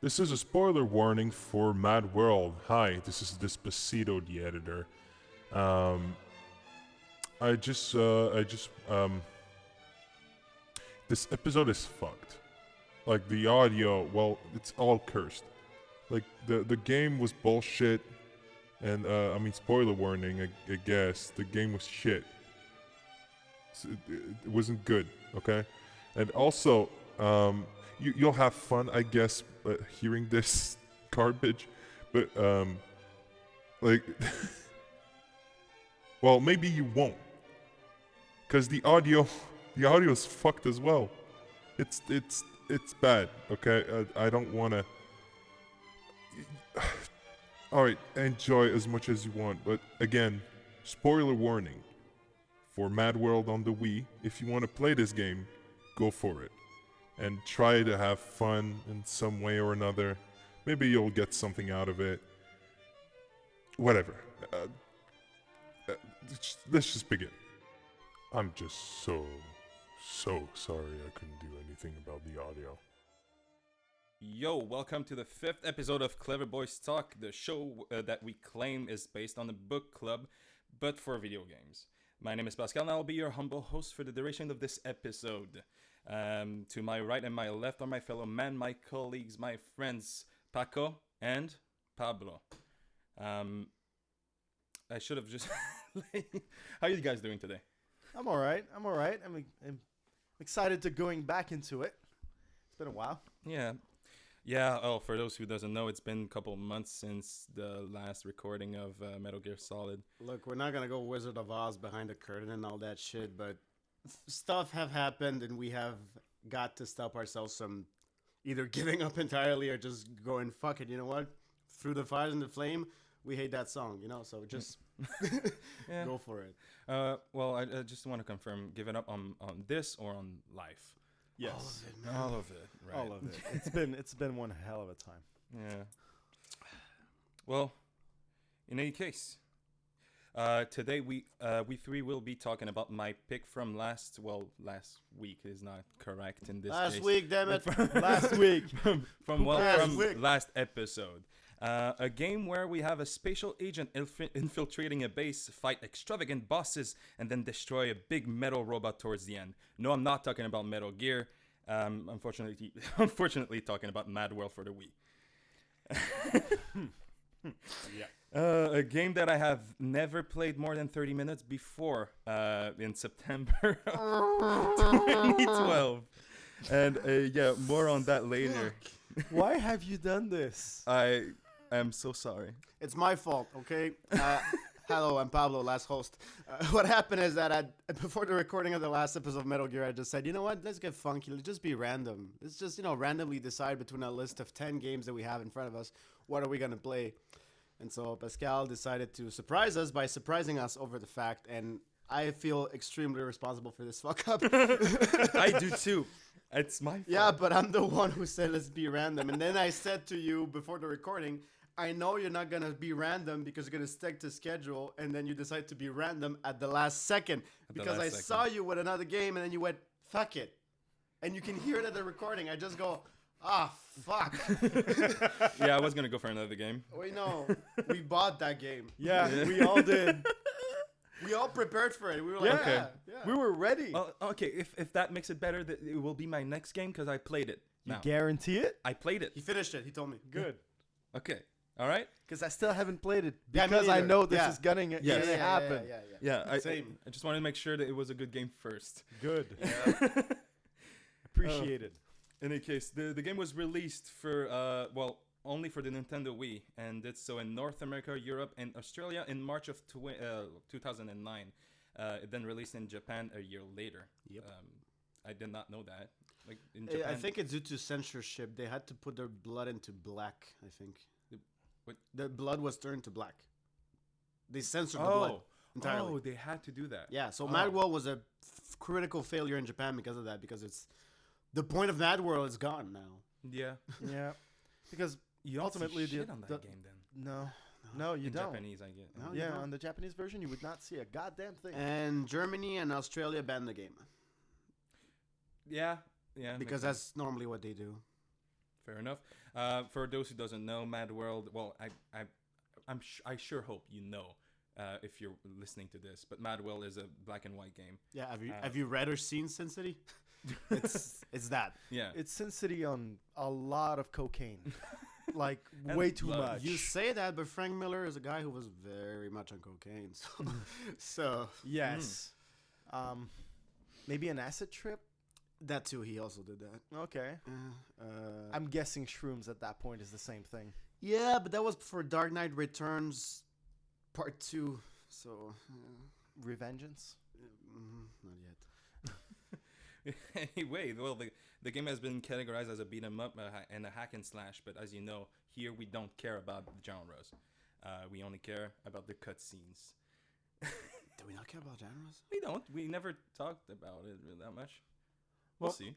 This is a spoiler warning for MadWorld. Hi, this is Despacito, the editor. Um, this episode is fucked. Like the audio, well, it's all cursed. Like the game was bullshit, and spoiler warning. I guess the game was shit. It wasn't good. Okay, and also, you'll have fun, I guess, hearing this garbage, but like, well, maybe you won't, cause the audio is fucked as well. It's bad. Okay, I don't wanna. All right, enjoy as much as you want, but again, spoiler warning for MadWorld on the Wii. If you want to play this game, go for it. And try to have fun in some way or another. Maybe you'll get something out of it. Whatever. Let's just begin. I'm just so sorry I couldn't do anything about the audio. Yo, welcome to the 5th episode of Clever Boys Talk, the show that we claim is based on a book club, but for video games. My name is Pascal, and I'll be your humble host for the duration of this episode. To my right and my left are my fellow man, my colleagues, my friends, Paco and Pablo. I should have just... How are you guys doing today? I'm all right. I'm excited to going back into it. It's been a while. Yeah, oh, for those who doesn't know, it's been a couple months since the last recording of Metal Gear Solid. Look, we're not going to go Wizard of Oz behind the curtain and all that shit, but stuff have happened and we have got to stop ourselves from either giving up entirely or just going, fuck it, you know what? Through the fire and the flame, we hate that song, you know, so just go for it. Well, I just want to confirm, giving up on this or on life? Yes. All of it, right. All of it. It's been one hell of a time. Yeah. Well, in any case, today we three will be talking about my pick from last week is not correct in this case. Last week, damn it. Last week. from last episode. A game where we have a spatial agent infiltrating a base, fight extravagant bosses, and then destroy a big metal robot towards the end. No, I'm not talking about Metal Gear. Unfortunately, talking about MadWorld for the Wii. A game that I have never played more than 30 minutes before in September of 2012. And more on that later. Why have you done this? I'm so sorry. It's my fault, okay? Hello, I'm Pablo, last host. What happened is that before the recording of the last episode of Metal Gear, I just said, you know what? Let's get funky. Let's just be random. Let's just, randomly decide between a list of 10 games that we have in front of us, what are we going to play? And so Pascal decided to surprise us by surprising us over the fact, and I feel extremely responsible for this fuck up. I do too. It's my fault. Yeah, but I'm the one who said let's be random. And then I said to you before the recording, I know you're not going to be random because you're going to stick to schedule, and then you decide to be random at the last second. Because I saw you with another game, and then you went, fuck it. And you can hear it at the recording. I just go, fuck. Yeah, I was going to go for another game. We know. We bought that game. Yeah, we all did. We all prepared for it. We were like, yeah. We were ready. Well, okay, if that makes it better, it will be my next game because I played it. You now. guarantee it? I played it. He finished it. He told me. Good. Okay. All right. Because I still haven't played it Yeah, because I know this is gonna Yes. happen. Yeah, Same. I just wanted to make sure that it was a good game first. Good. Appreciate it. In any case, the game was released for only for the Nintendo Wii, and did so in North America, Europe, and Australia in March of 2009. It then released in Japan a year later. Yep. I did not know that. Like in Japan, I think it's due to censorship. They had to put their blood into black, I think. What? The blood was turned to black. They censored the blood entirely. Oh, they had to do that. Yeah, so MadWorld was a critical failure in Japan because of that, because it's the point of MadWorld is gone now. Yeah. Yeah. Because You ultimately shit on that game then. No, you In don't. Japanese, I get. No, Yeah, you don't. on the Japanese version, you would not see a goddamn thing. And Germany and Australia banned the game Yeah. because that's normally what they do. Fair enough. For those who doesn't know, MadWorld. Well, I sure hope you know if you're listening to this. But MadWorld is a black and white game. Yeah, have you read or seen Sin City? it's that. Yeah. It's Sin City on a lot of cocaine, like way too blood. much. You say that, but Frank Miller is a guy who was very much on cocaine. So Yes. Maybe an acid trip. that too, he also did that. Okay. I'm guessing shrooms at that point is the same thing. Yeah, but that was for Dark Knight Returns Part 2. So Revengeance. not yet. Anyway, well, the game has been categorized as a beat 'em up and a hack and slash, but as you know, here we don't care about the genres. We only care about the cutscenes. Do we not care about genres? We don't. We never talked about it really that much. We'll Well, see.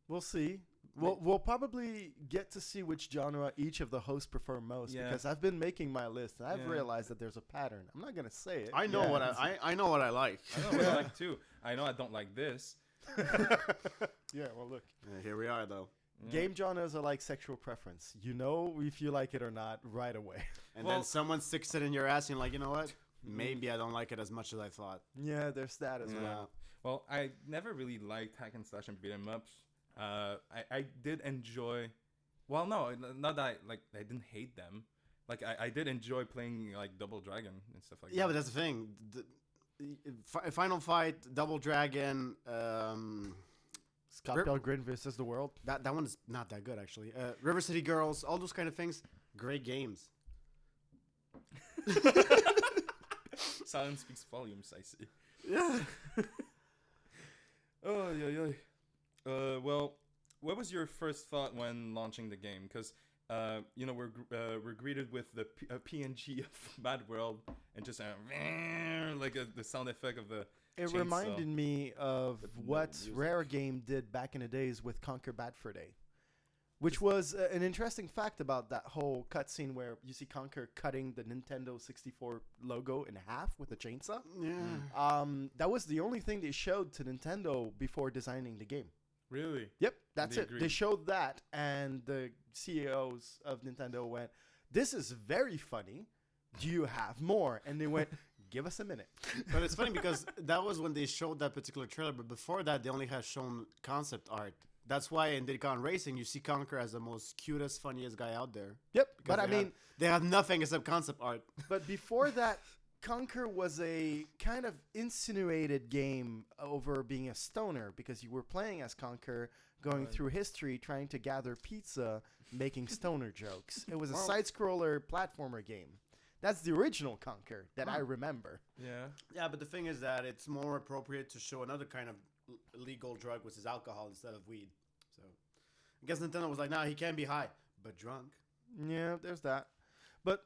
We'll see. We'll probably get to see which genre each of the hosts prefer most Yeah. because I've been making my list and I've Yeah. realized that there's a pattern. I'm not gonna say it. I know Yeah. what I know what I like. I know what I like too. I know I don't like this. Yeah. Well, look. Here we are though. Yeah. Game genres are like sexual preference. You know if you like it or not right away. And Well- then someone sticks it in your ass, and you're like, you know what? Maybe I don't like it as much as I thought. Yeah, there's that as Yeah. well. Well, I never really liked hack and slash and beat 'em ups. I did enjoy. Well, no, not that I didn't hate them. Like I did enjoy playing like Double Dragon and stuff like Yeah, that. but that's the thing. Final Fight, Double Dragon. Scott Pilgrim versus the World. That one is not that good actually. River City Girls, all those kind of things. Great games. Silence speaks volumes, I see. Yeah. Oh yeah. Well, what was your first thought when launching the game? Because we're greeted with the PNG of MadWorld and just the sound effect of the. It chainsaw. reminded me of With no what music. Rare Game did back in the days with Conquer Bad Fur Day, which was an interesting fact about that whole cutscene where you see Conquer cutting the Nintendo 64 logo in half with a chainsaw. Yeah. That was the only thing they showed to Nintendo before designing the game. Really? Yep, that's They it. They agreed. showed that, and the CEOs of Nintendo went, "This is very funny. Do you have more?" And they went, "Give us a minute." But it's funny because that was when they showed that particular trailer. But before that, they only had shown concept art. That's why in Diddy Kong Racing, you see Conquer as the most cutest, funniest guy out there. Yep, Because but I mean, they have nothing except concept art. but before that, Conquer was a kind of insinuated game over being a stoner because you were playing as Conquer, going through history, trying to gather pizza, making stoner jokes. It was a Well- side-scroller platformer game. That's the original Conquer that I remember. Yeah. Yeah, but the thing is that it's more appropriate to show another kind of legal drug, which is alcohol instead of weed. So I guess Nintendo was like, nah, he can be high, but drunk. Yeah, there's that. But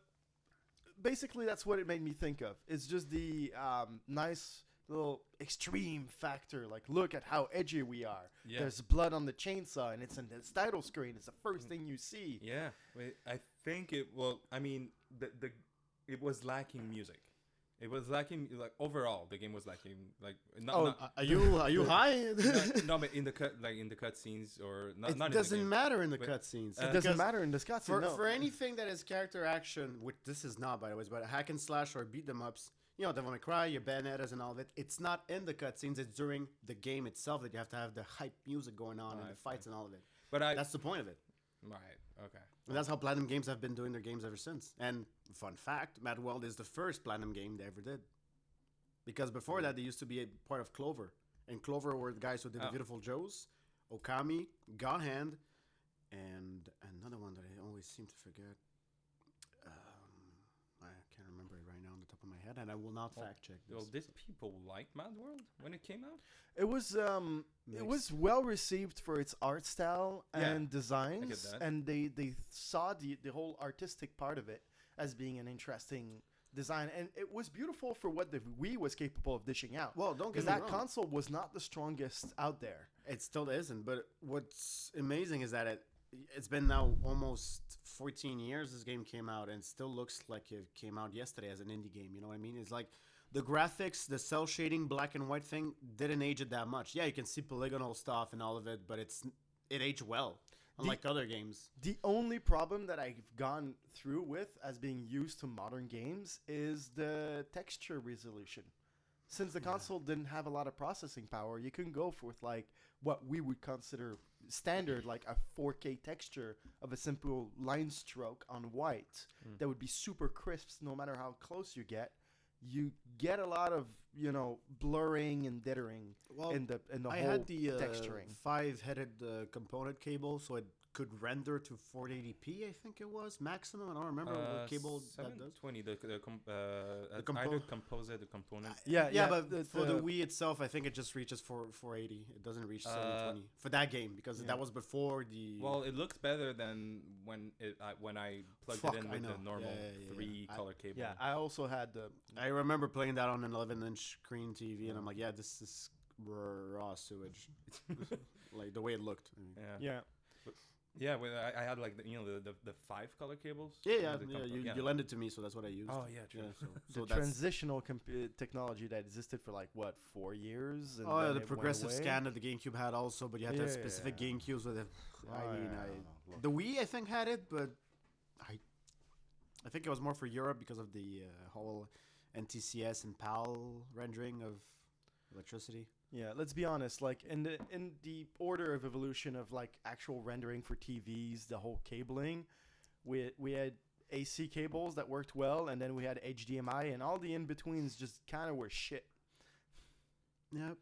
basically, that's what it made me think of. It's just the nice little extreme factor. Like, look at how edgy we are. Yeah. There's blood on the chainsaw, and it's in the title screen. It's the first thing you see. Yeah. Wait, I think it. Well, I mean, it was lacking music. It was lacking overall. The game was lacking not, Are you high? no, but in the cutscenes or not. It not doesn't in the game. matter in the But, cutscenes. It doesn't because matter in this cutscene. For anything that is character action, which this is not, by the way, but hack and slash or beat them ups, Devil May Cry, your Bayonettas and all of it, it's not in the cutscenes. It's during the game itself that you have to have the hype music going on and Right, the fights and all of it. But That's the point of it. right. Okay. And that's how Platinum Games have been doing their games ever since. And fun fact, MadWorld is the first Platinum game they ever did. Because before that, they used to be a part of Clover. And Clover were the guys who did the Oh. Beautiful Joes, Okami, God Hand, and another one that I always seem to forget. I can't remember it right now on the top of my head, and I will not Well, fact check Well, this. did people like MadWorld when it came out? It was well received for its art style Yeah, and designs, that. and they saw the whole artistic part of it as being an interesting design, and it was beautiful for what the Wii was capable of dishing out. Well, don't Because get me that wrong. console was not the strongest out there. It still isn't, but what's amazing is that it's been now almost 14 years this game came out, and it still looks like it came out yesterday as an indie game. You know what I mean? It's like the graphics, the cell shading, black and white thing didn't age it that much. Yeah, you can see polygonal stuff and all of it, but it aged well. unlike other games. The only problem that I've gone through with as being used to modern games is the texture resolution. Since the console didn't have a lot of processing power, you couldn't go for with like what we would consider standard, like a 4K texture of a simple line stroke on white that would be super crisp no matter how close you get. You get a lot of, blurring and dithering in the I whole had the texturing. 5-headed component cable, so it could render to 480p. I think it was maximum. I don't remember what cable that does. 720, compo- either composite or component. Yeah, but the- for the the- Wii itself, I think it just reaches 480. It doesn't reach 720 for that game because that was before the. Well, it looks better than when I plugged Fuck, it in I with know. the normal Yeah. 3-color cable. Yeah, I also had the. I remember playing that on an 11-inch screen TV, and I'm like, yeah, this is raw sewage, like the way it looked. I mean. Yeah. Yeah. Yeah, well, I had like the 5-color cables. Yeah, The you lent it to me, so that's what I used. Oh yeah, true. Yeah, so The that's transitional technology that existed for like what 4 years. And oh, then the it went progressive away. scan that the GameCube had also, but you had to have specific Yeah. GameCubes with it. Oh, The Wii I think had it, but I think it was more for Europe because of the whole NTCS and PAL rendering of electricity. Yeah, let's be honest. Like in the order of evolution of like actual rendering for TVs, the whole cabling, we had AC cables that worked well, and then we had HDMI, and all the in betweens just kind of were shit. Yep.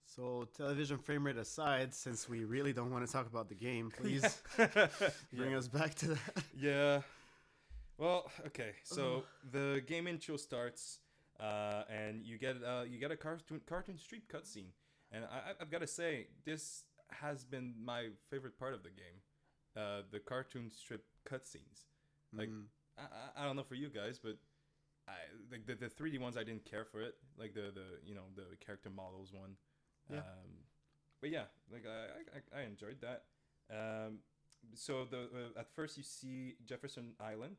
So television frame rate aside, since we really don't want to talk about the game, please bring us back to that. Yeah. Well, okay. So the game intro starts, and you get a cartoon strip cutscene, and I've got to say this has been my favorite part of the game, the cartoon strip cutscenes. Like I don't know for you guys, but like the 3D ones I didn't care for it. Like the character models one. Yeah. But yeah, like I enjoyed that. So at first you see Jefferson Island,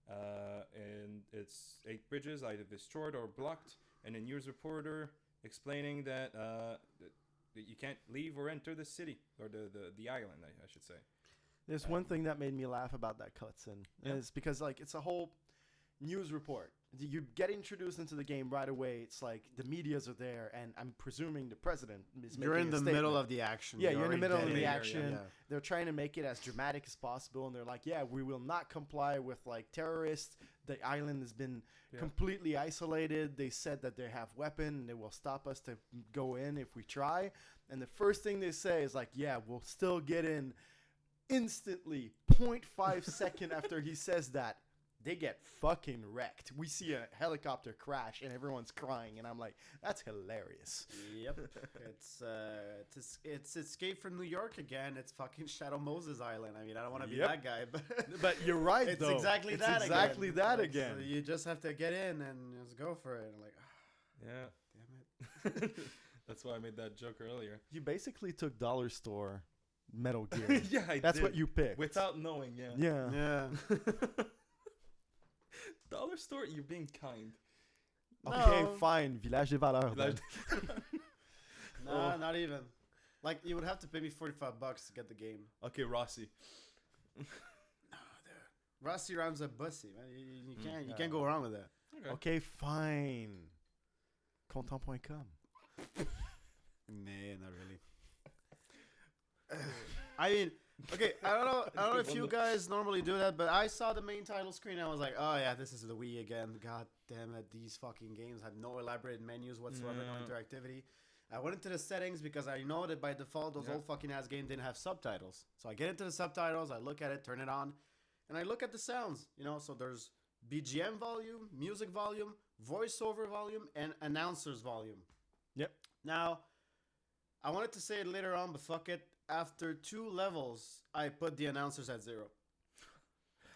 and it's 8 bridges either destroyed or blocked, and a news reporter explaining that that you can't leave or enter the city or the island, I should say. There's one thing that made me laugh about that cutscene. Yeah. It's because like it's a whole news report. You get introduced into the game right away. It's like the medias are there, and I'm presuming the president is You're making in a the statement. middle of the action. Yeah, you're in the already middle of getting the it. action. Yeah. They're trying to make it as dramatic as possible, and they're like, yeah, we will not comply with like terrorists. The island has been completely isolated. They said that they have weapon and they will stop us to go in if we try. And the first thing they say is like, yeah, we'll still get in. Instantly, 0.5 second after he says that, they get fucking wrecked. We see a helicopter crash and everyone's crying, and I'm like, that's hilarious. Yep. It's Escape from New York again. It's fucking Shadow Moses Island. I mean, I don't want to be Yep. that guy, but But you're right, it's though. exactly It's that exactly again. that Like, again. so you just have to get in and just go for it. I'm like, Yeah. damn it. That's why I made that joke earlier. You basically took Dollar Store Metal Gear. Yeah, I That's did. what you picked. Without knowing, yeah. Yeah. Yeah. Dollar store, you're being kind. Okay, No. fine. Village des Valeurs. then. Nah, not even. Like, you would have to pay me $45 to get the game. Okay, Rossi. Rossi rhymes a bussy, man. You can't go wrong with that. Okay, fine. Content.com. Nah, not really. I mean, okay, I don't know if you guys normally do that, but I saw the main title screen and I was like, oh yeah, this is the Wii again. God damn it, these fucking games have no elaborate menus whatsoever, no interactivity. I went into the settings because I know that by default those old fucking ass games didn't have subtitles. So I get into the subtitles, I look at it, turn it on, and I look at the sounds, so there's BGM volume, music volume, voiceover volume, and announcers volume. Yep. Now, I wanted to say it later on, but fuck it. After 2 levels, I put the announcers at 0.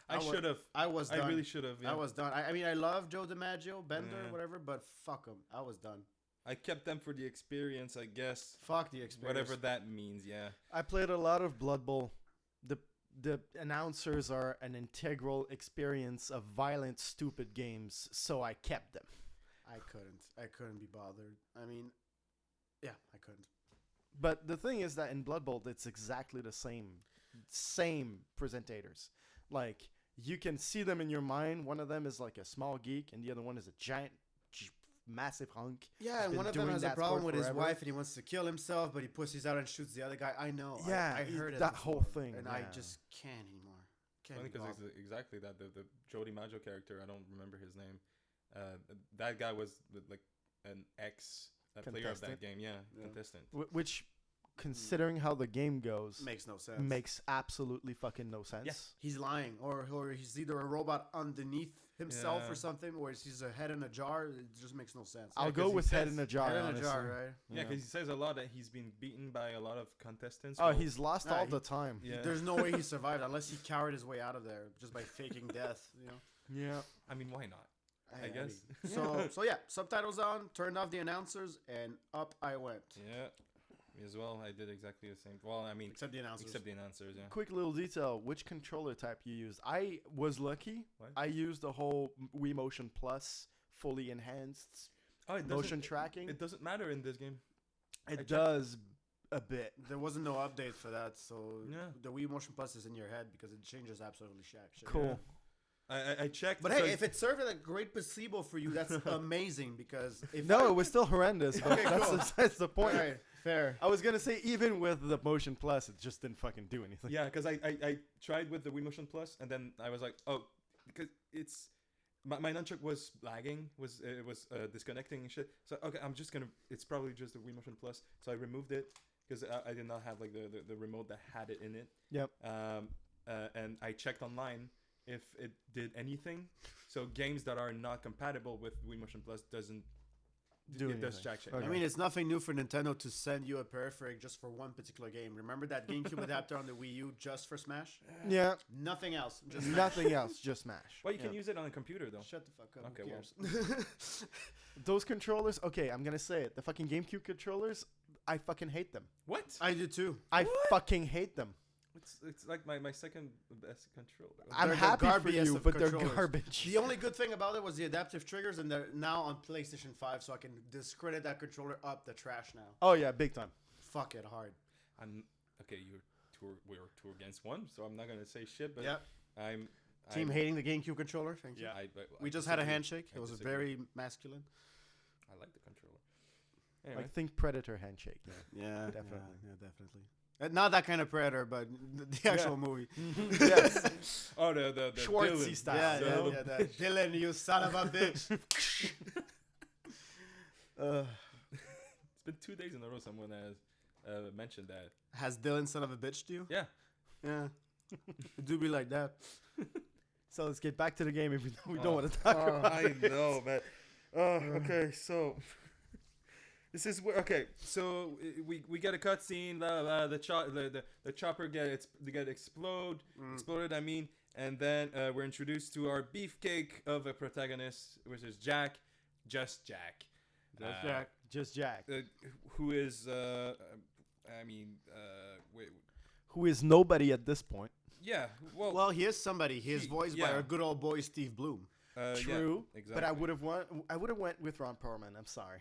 I should have. I was done. I really should have. Yeah. I was done. I mean, I love Joe DiMaggio, Bender, Yeah. whatever, but fuck him. I was done. I kept them for the experience, I guess. Fuck the experience. Whatever that means, yeah. I played a lot of Blood Bowl. The announcers are an integral experience of violent, stupid games, so I kept them. I couldn't be bothered. I mean, yeah, I couldn't. But the thing is that in Blood Bowl, it's exactly the same presentators. Like, you can see them in your mind. One of them is like a small geek, and the other one is a giant, massive hunk. Yeah, He's and been one of them doing has a that problem sport with his forever. wife, and he wants to kill himself, but he pussies out and shoots the other guy. I know. Yeah, I heard it that before, whole thing, and I yeah. just can't anymore. Can't Funny be because bothered. exactly that the Jody Maggio character, I don't remember his name. That guy was like an ex player of that Contestant. game. Yeah, Yeah. contestant. Which, considering how the game goes, Makes no sense. makes absolutely fucking no sense. Yeah. He's lying, or he's either a robot underneath himself Yeah. or something, or he's a head in a jar. It just makes no sense. I'll 'cause go he with head says in a jar. Head in a honestly. jar, right? Yeah, because he says a lot that he's been beaten by a lot of contestants. Oh, Well, he's lost Nah, all he- the time. yeah. There's no way he survived unless he cowered his way out of there just by faking death. You know. Yeah. I mean, why not? I guess. So yeah, subtitles on, turned off the announcers, and up I went. Yeah, me as well. I did exactly the same. Well, I mean, Except the announcers. except the announcers. Yeah. Quick little detail: which controller type you used? I was lucky. What? I used the whole Wii Motion Plus, fully enhanced Oh, it motion tracking. It doesn't matter in this game. I It checked. does a bit. There wasn't no update for that, so Yeah. the Wii Motion Plus is in your head because it changes absolutely shit. Cool. I checked. But hey, because- if it served as a great placebo for you, that's amazing because if No, it was still horrendous. But Okay, cool. that's the point. Alright, fair. I was gonna say even with the Motion Plus, it just didn't fucking do anything. yeah, because I tried with the Wii Motion Plus, and then I was like, oh, because it's my nunchuck was lagging, it was disconnecting and shit. So okay, I'm just gonna. It's probably just the Wii Motion Plus. So I removed it because I did not have like the remote that had it in it. Yep. And I checked online if it did anything. So games that are not compatible with Wii Motion Plus doesn't Do it does anything. jack shit. Okay. I mean, it's nothing new for Nintendo to send you a peripheral just for one particular game. Remember that GameCube adapter on the Wii U just for Smash? Yeah. Nothing else. Just Smash. Nothing else, just Smash. Well, you can Yeah. use it on a computer though. Shut the fuck up. Okay, Who well. cares? Those controllers. Okay, I'm gonna say it. The fucking GameCube controllers. I fucking hate them. What? I do too. I fucking hate them. It's like my second best controller. I'm They're the happy for garbiest you, of but they're controllers. garbage. The only good thing about it was the adaptive triggers, and they're now on PlayStation 5, so I can discredit that controller up the trash now. Oh yeah, big time. Fuck it hard. I'm okay. We're two against one, so I'm not gonna say shit. But Yep. I'm Team hating the GameCube controller. Thank you. We just had a handshake. It was very masculine. I like the controller. Anyway, Like think Predator handshake. Yeah. Yeah, Definitely. Yeah, definitely. Not that kind of Predator, but the actual movie. Yes. oh the Schwartzy Dylan. style. Yeah, Yeah, yeah, that. Dylan, you son of a bitch. It's been 2 days in a row. Someone has mentioned that. Has Dylan son of a bitch to you? Yeah. Yeah. It do be like that. So let's get back to the game if we don't want to talk about I it. know, man. Okay, so this is where so we get a cutscene. The chopper exploded. I mean, and then we're introduced to our beefcake of a protagonist, which is Jack, just Jack, Just Jack. who is wait, Who is nobody at this point. yeah, well, Well, he is somebody. He is voiced by yeah. our good old boy Steve Bloom. True. yeah, exactly. But I would have went with Ron Perlman. I'm sorry.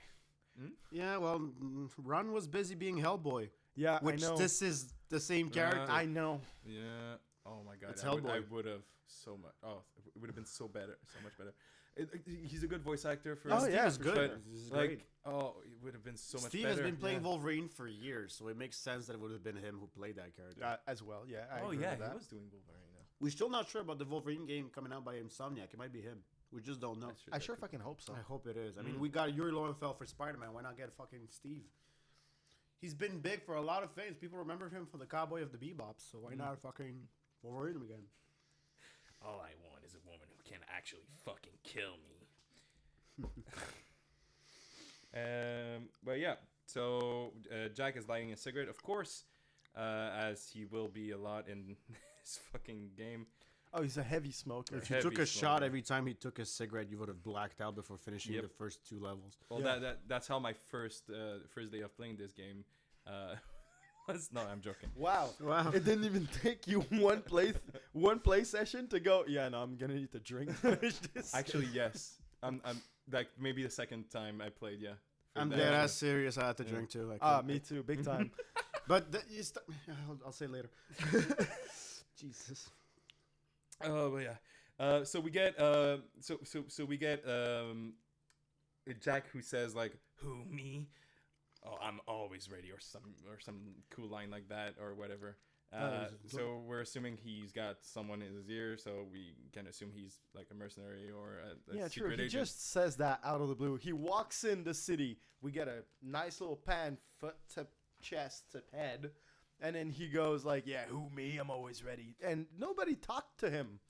Yeah, well, Ron was busy being Hellboy, Yeah, which I know. this is the same character. I know. Yeah. Oh my god. It's I Hellboy. would have so much. Oh, it would have been so much better. He's a good voice actor for. Oh, Steve yeah, is for good. sure. He's Like, great. oh, it would have been so much Steve better. has been playing yeah. Wolverine for years, so it makes sense that it would have been him who played that character. As well, yeah. I Oh agree yeah, with that. he was doing Wolverine. Now. We're still not sure about the Wolverine game coming out by Insomniac. It might be him. We just don't know. I sure fucking hope so. I hope it is. I mean, we got Yuri Lowenfeld for Spider-Man. Why not get fucking Steve? He's been big for a lot of things. People remember him for the Cowboy of the Bebop, so why not fucking Wolverine him again? All I want is a woman who can actually fucking kill me. But yeah, so Jack is lighting a cigarette, of course, as he will be a lot in this fucking game. Oh, he's a heavy smoker. If you Heavy took a shot smoker. every time he took a cigarette, you would have blacked out before finishing Yep. the first 2 levels. Well, Yeah. that's how my first day of playing this game was. No, I'm joking. Wow. Wow. It didn't even take you one play session to go. Yeah, no, I'm gonna need to drink to finish this. Actually, yes. I'm like maybe the second time I played. Yeah. I'm that dead actually. ass serious. I had to Yeah. drink too. Like, Me too, big time. But I'll say later. Jesus. Oh, but yeah. So we get we get Jack who says like, "Who, me? Oh, I'm always ready," or some cool line like that or whatever. So we're assuming he's got someone in his ear, so we can assume he's like a mercenary or a Yeah, true. secret He agent. just says that out of the blue. He walks in the city. We get a nice little pan, foot to chest to head, and then he goes like, "Yeah, who me? I'm always ready." And nobody talked to him.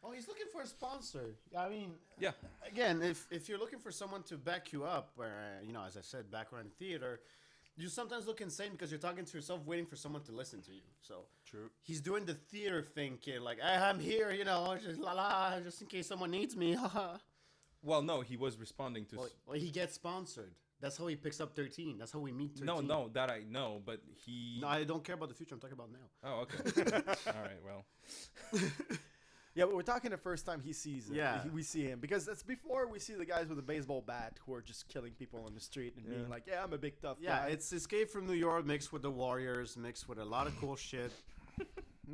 Oh, he's looking for a sponsor. I mean, Yeah. Again, if you're looking for someone to back you up, where as I said, background theater, you sometimes look insane because you're talking to yourself, waiting for someone to listen to you. So True. he's doing the theater thing, kid. Like, I'm here, just la la, just in case someone needs me. Haha. Well, no, he was responding to. Well, he gets sponsored. That's how he picks up 13. That's how we meet 13. No, that I know, but he. No, I don't care about the future. I'm talking about now. Oh, okay. All right. Well. Yeah, but we're talking the first time he sees it. Yeah. We see him because that's before we see the guys with a baseball bat who are just killing people on the street and being like, "Yeah, I'm a big tough Yeah, guy." it's Escape from New York mixed with the Warriors, mixed with a lot of cool shit.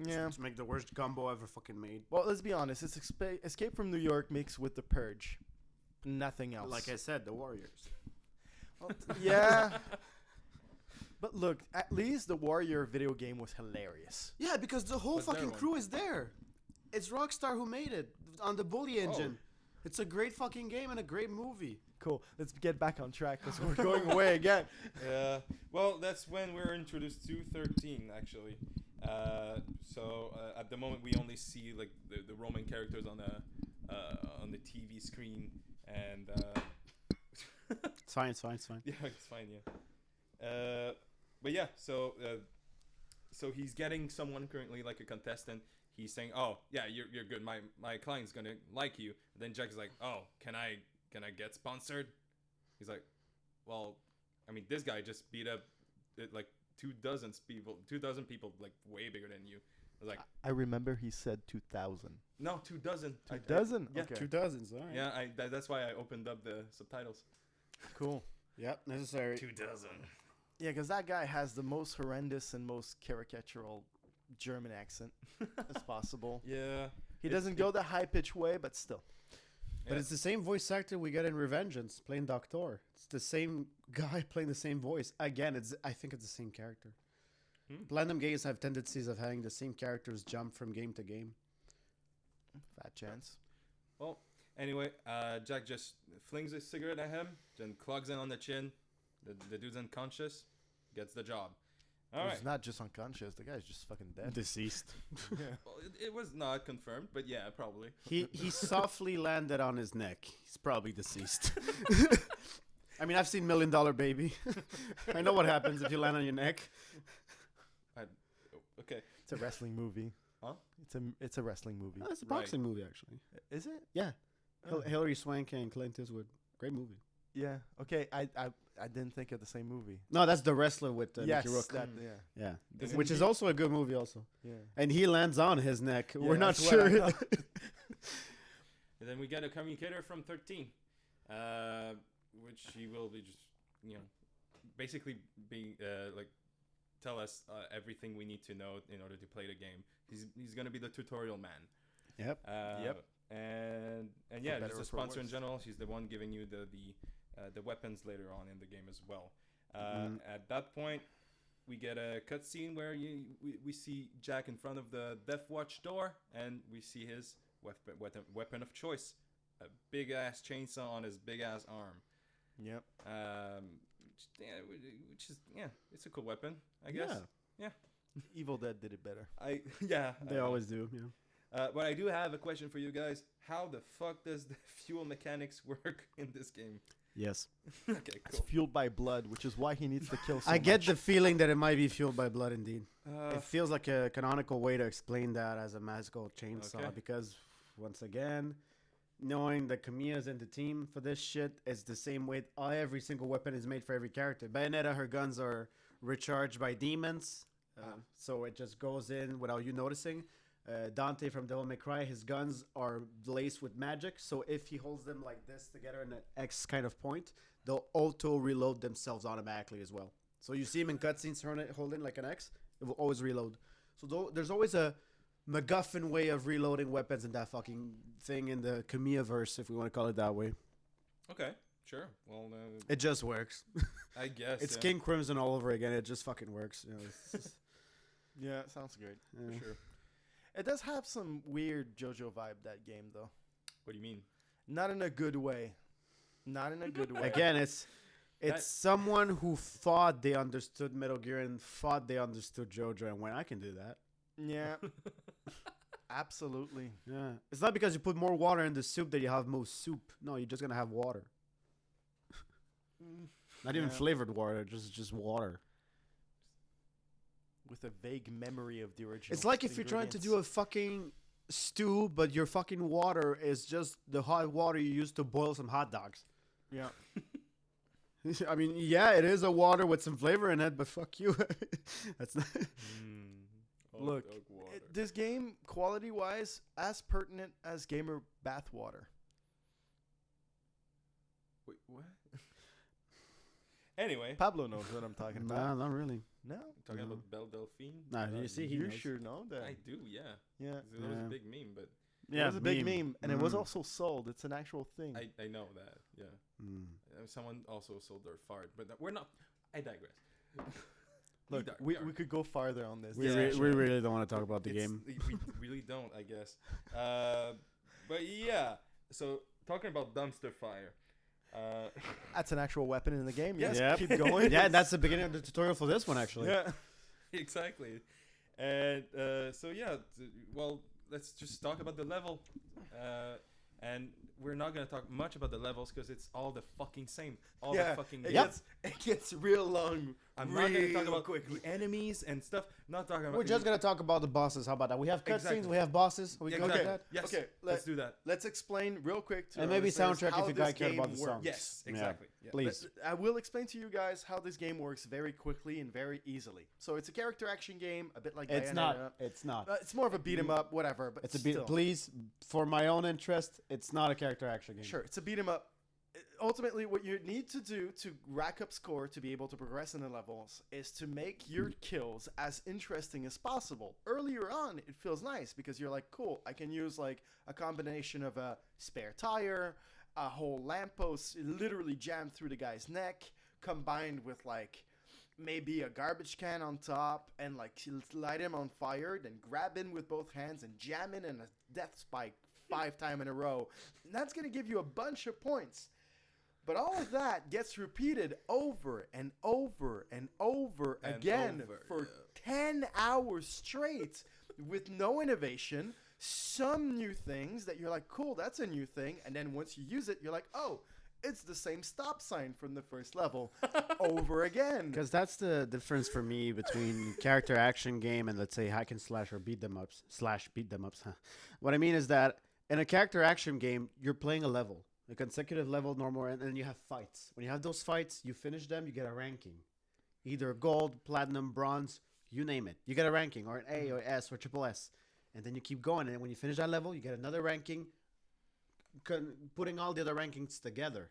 Yeah. To make the worst gumbo ever fucking made. Well, let's be honest. It's Escape from New York mixed with The Purge. Nothing else. Like I said, the Warriors. Well, yeah. But look, at least the Warrior video game was hilarious. Yeah, because the whole What's their fucking one? crew is there. It's Rockstar who made it on the Bully engine. It's a great fucking game and a great movie. Cool. Let's get back on track because we're going away again. Yeah. Well, that's when we're introduced to 13, actually. At the moment, we only see like the Roman characters on the TV screen, and It's fine, it's fine, it's fine. yeah, it's fine. Yeah. But yeah, so he's getting someone currently, like a contestant. He's saying, "Oh, yeah, you're good. My client's gonna like you." And then Jack's like, "Oh, can I get sponsored?" He's like, "Well, I mean, this guy just beat up like 2,000 people, like way bigger than you." I was like, I remember he said 2,000. "No, 2,000. 2,000? Yeah. Okay. 2000s, alright. Yeah, that's why I opened up the subtitles. Cool. Yep, necessary. 2,000. Yeah, because that guy has the most horrendous and most caricatural German accent as possible. Yeah. He doesn't go the high-pitched way, but still. But it's the same voice actor we get in Revengeance playing Doctor. It's the same guy playing the same voice. Again, I think it's the same character. Platinum games have tendencies of having the same characters jump from game to game. Fat chance. Well, anyway, Jack just flings a cigarette at him, then clogs in on the chin. The dude's unconscious, gets the job. All right. He's not just unconscious. The guy's just fucking dead. Deceased. Well, it was not confirmed, but yeah, probably. He softly landed on his neck. He's probably deceased. I mean, I've seen $1 Million Baby. I know what happens if you land on your neck. Okay. It's a wrestling movie. Huh? It's a wrestling movie. Oh, it's a Right. boxing movie, actually. Is it? Yeah. Oh. Hilary Swank and Clint Eastwood. Great movie. Yeah. Okay. I didn't think of the same movie. No, that's The Wrestler with Yes. Mickey Rourke. That, yeah. Yeah. Isn't Which is he- also a good movie also. Yeah. And he lands on his neck. Yeah, We're not that's what I sure. thought. And then we get a communicator from 13, which he will be just, basically be like tell us everything we need to know in order to play the game. He's gonna be the tutorial man. Yep. Yep. And yeah, better just or a for sponsor in worse. general. She's the one giving you the weapons later on in the game as well. Mm-hmm. At that point, we get a cutscene where we see Jack in front of the Death Watch door, and we see his weapon of choice, a big ass chainsaw on his big ass arm. Yep. Which is it's a cool weapon, I guess. Yeah. Evil Dead did it better. They always do. Yeah. But I do have a question for you guys. How the fuck does the fuel mechanics work in this game? Yes. Okay, It's cool. fueled by blood, which is why he needs to kill so I get much. the feeling that it might be fueled by blood indeed. Uh, It feels like a canonical way to explain that as a magical chainsaw Okay. because, once again, knowing that Kamiya's in the team for this shit is the same way every single weapon is made for every character. Bayonetta, her guns are recharged by demons, so it just goes in without you noticing. Dante from Devil May Cry, his guns are laced with magic. So if he holds them like this together in an X kind of point, they'll auto reload themselves automatically as well. So you see him in cutscenes holding like an X, it will always reload. So there's always a MacGuffin way of reloading weapons in that fucking thing in the Kamiya-verse, if we want to call it that way. Okay, sure. Well, It just works. I guess It's yeah, King Crimson all over again. It just fucking works. You know, it's just, Yeah, sounds great. yeah. for sure. It does have some weird JoJo vibe, that game, though. What do you mean? Not in a good way. Not in a good way. Again, it's That- someone who thought they understood Metal Gear and thought they understood JoJo and went, I can do that. Yeah. Absolutely. Yeah. It's not because you put more water in the soup that you have more soup. No, you're just gonna have water. Not even Yeah. flavored water, just water. With a vague memory of the original. It's like if you're trying to do a fucking stew, but your fucking water is just the hot water you use to boil some hot dogs. Yeah. I mean, yeah, it is a water with some flavor in it, but fuck you. That's not. Look, this game, quality-wise, as pertinent as gamer bathwater. Wait, what? Anyway, Pablo knows what I'm talking Nah, about. not really. No? talking No. about Belle Delphine. Nah, you see, he You knows. sure know that. I do, yeah. Yeah. That was Yeah. a big meme, but It was a big meme, and it was Mm. also sold. It's an actual thing. I know that. Yeah. Mm. Someone also sold their fart, but we're not. I digress. Look, we could go farther on this. We, Yeah, re- sure. we really don't want to talk about the It's- game. We really don't, I guess. But yeah. So talking about dumpster fire. That's an actual weapon in the game. Yes. Yep. Keep going. Yeah, that's the beginning of the tutorial for this one, actually. Yeah. Exactly. And so yeah. Well, let's just talk about the level. And we're not gonna talk much about the levels because it's all the fucking same. All Yeah, the fucking. it, Yep. gets, it gets real long. I'm not gonna talk real about quickly. the enemies and stuff. Not talking about. We're just going to talk about the bosses. How about that? We have cutscenes, Exactly. we have bosses. We Yeah, go exactly. with that? Yes. Okay, Let's do that. Let's explain real quick to And our maybe listeners soundtrack how if you guys this care about game the works. songs. Yes. Yeah. Exactly. Yeah. Please. I will explain to you guys how this game works very quickly and very easily. So it's a character action game, a bit like It's Bayonetta. not. It's not. It's more of a beat 'em up, whatever. But It's a still. beat. Please, for my own interest, it's not a character action game. Sure, it's a beat 'em up. Ultimately, what you need to do to rack up score to be able to progress in the levels is to make your kills as interesting as possible. Earlier on, it feels nice because you're like, cool, I can use like a combination of a spare tire, a whole lamppost literally jammed through the guy's neck, combined with like maybe a garbage can on top and like light him on fire, then grab in with both hands and jam in a death spike 5 times in a row. And that's going to give you a bunch of points. But all of that gets repeated over and over and over And again over, for yeah. 10 hours straight with no innovation, some new things that you're like, cool, that's a new thing. And then once you use it, you're like, oh, it's the same stop sign from the first level over again. Because that's the difference for me between character action game and, let's say, hack and slash or beat them ups / beat them ups. Huh? What I mean is that in a character action game, you're playing a level, a consecutive level, normal, and then you have fights. When you have those fights, you finish them, you get a ranking, either gold, platinum, bronze, you name it. You get a ranking, or an A or S or triple S, and then you keep going. And when you finish that level, you get another ranking, putting all the other rankings together.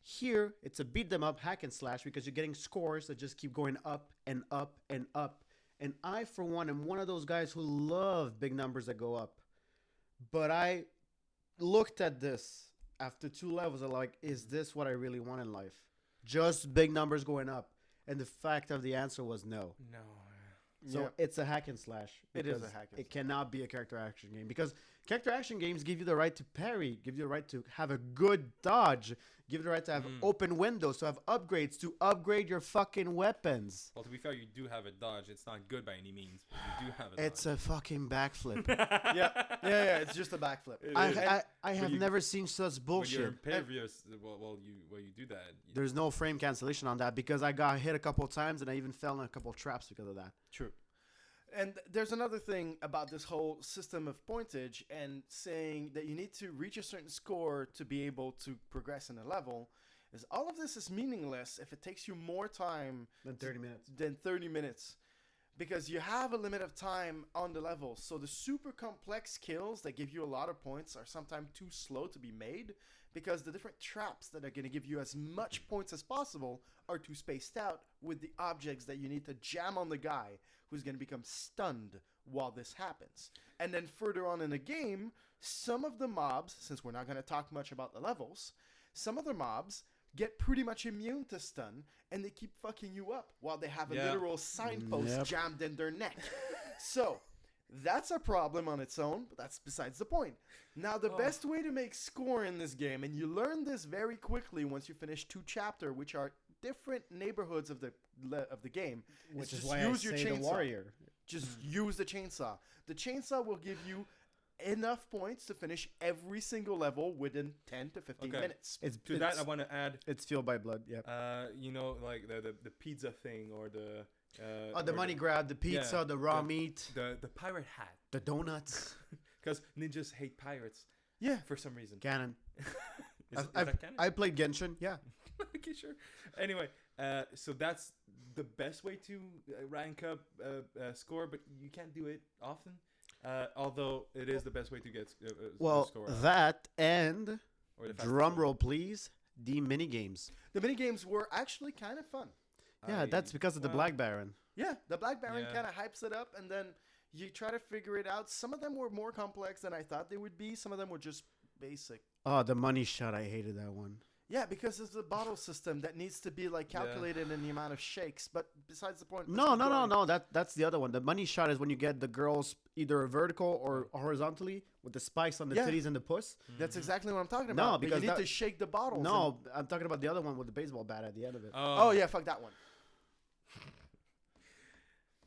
Here, it's a beat them up hack and slash because you're getting scores that just keep going up and up and up. And I, for one, am one of those guys who love big numbers that go up. But I looked at this after 2 levels. I'm like, is this what I really want in life? Just big numbers going up. And the fact of the answer was no. No. So Yeah. it's a hack and slash. It is a because hack and It cannot be a character action game because character action games give you the right to parry, give you the right to have a good dodge, give you the right to have open windows, to have upgrades, to upgrade your fucking weapons. Well, to be fair, you do have a dodge. It's not good by any means, but you do have a It's dodge. a fucking backflip. yeah, it's just a backflip. I have you- never seen such When you're bullshit. impervious, you do that. There's no frame cancellation on that because I got hit a couple times and I even fell in a couple traps because of that. True. And there's another thing about this whole system of pointage and saying that you need to reach a certain score to be able to progress in a level is all of this is meaningless if it takes you more time Then 30 minutes. than 30 minutes. because you have a limit of time on the level. So the super complex kills that give you a lot of points are sometimes too slow to be made because the different traps that are going to give you as much points as possible are too spaced out with the objects that you need to jam on the guy who's going to become stunned while this happens. And then further on in the game, some of the mobs, since we're not going to talk much about the levels, some of the mobs get pretty much immune to stun, and they keep fucking you up while they have a literal signpost jammed in their neck. So, that's a problem on its own, but that's besides the point. Now, the best way to make score in this game, and you learn this very quickly once you finish 2 chapters, which are different neighborhoods of the game, Which is is just why use I your say the chainsaw. warrior. Just use the chainsaw. The chainsaw will give you enough points to finish every single level within 10 to 15 minutes. To that, I want to add, It's fueled by blood. Yeah. you know, like the pizza thing or the The or money grab, the pizza, yeah, the raw meat, the pirate hat, the donuts. because ninjas hate pirates Yeah. for some reason. Canon. Is that canon? I played Genshin. Yeah. Okay, sure. Anyway, so that's the best way to rank up score, but you can't do it often. Although it is the best way to get Well, score up. that and Or the fastest drum way. roll, please. The mini games. The minigames were actually kind of fun. Yeah, that's because of the well, Black Baron. Yeah, the Black Baron Yeah. kind of hypes it up, and then you try to figure it out. Some of them were more complex than I thought they would be. Some of them were just basic. Oh, the money shot. I hated that one. Yeah, because it's a bottle system that needs to be like calculated in the amount of shakes. But besides the point. No. That's the other one. The money shot is when you get the girls either vertical or horizontally with the spikes on the Yeah. titties and the puss. That's exactly what I'm talking No, about. But because you need that- to shake the bottles. No, I'm talking about the other one with the baseball bat at the end of it. Oh yeah, fuck that one.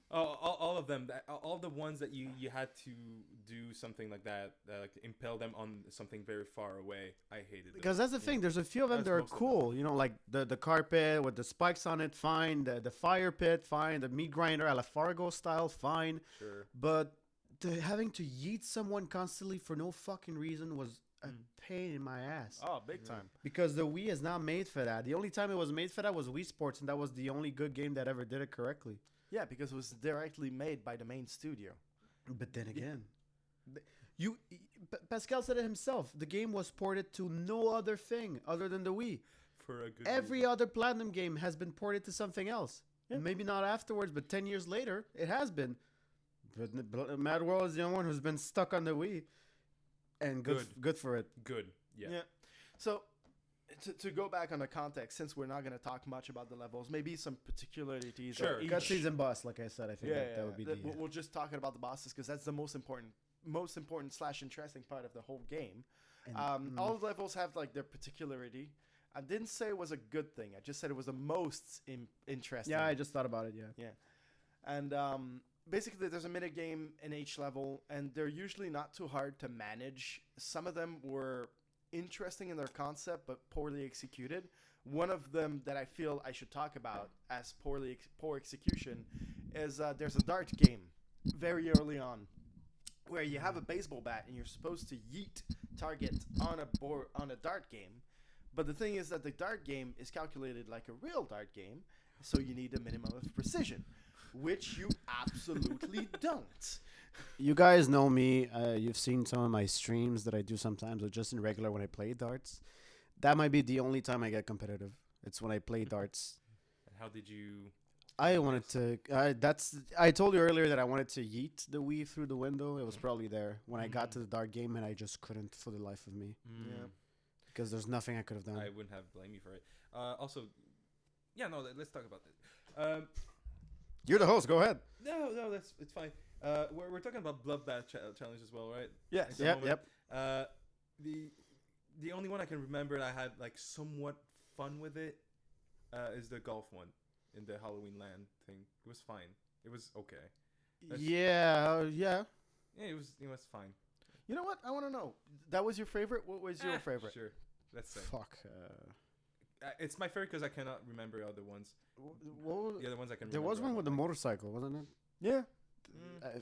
All of them. All the ones that you had to do something like that, like impel them on something very far away. I hated it. Because that's the thing. There's a few of them That's that are most of cool. You know, like the carpet with the spikes on it, fine. The fire pit, fine. The meat grinder a la Fargo style, fine. Sure. But having to yeet someone constantly for no fucking reason was a pain in my ass. Oh, big time. Because the Wii is not made for that. The only time it was made for that was Wii Sports, and that was the only good game that ever did it correctly. Yeah, because it was directly made by the main studio. But then again, Pascal said it himself. The game was ported to no other thing other than the Wii. For a good Every reason. other Platinum game has been ported to something else. Yeah. Maybe not afterwards, but 10 years later, it has been. But MadWorld is the only one who's been stuck on the Wii. And good for it. Good. Yeah. So, to go back on the context, since we're not going to talk much about the levels, maybe some particularities. Sure. of each. Cutscenes and boss, like I said, I think that would be the... We'll just talk about the bosses because that's the most important / interesting part of the whole game. All the levels have like their particularity. I didn't say it was a good thing. I just said it was the most interesting. Yeah, I just thought about it, yeah. Yeah. And basically, there's a minute game in each level, and they're usually not too hard to manage. Some of them were interesting in their concept, but poorly executed. One of them that I feel I should talk about as poor execution is there's a dart game very early on where you have a baseball bat and you're supposed to yeet target on a dart game. But the thing is that the dart game is calculated like a real dart game, so you need a minimum of precision, which you absolutely don't. You guys know me. You've seen some of my streams that I do sometimes, or just in regular when I play darts. That might be the only time I get competitive. It's when I play darts. How did you? I wanted to. I told you earlier that I wanted to yeet the Wii through the window. It was probably there when I got to the dart game, and I just couldn't for the life of me Yeah. because there's nothing I could have done. I wouldn't have blamed you for it. Also, yeah, no. Let's talk about this. You're the host. Go ahead. No, it's fine. We're talking about bloodbath challenge as well, right? Yes. At the Yep. moment. Yep. The only one I can remember I had like somewhat fun with it is the golf one in the Halloween Land thing. It was fine. It was okay. Yeah. Yeah, it was fine. You know what? I want to know. That was your favorite? What was your favorite? Sure. Let's say. Fuck. It's my favorite because I cannot remember other ones. The other ones I can There remember. was one with the motorcycle, wasn't it? Yeah.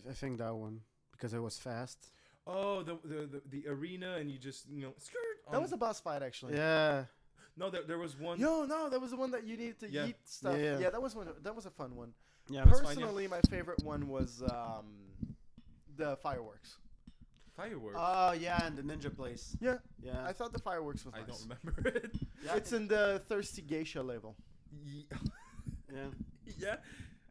I think that one because it was fast. Oh, the arena and you just skirt. That was a boss fight, actually. Yeah. No, there was one. Yo, no, that was the one that you needed to Yeah. eat stuff. Yeah. Yeah, that was one. That was a fun one. Yeah, That's fine, yeah. Personally, my favorite one was the fireworks. Fireworks. Oh yeah, and the ninja place. Yeah, Yeah. I thought the fireworks was I nice. don't remember it. Yeah, It's in the Thirsty Geisha level. yeah. Yeah.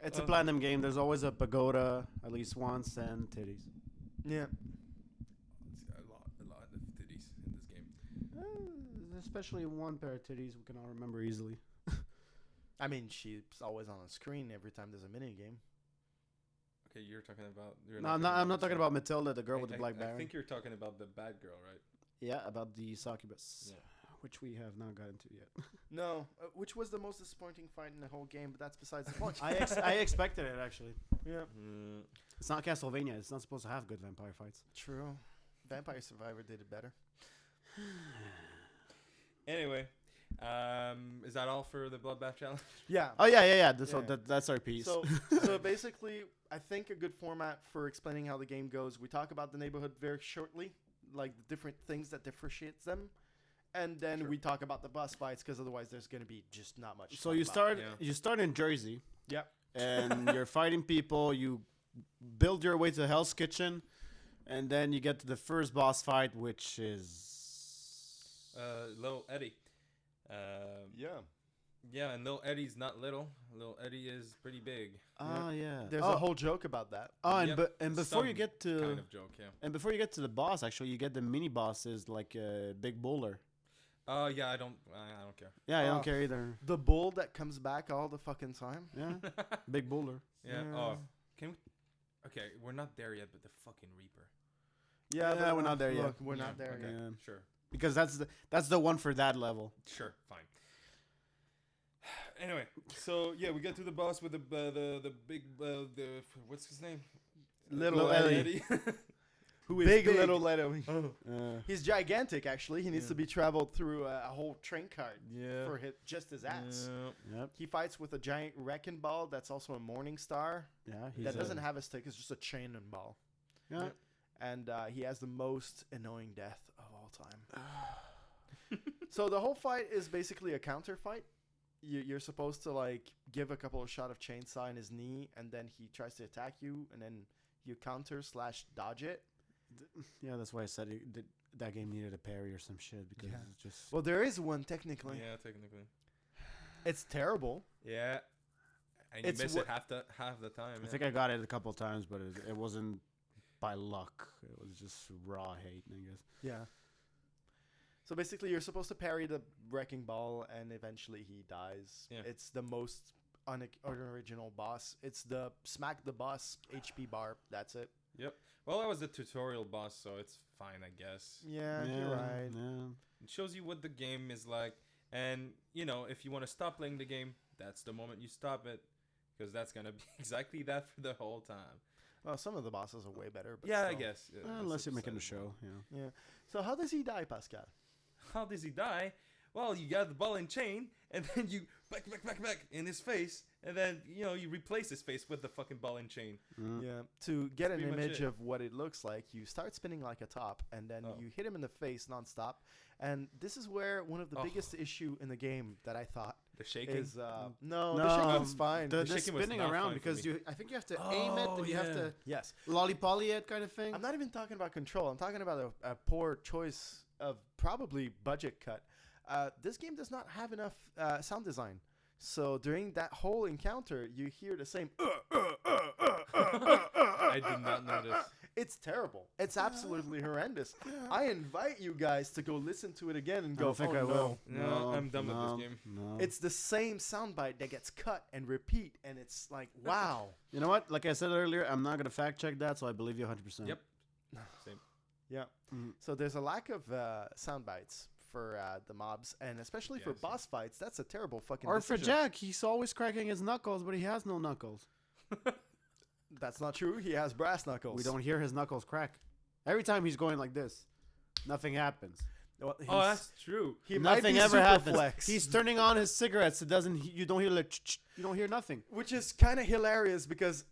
It's a platinum game. There's always a pagoda at least once and titties. Yeah. A lot of titties in this game. Especially one pair of titties we can all remember easily. I mean, she's always on the screen every time there's a mini game. Okay, you're talking about. You're No, I'm not talking about Matilda, the girl with the black I baron. think you're talking about the bad girl, right? Yeah, about the succubus, Yeah. which we have not gotten to yet. No, which was the most disappointing fight in the whole game, but that's besides the point. I expected it actually. Yeah. It's not Castlevania. It's not supposed to have good vampire fights. True. Vampire Survivor did it better. Anyway, is that all for the bloodbath challenge? Yeah. Oh yeah. So Yeah. that's our piece. So basically, I think a good format for explaining how the game goes. We talk about the neighborhood very shortly, like the different things that differentiates them, and then Sure. we talk about the boss fights because otherwise there's going to be just not much. So to you talk about. you start in Jersey. Yep. And you're fighting people. You build your way to Hell's Kitchen, and then you get to the first boss fight, which is Little Eddie. Yeah. Yeah, and Little Eddie's not little. Little Eddie is pretty big. yeah. There's a whole joke about that. Yep, and before you some get to kind of joke, yeah. and before you get to the boss, actually, you get the mini bosses like a big bowler. Yeah, I don't care. Yeah, I Oh. don't care either. The bull that comes back all the fucking time. Yeah, big bowler. Yeah. Yeah. Oh, can we? Okay, we're not there yet, but the fucking Reaper. Yeah, Yeah, we're not there yet. Look, we're Yeah, not there okay. yet. Yeah. Sure. Because that's the one for that level. Sure. Fine. Anyway, so yeah, we get to the boss with the big the what's his name? Little Eddie. Who is big little Letto. Uh, He's gigantic, actually. He needs Yeah. to be traveled through a whole train cart Yeah. for just his ass. yep. He fights with a giant wrecking ball that's also a morning star. Yeah. He's That doesn't have a stick. It's just a chain and ball. Yeah. And he has the most annoying death of all time. So the whole fight is basically a counter fight. You're supposed to like give a couple of shot of chainsaw in his knee, and then he tries to attack you, and then you counter/dodge it. Yeah, that's why I said that game needed a parry or some shit because Yeah. it's just. Well, there is one technically. Yeah, technically. It's terrible. Yeah. And you It's miss wha- it half the time. I yeah. think I got it a couple of times, but it wasn't by luck. It was just raw hate, I guess. Yeah. So basically, you're supposed to parry the wrecking ball, and eventually he dies. Yeah. It's the most unoriginal boss. It's the smack the boss HP bar. That's it. Yep. Well, that was the tutorial boss, so it's fine, I guess. Yeah, you're right. Yeah. It shows you what the game is like, and you know, if you want to stop playing the game, that's the moment you stop it, because that's gonna be exactly that for the whole time. Well, some of the bosses are way better. But Yeah, I still. guess. Yeah, Unless that's you're making a upsetting. show, yeah. Yeah. So how does he die, Pascal? How does he die? Well, you got the ball and chain, and then you back in his face, and then you know you replace his face with the fucking ball and chain. Yeah. To get an pretty much image it. of what it looks like, you start spinning like a top, and then Oh. you hit him in the face nonstop. And this is where one of the Oh. biggest issue in the game that I thought The shaking. is no, the shaking's fine. The shaking was spinning not around fine for because me. I think you have to aim it and you have yeah. to Yes. lollipolly it kind of thing. I'm not even talking about control. I'm talking about a poor choice of probably budget cut. This game does not have enough sound design. So during that whole encounter, you hear the same. I did not notice. It's terrible. It's absolutely horrendous. I invite you guys to go listen to it again and I go. don't think oh, I will. No, I'm done with this game. No. It's the same soundbite that gets cut and repeat, and it's like, wow. You know what? Like I said earlier, I'm not gonna fact check that, so I believe you 100%. Yep. Same. Yeah. Mhm. So there's a lack of sound bites for the mobs, and especially for Yes. boss fights. That's a terrible fucking Or for decision. Jack, he's always cracking his knuckles, but he has no knuckles. That's not true. He has brass knuckles. We don't hear his knuckles crack. Every time he's going like this, nothing happens. Well, Oh, that's true. he might Nothing be ever happens. Superflex. He's turning on his cigarettes. It doesn't. You don't hear you don't hear nothing. Which is kind of hilarious because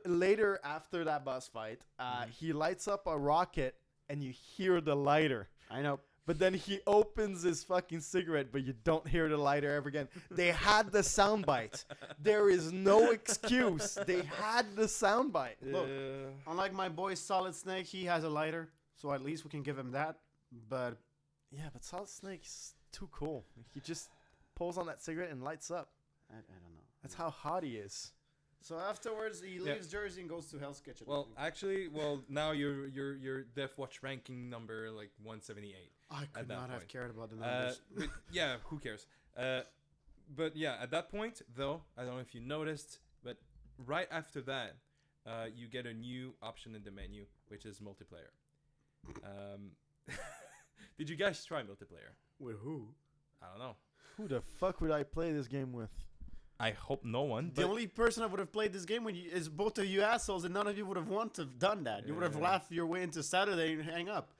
later after that boss fight, Mm-hmm. he lights up a rocket and you hear the lighter. I know. But then he opens his fucking cigarette, but you don't hear the lighter ever again. They had the soundbite. There is no excuse. They had the soundbite. Look, unlike my boy Solid Snake, he has a lighter, so at least we can give him that. But Yeah, but Solid Snake's too cool. He just pulls on that cigarette and lights up. I don't know. That's how hot he is. So afterwards, he leaves Jersey and goes to Hell's Kitchen. I Well, think. actually, now your Death Watch ranking number like 178. I at could that not have point. cared about the numbers. But yeah, who cares? But yeah, at that point, though, I don't know if you noticed, but right after that, you get a new option in the menu, which is multiplayer. Did you guys try multiplayer? With who? I don't know. Who the fuck would I play this game with? I hope no one. The only person that would have played this game with you is both of you assholes, and none of you would have wanted to have done that. You would have Yeah. laughed your way into Saturday and hang up.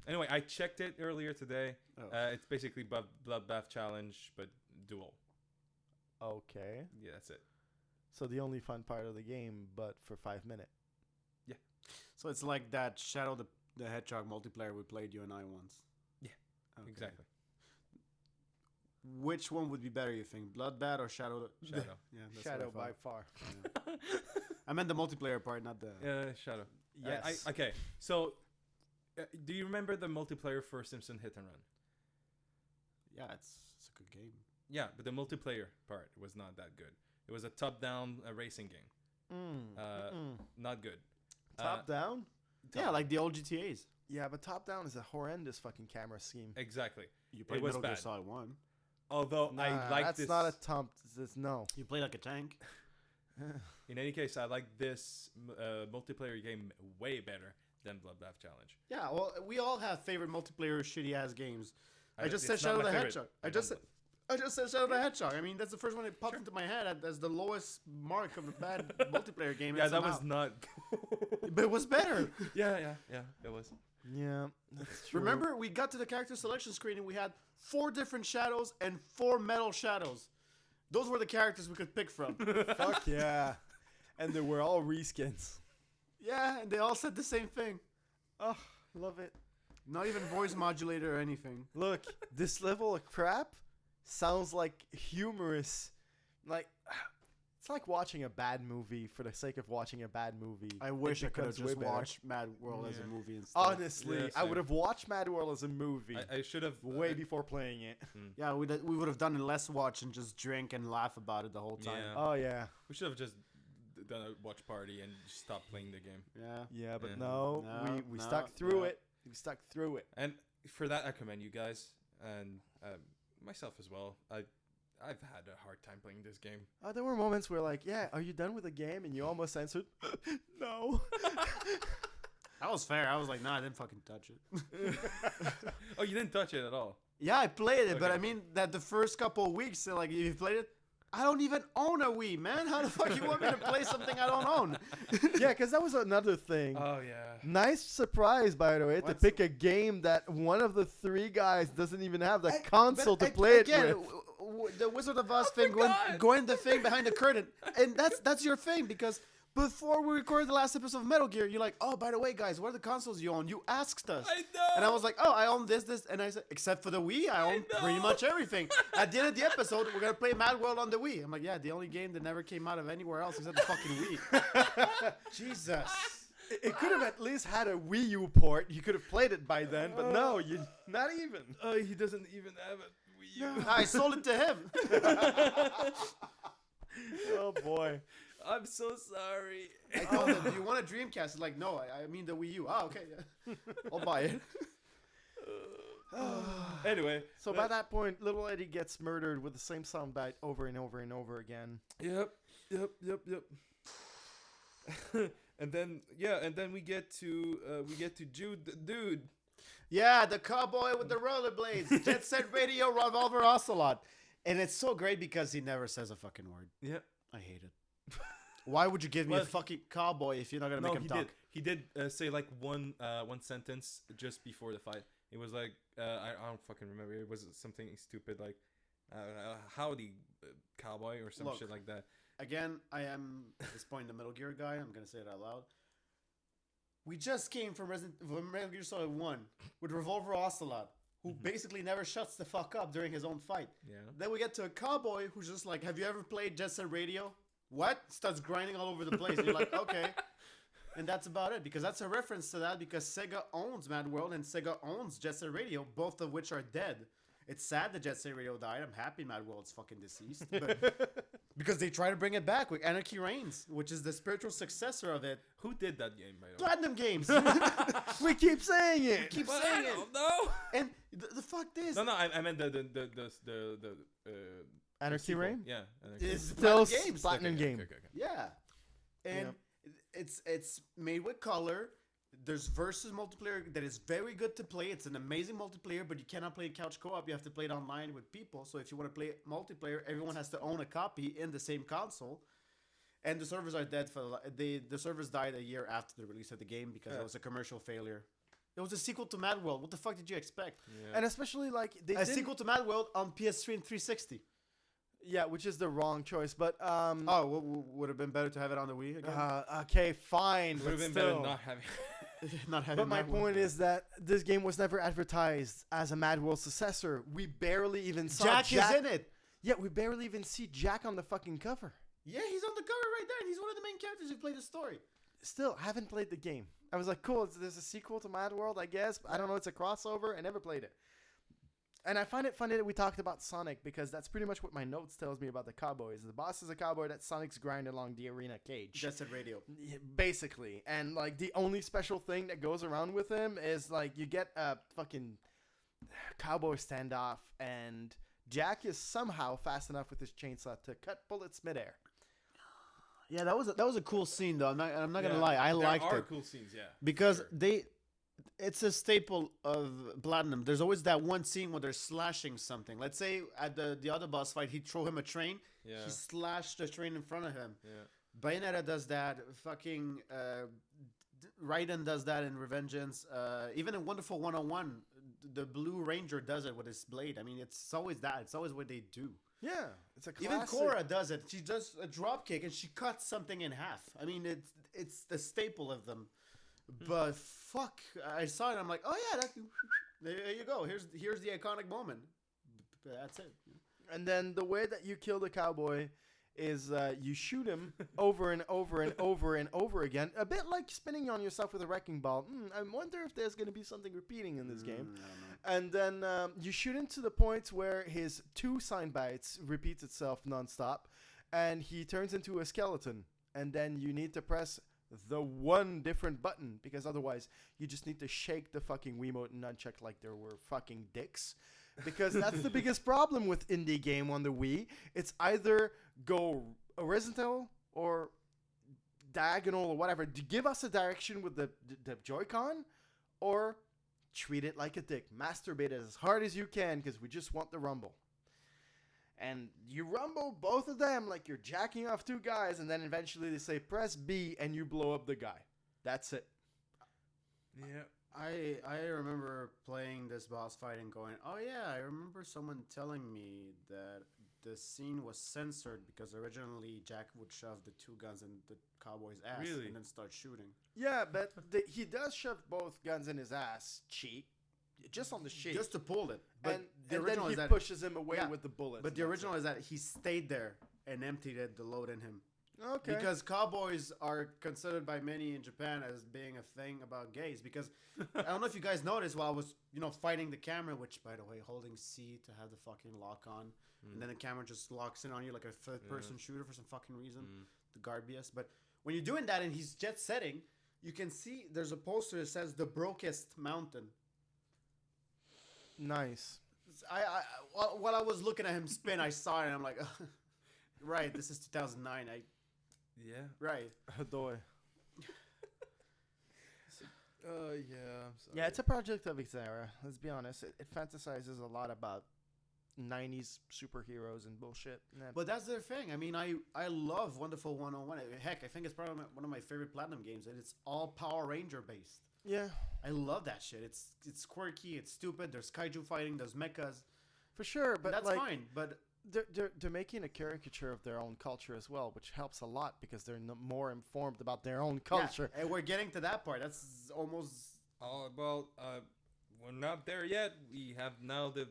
Anyway, I checked it earlier today. Oh. It's basically Bloodbath Challenge, but dual. Okay. Yeah, that's it. So the only fun part of the game, but for 5 minutes. So it's like that Shadow the Hedgehog multiplayer we played you and I once. Yeah, Okay. Exactly. Which one would be better, you think? Bloodbath or Shadow? Shadow. Yeah, that's Shadow what I by thought. far. I meant the multiplayer part, not the. Shadow. Yes. Okay, so do you remember the multiplayer for Simpson Hit and Run? Yeah, it's a good game. Yeah, but the multiplayer part was not that good. It was a top-down racing game. Not good. Top down? Yeah, like the old GTA's. Yeah, but top down is a horrendous fucking camera scheme. Exactly. You played was Metal Gear bad. Solid 1. Although I like that's this. not a top. No. You played like a tank. In any case, I like this multiplayer game way better than Bloodbath Challenge. Yeah, well, we all have favorite multiplayer shitty ass games. I just said it's not Shadow my the favorite. Hedgehog. I just said Shadow the Hedgehog. I mean, that's the first one that popped into my head as the lowest mark of a bad multiplayer game. Yeah, and that was somehow- not. But it was better. yeah, it was. Yeah, that's true. Remember, we got to the character selection screen and we had 4 different shadows and 4 metal shadows. Those were the characters we could pick from. Fuck yeah. And they were all reskins. Yeah, and they all said the same thing. Oh, love it. Not even voice modulator or anything. Look, this level of crap sounds like humorous. Like, it's like watching a bad movie for the sake of watching a bad movie. I wish I could have becomes way just better. watched MadWorld as a Yeah. movie instead. Honestly, Yeah, I same. would have watched MadWorld as a movie I should have way before playing it. Yeah, we would have done a less watch and just drink and laugh about it the whole time. Yeah. Oh, yeah. We should have just done a watch party and just stopped playing the game. Yeah. Yeah, but Yeah. no, No, we no, stuck through no. it. We stuck through it. And for that, I commend you guys and myself as well. I've had a hard time playing this game. There were moments where, like, yeah, are you done with the game? And you almost answered, no. That was fair. I was like, nah, I didn't fucking touch it. Oh, you didn't touch it at all. Yeah, I played it, but Okay. I mean that the first couple of weeks, like, you played it. I don't even own a Wii, man. How the fuck you want me to play something I don't own? Yeah, because that was another thing. Oh yeah. Nice surprise, by the way, to What's- pick a game that one of the 3 guys doesn't even have the I- console but to play it again, with. The Wizard of Oz I thing, forgot. going the thing behind the curtain, and that's your thing because before we recorded the last episode of Metal Gear, you're like, oh, by the way, guys, what are the consoles you own? You asked us. I know. And I was like, oh, I own this, and I said, except for the Wii, I own pretty know. much everything. At the end of the episode, we're going to play MadWorld on the Wii. I'm like, yeah, the only game that never came out of anywhere else except the fucking Wii. Jesus. It could have at least had a Wii U port. You could have played it by then, but no, you not even. He doesn't even have it. Wii U. I sold it to him. Oh boy. I'm so sorry. I told him, do you want a Dreamcast? He's like, no, I mean the Wii U. Oh, okay. Yeah. I'll buy it. Anyway. So by that point, little Eddie gets murdered with the same soundbite over and over and over again. Yep. And then we get to Jude the dude. Yeah, the cowboy with the rollerblades. Jet Set Radio, Revolver Ocelot. And it's so great because he never says a fucking word. Yep. I hate it. Why would you give me Well, a fucking cowboy if you're not going to No, make him he talk? did. He did say like one sentence just before the fight. It was like I don't fucking remember. It was something stupid like howdy cowboy or some Look. shit like that. Again, I am at this point the Metal Gear guy. I'm going to say it out loud. We just came from Metal Gear Solid 1 with Revolver Ocelot, who basically never shuts the fuck up during his own fight. Yeah. Then we get to a cowboy who's just like, have you ever played Jet Set Radio? What? Starts grinding all over the place. And you're like, okay. And that's about it, because that's a reference to that, because Sega owns MadWorld and Sega owns Jet Set Radio, both of which are dead. It's sad that Jet Set Radio died. I'm happy MadWorld's fucking deceased. But because they try to bring it back with Anarchy Reigns, which is the spiritual successor of it. Who did that game, by the way? Platinum Games. We keep saying it. Keep Well, saying I it. don't know. And the fuck this. No, I meant the Anarchy sequel. Reign? Yeah. Anarchy It's Reign. Still Platinum Games. Platinum Okay, game. okay. Yeah. And it's made with color. There's versus multiplayer that is very good to play. It's an amazing multiplayer, but you cannot play couch co-op. You have to play it online with people. So if you want to play multiplayer, everyone has to own a copy in the same console. And the servers are dead the servers died a year after the release of the game because it was a commercial failure. It was a sequel to MadWorld. What the fuck did you expect? Yeah. And especially like they A sequel to MadWorld on PS3 and 360. Yeah, which is the wrong choice. But Would have been better to have it on the Wii again? okay, fine. Would But have been still. better not having. Not having But my MadWorld. point is that this game was never advertised as a MadWorld successor. We barely even saw Jack is in it. Yeah, we barely even see Jack on the fucking cover. Yeah, he's on the cover right there, and he's one of the main characters who played the story. Still, haven't played the game. I was like, cool, there's a sequel to MadWorld, I guess. I don't know, it's a crossover. I never played it. And I find it funny that we talked about Sonic, because that's pretty much what my notes tells me about the cowboys. The boss is a cowboy that Sonic's grinding along the arena cage. Just at radio. Yeah, basically. And like the only special thing that goes around with him is like you get a fucking cowboy standoff, and Jack is somehow fast enough with his chainsaw to cut bullets midair. Yeah, that was a cool scene though. I'm not gonna Yeah, lie, I liked There are it cool scenes, yeah. because Sure. it's a staple of Platinum. There's always that one scene where they're slashing something. Let's say at the other boss fight, he'd throw him a train. Yeah. He slashed the train in front of him. Yeah. Bayonetta does that. Fucking Raiden does that in Revengeance. Even in Wonderful 101, the Blue Ranger does it with his blade. I mean, it's always that. It's always what they do. Yeah, it's a classic. Even Korra does it. She does a drop kick and she cuts something in half. I mean, it's the staple of them. But fuck, I saw it. I'm like, oh yeah, there you go. Here's the iconic moment. That's it. And then the way that you kill the cowboy is you shoot him over and over and over and over again. A bit like spinning on yourself with a wrecking ball. I wonder if there's going to be something repeating in this game. I don't know. And then you shoot him to the point where his 2 sign bites repeats itself nonstop, and he turns into a skeleton. And then you need to press the one different button, because otherwise you just need to shake the fucking Wiimote and nunchuck like there were fucking dicks. Because that's the biggest problem with indie game on the Wii. It's either go horizontal or diagonal or whatever. Give us a direction with the Joy-Con, or treat it like a dick. Masturbate it as hard as you can, because we just want the rumble. And you rumble both of them like you're jacking off 2 guys, and then eventually they say press B and you blow up the guy. That's it. Yeah. I remember playing this boss fight and going, oh yeah, I remember someone telling me that the scene was censored because originally Jack would shove the 2 guns in the cowboy's ass Really? and then start shooting. Yeah, but he does shove both guns in his ass cheek, just on the cheek. Just to pull it. But and the then original he is that pushes him away Yeah, with the bullets. But the and that's original is that he stayed there and emptied the load in him. it. Okay. Because cowboys are considered by many in Japan as being a thing about gays. Because I don't know if you guys noticed while I was, fighting the camera, which by the way, holding C to have the fucking lock on, and then the camera just locks in on you like a third-person shooter for some fucking reason, the guard BS. But when you're doing that and he's jet setting, you can see there's a poster that says the brokest mountain. Nice. While I was looking at him spin, I saw it and I'm like, right, this is 2009. Yeah. Right. Adoy. Yeah. I'm sorry. Yeah, it's a project of its era. Let's be honest. It fantasizes a lot about 90s superheroes and bullshit. Nah, But that's their thing. I mean, I love Wonderful 101. Heck, I think it's probably one of my favorite Platinum games, and it's all Power Ranger based. yeah, I love that shit. It's quirky, it's stupid. There's kaiju fighting, there's mechas. for sure. But That's like, fine. But they're making a caricature of their own culture as well, which helps a lot because they're more informed about their own culture. Yeah, and we're getting to that part. That's almost. Oh well, we're not there yet. We have now the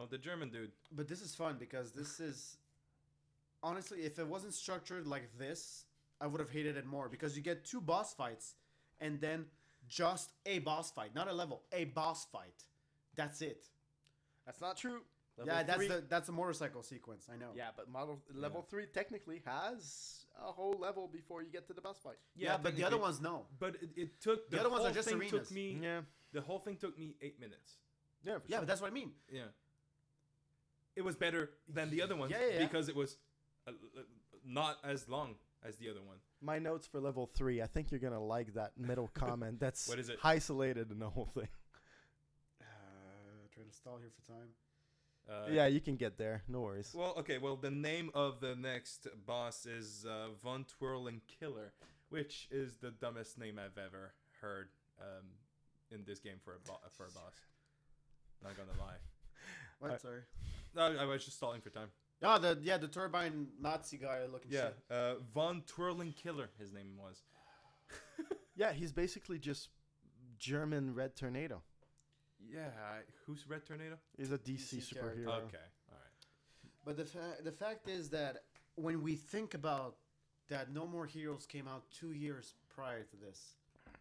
the German dude. But this is fun because this is honestly, if it wasn't structured like this, I would have hated it more because you get 2 boss fights and then just a boss fight, not a level, a boss fight. That's it. That's not true. Yeah, Level three- that's a motorcycle sequence. I know. Yeah, but level 3 technically has a whole level before you get to the boss fight. Yeah, but the other ones no. But it took The other ones are just thing arenas. took me. Yeah. The whole thing took me 8 minutes. Yeah, for Yeah, sure. but that's what I mean. Yeah. It was better than the other ones Yeah. because it was not as long as the other one. My notes for level 3, I think you're going to like that middle comment that's What is it? isolated in the whole thing. Trying to stall here for time. Yeah, you can get there. No worries. Well, okay. Well, the name of the next boss is Von Twirling Killer, which is the dumbest name I've ever heard in this game for a boss. Not gonna lie. What? Sorry. No, I was just stalling for time. Oh, the turbine Nazi guy looking Yeah, shit. Von Twirling Killer. His name was. Yeah, he's basically just German Red Tornado. Yeah, who's Red Tornado? He's a DC, DC character. superhero. Okay, all right. But the fact is that when we think about that, No More Heroes came out 2 years prior to this,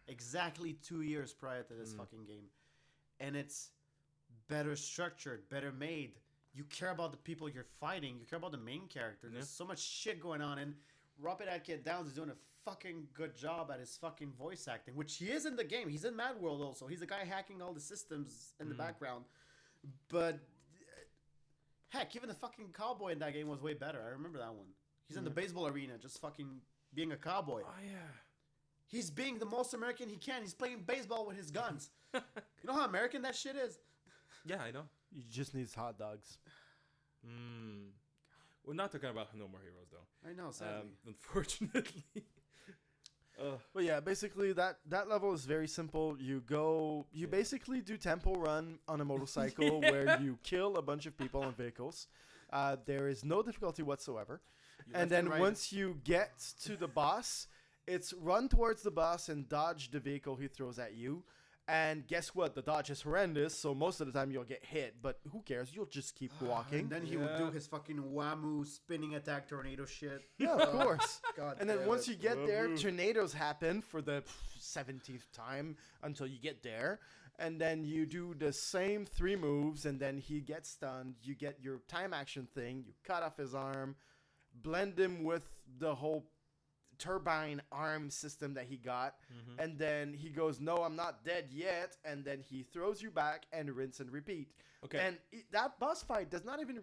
exactly 2 years prior to this fucking game, and it's better structured, better made. You care about the people you're fighting. You care about the main character. There's so much shit going on, and Rapid Kid Downs is doing a fucking good job at his fucking voice acting, which he is in the game. He's in MadWorld also. He's the guy hacking all the systems in the background. But heck, even the fucking cowboy in that game was way better. I remember that one. He's in the baseball arena, just fucking being a cowboy. Oh yeah. He's being the most American he can. He's playing baseball with his guns. You know how American that shit is? Yeah, I know. He just needs hot dogs. We're not talking about No More Heroes though. I know, sadly. Unfortunately. But yeah, basically that level is very simple. You basically do tempo run on a motorcycle where you kill a bunch of people and vehicles. There is no difficulty whatsoever. And then once you get to the boss, it's run towards the boss and dodge the vehicle he throws at you. And guess what? The dodge is horrendous, so most of the time you'll get hit. But who cares? You'll just keep walking. And then he would do his fucking whammoo spinning attack tornado shit. Yeah, of course. God And then damn once it. you get there, tornadoes happen for the 17th time until you get there. And then you do the same 3 moves, and then he gets stunned. You get your time action thing. You cut off his arm, blend him with the whole turbine arm system that he got. And then he goes, "No, I'm not dead yet." And then he throws you back and rinse and repeat. Okay. And that boss fight does not even...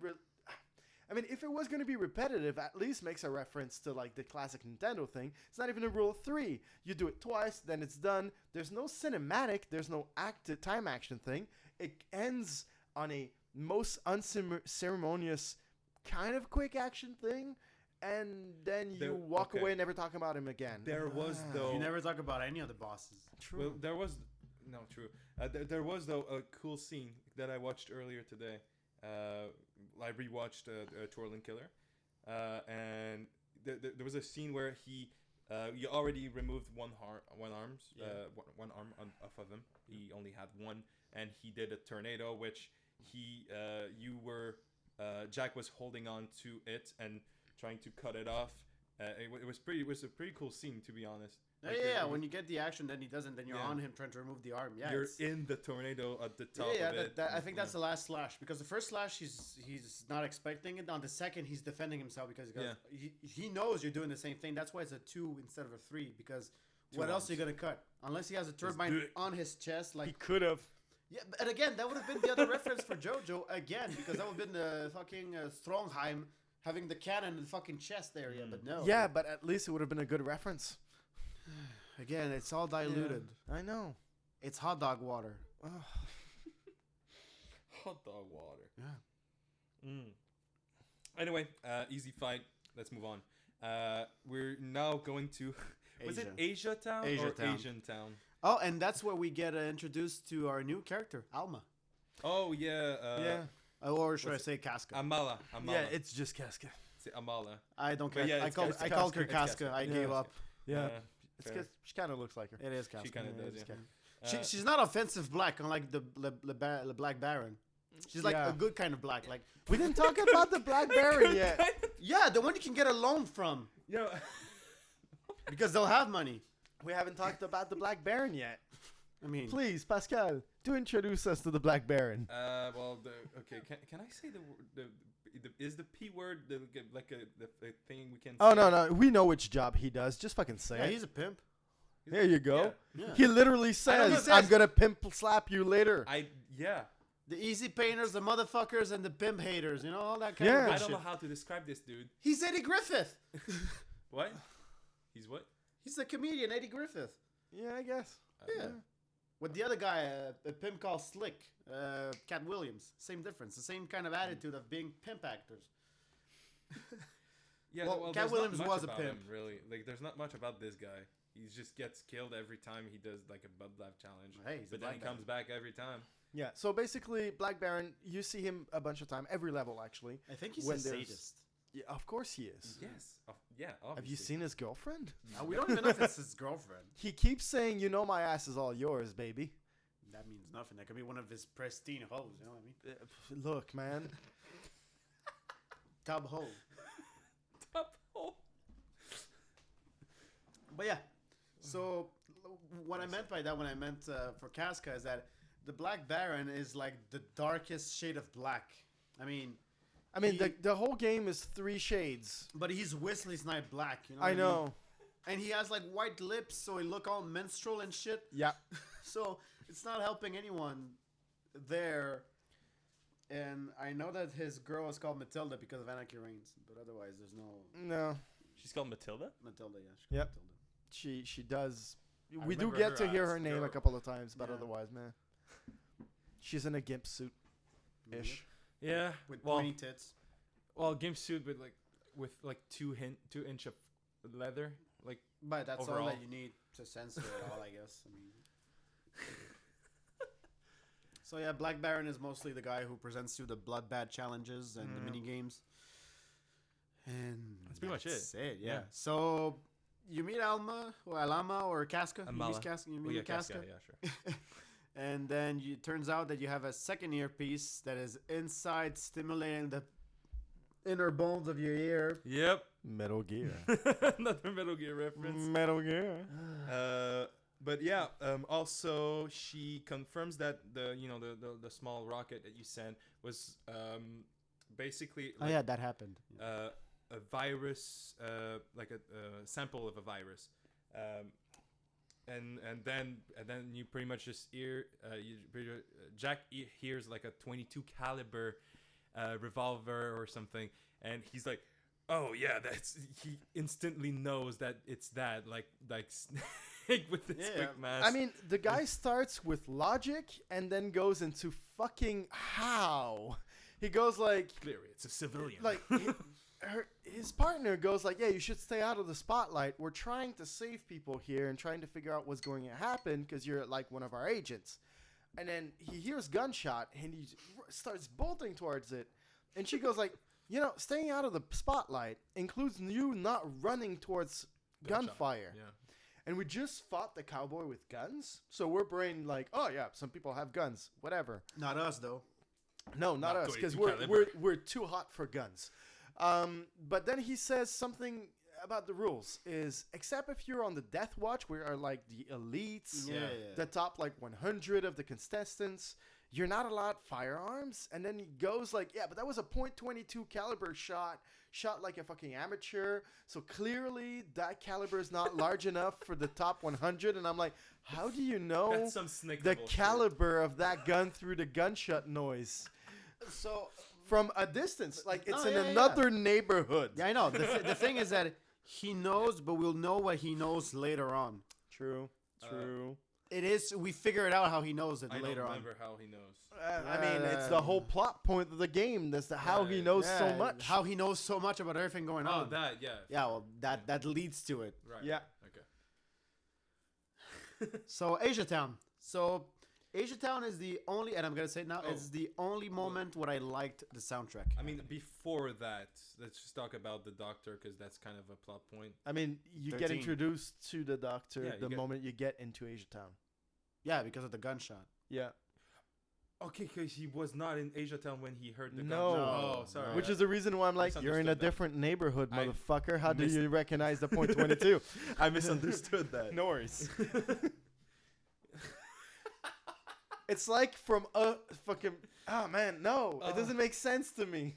I mean, if it was going to be repetitive, at least makes a reference to like the classic Nintendo thing. It's not even a rule of 3. You do it twice, then it's done. There's no cinematic. There's no time action thing. It ends on a most unceremonious kind of quick action thing, and then you walk away and never talk about him again. There was though. You never talk about any of the bosses. True. Well, there was no true. There was though a cool scene that I watched earlier today. I rewatched Twirling Killer, and there was a scene where he already removed one arm off of him. He only had one, and he did a tornado, which Jack was holding on to it and trying to cut it off. It was a pretty cool scene, to be honest. Yeah, when you get the action, then he doesn't. Then you're on him trying to remove the arm. Yeah, you're in the tornado at the top of it. I think that's the last slash, because the first slash he's not expecting it. On the second, he's defending himself because he knows you're doing the same thing. That's why it's a 2 instead of a 3, because what else are you gonna cut? Unless he has a turbine on his chest, like he could have. Yeah, and again, that would have been the other reference for JoJo again, because that would have been the fucking Strongheim having the cannon in the fucking chest area. But no. Yeah, but at least it would have been a good reference. Again, it's all diluted. I know. It's hot dog water. Hot dog water. Yeah. Anyway, easy fight. Let's move on. We're now going to... Was it Asia Town Asia or Town. Asian Town? Oh, and that's where we get introduced to our new character, Alma. Oh, yeah. Or should I What's say Casca? Amala. Yeah, it's just Casca. Say Amala. I don't But care. yeah, I it's called Casca. her It's Casca. Casca. I Yeah. gave up. Yeah. Fair. It's because she kind of looks like her. It is Casca. She kind of Yeah, does, it's yeah. Casca. She's not offensive black, unlike the Black Baron. She's like Yeah. a good kind of black. Like, We didn't talk about the Black Baron yet. yeah, the one you can get a loan from Yo. because they'll have money. We haven't talked about the Black Baron yet. I mean, Please, Pascal, do introduce us to the Black Baron. Well, okay. Can I say the is the P word like the thing we can? Oh, say? no. We know which job he does. Just fucking say yeah, it. he's a pimp. There you go. Yeah. He literally know, says, he I'm says- going to pimp slap you later. Yeah. The easy painters, the motherfuckers, and the pimp haters. You know all that kind Yeah. of I bullshit. don't know how to describe this dude. He's Eddie Griffith. What? He's what? He's the comedian Eddie Griffith. Yeah, I guess. Yeah. With the other guy, a pimp called Slick, Cat Williams. Same difference. The same kind of attitude of being pimp actors. Yeah. Well, Well, Cat there's Williams not much was a about pimp. him, really. Like, there's not much about this guy. He just gets killed every time he does like a Bud Light challenge. Hey, he's a but then he black guy. comes back every time. Yeah, so basically, Black Baron, you see him a bunch of time, every level, actually. I think he's When a there's- sadist. Yeah, of course he is. Yes. Yeah. Obviously. Have you seen his girlfriend? Now, we don't even know if it's his girlfriend. He keeps saying, you know my ass is all yours, baby. That means nothing. That could be one of his pristine hoes. You know what I mean? Look, man. Tub hoe. Top hole. But yeah. So what I meant by that, when I meant for Casca, is that the Black Baron is like the darkest shade of black. I mean, The whole game is 3 shades. but he's Wesley Snipes black. You know I what know. mean? And he has like white lips, so he look all menstrual and shit. Yeah. So it's not helping anyone there. And I know that his girl is called Matilda because of Anarchy Reigns, but otherwise there's no No. She's called Matilda. Matilda. Yeah, she's Yep. called Matilda. She does. I We do remember get her to hear as her name a girl. couple of times, but Yeah. otherwise, man. She's in a gimp suit ish. Yeah. With Well, pointy tits. gimp suit with like 2-inch of leather. Like, But that's all overall. that you need to censor it all, I guess. I mean. So yeah, Black Baron is mostly the guy who presents you the blood bad challenges and the mini games. And That's pretty much it. Yeah. Yeah. So you meet Alama or Casca. You Amala. meet Casca. You oh, meet yeah, Casca. yeah, sure. And then it turns out that you have a second earpiece that is inside stimulating the inner bones of your ear. Yep. Metal Gear. Another Metal Gear reference. Metal Gear. But yeah, also she confirms that the small rocket that you sent was basically Oh yeah, that happened. a virus, like a sample of a virus, and then you pretty much just Jack hears like a 22 caliber revolver or something, and he's like, oh yeah, he instantly knows that it's that like Snake with this Yeah. quick mask. I mean, the guy starts with logic and then goes into fucking how. He goes like, clearly it's a civilian. his partner goes like, yeah, you should stay out of the spotlight. We're trying to save people here and trying to figure out what's going to happen because you're like one of our agents. And then he hears gunshot and he starts bolting towards it. And she goes like, staying out of the spotlight includes you not running towards Gunshot. gunfire. Yeah. And we just fought the cowboy with guns. So we're brain like, oh yeah, some people have guns, whatever. Not us though. No, not Not us, because 22 we're too hot for guns. But then he says something about the rules is, except if you're on the death watch, we are like the elites, Yeah. the top like 100 of the contestants. You're not allowed firearms. And then he goes like, yeah, but that was a .22 caliber shot like a fucking amateur. So clearly that caliber is not large enough for the top 100. And I'm like, how do you know That's some Snake the bullshit. caliber of that gun through the gunshot noise? So From a distance, like it's Oh, in yeah, yeah. another neighborhood. yeah, I know. The thing is that he knows, but we'll know what he knows later on. True. It is. We figure it out how he knows it I later don't on. remember how he knows. I mean, it's the whole plot point of the game. That's how he knows so Yeah, much. How he knows so much about everything going Oh, on. that, yeah. Yeah, well, that leads to it. Right. Yeah. Okay. So Asia Town. So Asia Town is the only, and I'm gonna say it now, Oh. it's the only moment where I liked the soundtrack. I mean, before that, let's just talk about the Doctor because that's kind of a plot point. I mean, you get 13. introduced to the Doctor Yeah, you the get- moment you get into Asia Town. Yeah, because of the gunshot. Yeah. Okay, because he was not in Asia Town when he heard the No. gun. No. Oh, sorry. Which is the reason why I'm like, you're in a Misunderstood that. different neighborhood, I motherfucker. How do missed- you recognize the point 22? I misunderstood that. No worries. It's like from a fucking. Oh man, no, it doesn't make sense to me.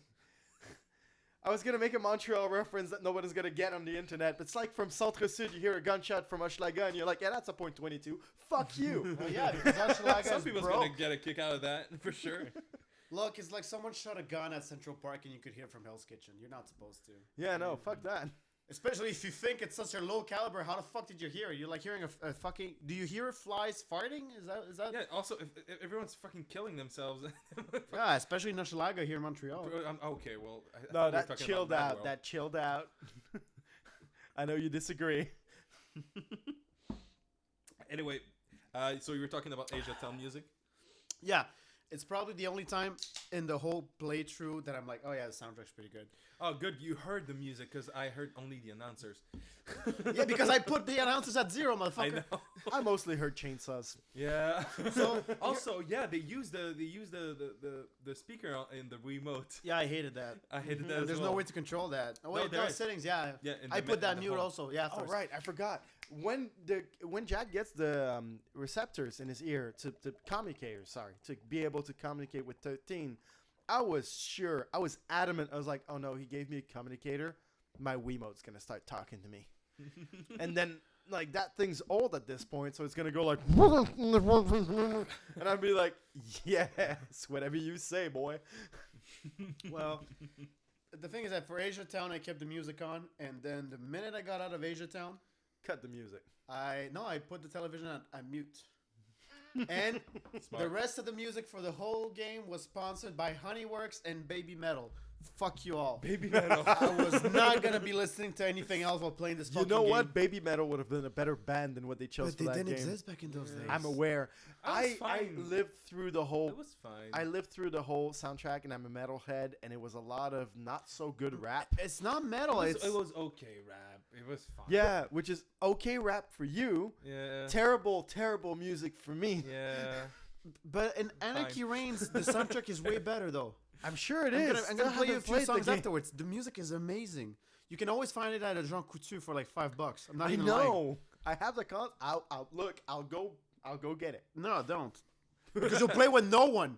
I was gonna make a Montreal reference that nobody's gonna get on the internet, but it's like from Centre Sud, you hear a gunshot from Hochelaga, and you're like, yeah, that's a point 22. Fuck you. Oh yeah, because Hochelaga Some is people's broke. gonna get a kick out of that for sure. Look, it's like someone shot a gun at Central Park and you could hear from Hell's Kitchen. You're not supposed to. Yeah, no, fuck that. Especially if you think it's such a low caliber. How the fuck did you hear? You're like hearing a fucking. Do you hear flies farting? Is that? Yeah. Also, if everyone's fucking killing themselves. Yeah, especially in Hochelaga here in Montreal. Okay, well. I thought No, we were that talking chilled about out. MadWorld. That chilled out. I know you disagree. Anyway, so you were talking about Asia Town music. Yeah, it's probably the only time in the whole playthrough that I'm like, oh yeah, the soundtrack's pretty good. Oh, good. You heard the music because I heard only the announcers. Yeah, because I put the announcers at 0, I motherfucker. know. I mostly heard chainsaws. Yeah. So- also, yeah, they use the speaker in the remote. Yeah, I hated that. I hated that. And as there's well. no way to control that. Oh, No, wait, there those is. settings, yeah. Yeah, in I the put ma- that in the mute home. also. Yeah. Oh right, I forgot. When Jack gets the receptors in his ear to communicate, to be able to communicate with 13, I was adamant. I was like, oh no, he gave me a communicator. My Wiimote's gonna start talking to me, and then like that thing's old at this point, so it's gonna go like, and I'd be like, yes, whatever you say, boy. Well, the thing is that for Asia Town, I kept the music on, and then the minute I got out of Asia Town, Cut the music. I put the television on mute. And Smart. the rest of the music for the whole game was sponsored by Honeyworks and Baby Metal. Fuck you all. Baby metal. I was not gonna be listening to anything else while playing this You fucking know game. what? Baby Metal would have been a better band than what they chose But for they that didn't game. exist back in those days. I'm aware. I was I fine. lived through the whole. It was fine. I lived through the whole soundtrack, and I'm a metalhead, and it was a lot of not so good rap. It's not metal. it It's was okay rap. It was fine. Yeah, which is okay rap for you. Yeah. Terrible, terrible music for me. Yeah. but in Anarchy Reigns, the soundtrack is way better though. I'm sure it I'm is. gonna, I'm gonna Still play you a haven't few played the songs game. afterwards. The music is amazing. You can always find it at a Jean Coutu for like $5. I'm not I even lying. know. I have the con. I'll look. I'll go get it. No, don't. Because you'll play with no one.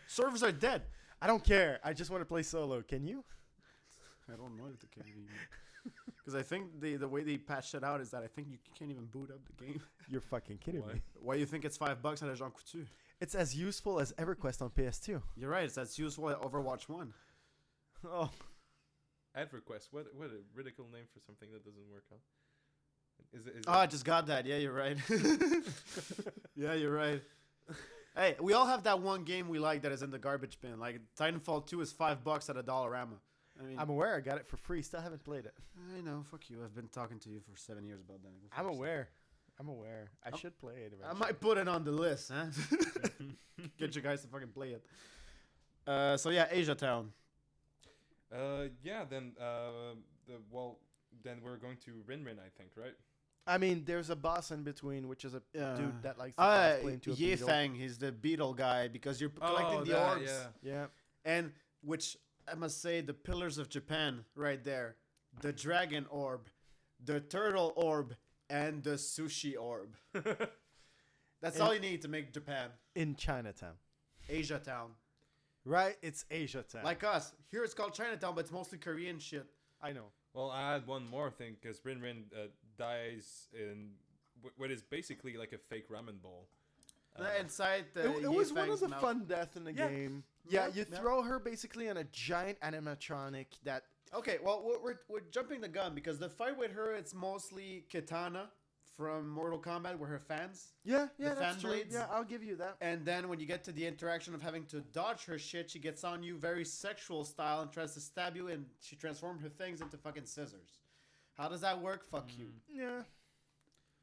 Servers are dead. I don't care. I just want to play solo. Can you? I don't know if they can anymore. Because I think the way they patched it out is that I think you can't even boot up the game. You're fucking kidding Why? me. Why you think it's $5 at a Jean Coutu? It's as useful as EverQuest on PS2. You're right. It's as useful as Overwatch 1. Oh, EverQuest. What a ridicule name for something that doesn't work, huh? Is it? Oh, I just got that. Yeah, you're right. Yeah, you're right. Hey, we all have that one game we like that is in the garbage bin. Like Titanfall 2 is $5 at a Dollarama. I mean, I'm aware. I got it for free. Still haven't played it. I know. Fuck you. I've been talking to you for 7 years about that. Go I'm fuck aware. I'm aware. I should play it. yourself. I might put it on the list, huh? Get you guys to fucking play it. So yeah, Asia Town. Yeah. Then then we're going to Rin Rin, I think, right? I mean, there's a boss in between, which is a dude that likes to Uh, cosplay into a Ye beetle. Fang, he's the beetle guy because you're collecting the that, orbs. Yeah. Yeah. And which I must say, the pillars of Japan right there. The dragon orb, the turtle orb, and the sushi orb. That's And- all you need to make Japan. In Chinatown. Asia Town. Right? It's Asia Town. Like us. Here it's called Chinatown, but it's mostly Korean shit. I know. Well, I had one more thing because Rin Rin dies in what is basically like a fake ramen bowl. Inside the It was one of Ye-Fang's the mouth. fun deaths in the Yeah. game. Yeah, Yeah, you yeah. throw her basically on a giant animatronic that. Okay, well, we're jumping the gun because the fight with her, it's mostly Kitana from Mortal Kombat, where her fans. Yeah, The yeah, that's fan true. blades? Yeah, I'll give you that. And then when you get to the interaction of having to dodge her shit, she gets on you very sexual style and tries to stab you, and she transforms her things into fucking scissors. How does that work? Fuck you. Yeah.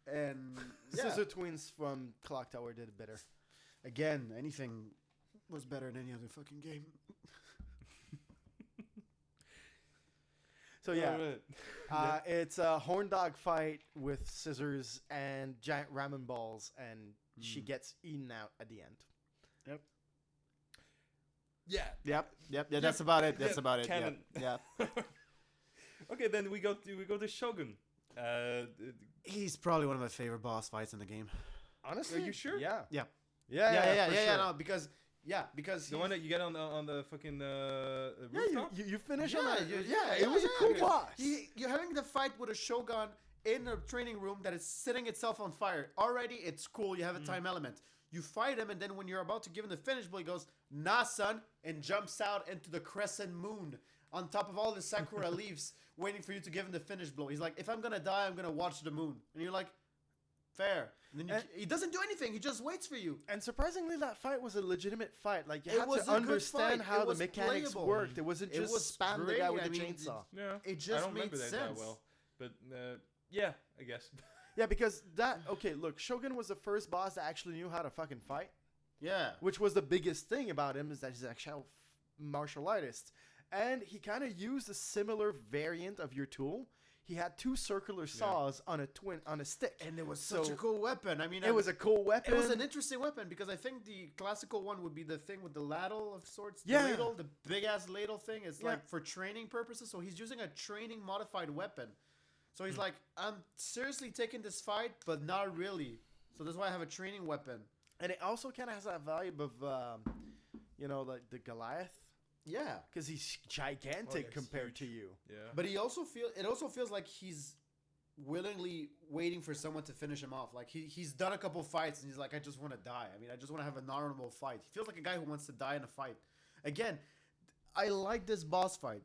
And yeah. Scissor Twins from Clock Tower did it better. Again, anything was better than any other fucking game. So yeah, Alright. it's a horn dog fight with scissors and giant ramen balls, and she gets eaten out at the end. Yeah. Yep. Yeah, that's about it. That's Yep, about it. canon. Yeah. Okay, then we go to Shogun. He's probably one of my favorite boss fights in the game. Honestly, Are you sure? Yeah. Yeah. Yeah. For sure. No, because The one that you get on the fucking Yeah, rooftop. you finish Yeah, on that. you- Yeah, yeah, it was yeah, a cool because boss. You're having the fight with a Shogun in a training room that is setting itself on fire. Already, it's cool. You have a time element. You fight him, and then when you're about to give him the finish blow, he goes, "Nah, son," and jumps out into the crescent moon on top of all the sakura leaves, waiting for you to give him the finish blow. He's like, "If I'm gonna die, I'm gonna watch the moon." And you're like, "Fair." And then he doesn't do anything. He just waits for you. And surprisingly, that fight was a legitimate fight. Like, you It had was to a good understand fight. how It the was mechanics playable. worked. It wasn't It just was spam the guy great. with I the mean, chainsaw. Yeah, It I just don't remember made that sense. well, but yeah, I guess. Yeah, because okay, look, Shogun was the first boss that actually knew how to fucking fight, Yeah. which was the biggest thing about him, is that he's actually a martial artist. And he kind of used a similar variant of your tool. He had two circular saws on a stick. And it was So, such a cool weapon. I mean, It was a cool weapon. It was an interesting weapon because I think the classical one would be the thing with the ladle of sorts. Yeah. The ladle, the big ass ladle thing is Yeah. like for training purposes. So he's using a training modified weapon. So he's like, I'm seriously taking this fight, but not really. So that's why I have a training weapon. And it also kind of has that vibe of, like the Goliath, Yeah. because he's gigantic he's compared huge. to you. Yeah. But it also feels like he's willingly waiting for someone to finish him off. Like he's done a couple fights and he's like, I just want to die. I mean, I just want to have an honorable fight. He feels like a guy who wants to die in a fight. Again, I like this boss fight,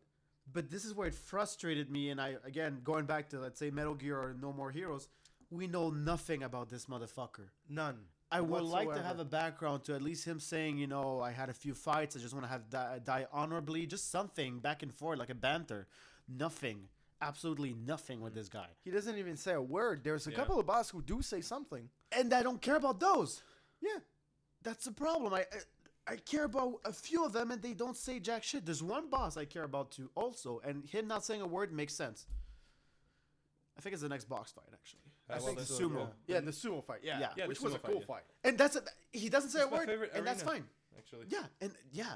but this is where it frustrated me. And going back to, let's say, Metal Gear or No More Heroes, we know nothing about this motherfucker. None. I would like to whatsoever. have a background to at least him saying, I had a few fights. I just want to have die honorably. Just something back and forth, like a banter. Nothing. Absolutely nothing with this guy. He doesn't even say a word. There's a Yeah. couple of bosses who do say something. And I don't care about those. Yeah. That's the problem. I care about a few of them, and they don't say jack shit. There's one boss I care about too, also, and him not saying a word makes sense. I think it's the next box fight, actually. I think that's the sumo. Yeah, the sumo fight. Yeah. Yeah. Yeah, the Which was sumo a fight, cool yeah. fight. And he doesn't say It's a my word, favorite and that's arena. fine. Actually. Yeah.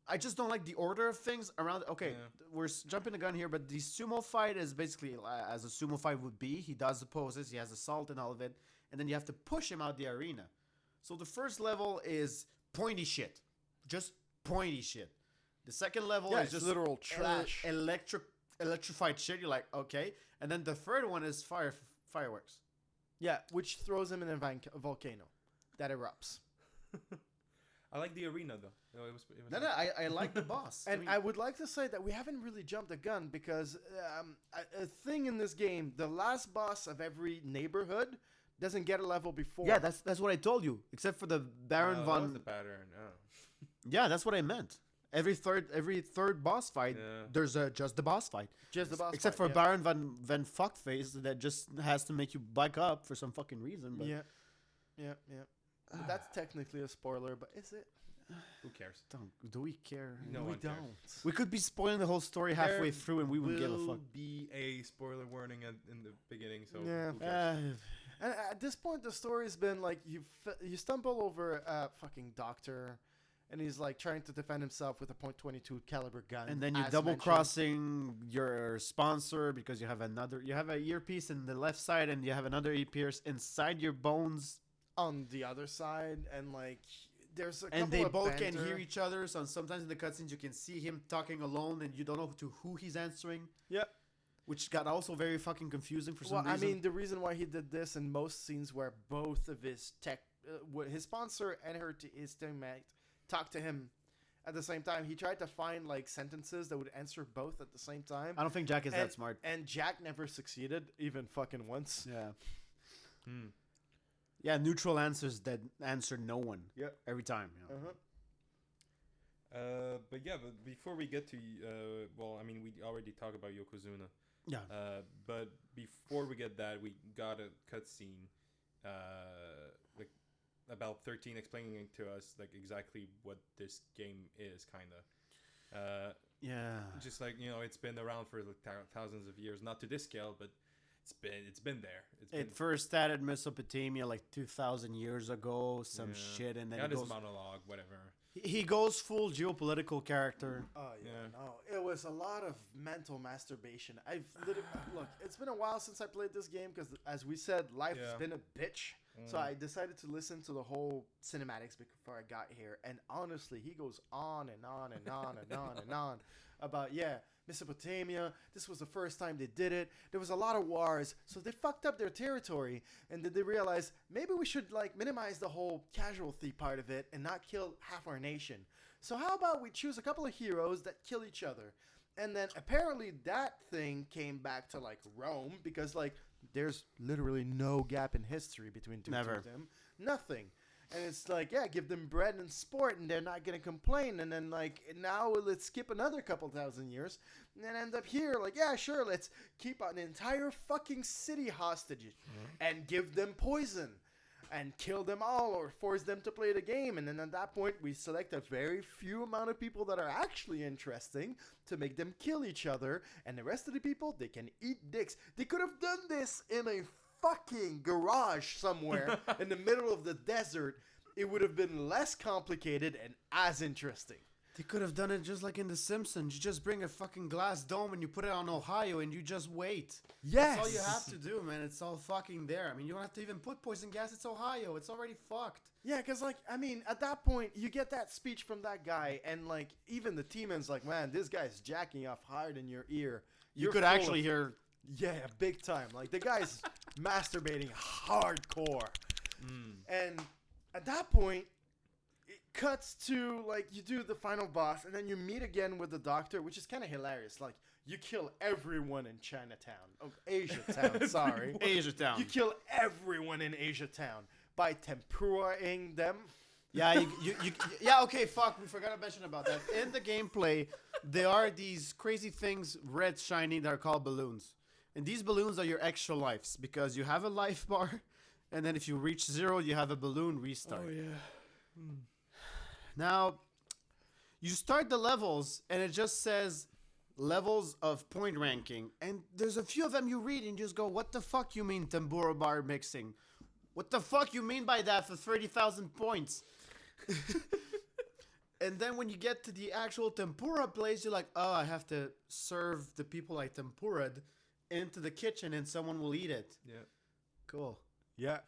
I just don't like the order of things around. Okay, Yeah. we're jumping the gun here, but the sumo fight is basically as a sumo fight would be. He does the poses, he has assault and all of it, and then you have to push him out the arena. So the first level is pointy shit, just pointy shit. The second level Yeah, is it's just literal trash. electrified shit. You're like, okay, and then the third one is fireworks. Yeah, which throws him in a volcano that erupts. I like the arena though. No, it was No, I like the boss. And mean, I would like to say that we haven't really jumped the gun because a thing in this game, the last boss of every neighborhood doesn't get a level before. yeah, that's what I told you. Except for the Baron that von. was the pattern. Oh. Yeah, that's what I meant. Every third boss fight, Yeah. there's just the boss fight. just the boss. Except fight, for Baron van Fuckface that just has to make you back up for some fucking reason. But Yeah. But that's technically a spoiler, but is it? Who cares? do we care? No we one cares. don't. We could be spoiling the whole story halfway There through and we wouldn't give a Will fuck. be a spoiler warning in the beginning, so Yeah. who cares? And at this point, the story's been like you stumble over a fucking doctor, and he's like trying to defend himself with a .22 caliber gun. And then you as double mentioned. crossing your sponsor because you have a earpiece in the left side and you have another earpiece inside your bones. on the other side, and like there's a And couple they of both can banter. hear each other. So sometimes in the cutscenes you can see him talking alone, and you don't know to who he's answering. Yep. Which got also very fucking confusing for some Well, reason. I mean, the reason why he did this in most scenes where both of his his sponsor and his teammate talked to him at the same time, he tried to find like sentences that would answer both at the same time. I don't think Jack is that smart. And Jack never succeeded, even fucking once. Yeah. Hmm. Yeah, neutral answers that answer no one. Yep. Every time. You know? But yeah, but before we get to well, I mean, we already talked about Yokozuna. Yeah. But before we get that, we got a cutscene. Like about 13 explaining to us like exactly what this game is, kind of. Yeah. Just like, you know, it's been around for like thousands of years, not to this scale, but it's been there. It first started Mesopotamia like 2,000 years ago, some shit, and then got it his goes, monologue, whatever. he goes full geopolitical character. Oh yeah, Yeah. no, it was a lot of mental masturbation. I've literally look. It's been a while since I played this game because, as we said, life's Yeah. been a bitch. So I decided to listen to the whole cinematics before I got here, and honestly, he goes on and on and on and on and on about Mesopotamia. This was the first time they did it. There was a lot of wars, so they fucked up their territory, and then they realized maybe we should like minimize the whole casualty part of it and not kill half our nation. So how about we choose a couple of heroes that kill each other? And then apparently that thing came back to like Rome because like there's literally no gap in history between two Never. of them. Nothing. And it's like, yeah, give them bread and sport and they're not going to complain. And then like now let's skip another couple thousand years and end up here like, yeah, sure, let's keep an entire fucking city hostage and give them poison and kill them all or force them to play the game. And then at that point, we select a very few amount of people that are actually interesting to make them kill each other. And the rest of the people, they can eat dicks. They could have done this in a fucking garage somewhere in the middle of the desert. It would have been less complicated and as interesting. They could have done it just like in The Simpsons. You just bring a fucking glass dome and you put it on Ohio and you just wait. Yes. That's all you have to do, man. It's all fucking there. I mean, you don't have to even put poison gas. It's Ohio. It's already fucked. Yeah, because, like, I mean, at that point, you get that speech from that guy, and, like, even the teamman's like, man, this guy's jacking off hard in your ear. You You're could full actually of- hear. Yeah, big time. Like, the guy's masturbating hardcore. And at that point, it cuts to, like, you do the final boss, and then you meet again with the doctor, which is kind of hilarious. Like, you kill everyone in Chinatown. Oh, Asia Town, sorry. Asia Town. You kill everyone in Asia Town by tempura-ing them. Yeah, yeah, okay, fuck, we forgot to mention about that. In the gameplay, there are these crazy things, red shiny, that are called balloons. And these balloons are your extra lives, because you have a life bar, and then if you reach 0, you have a balloon restart. yeah. Now, you start the levels, and it just says levels of point ranking. And there's a few of them you read, and you just go, what the fuck you mean tempura bar mixing? What the fuck you mean by that for 30,000 points? And then when you get to the actual tempura place, you're like, oh, I have to serve the people I tempura'd into the kitchen, and someone will eat it. Yeah. Cool. Yeah.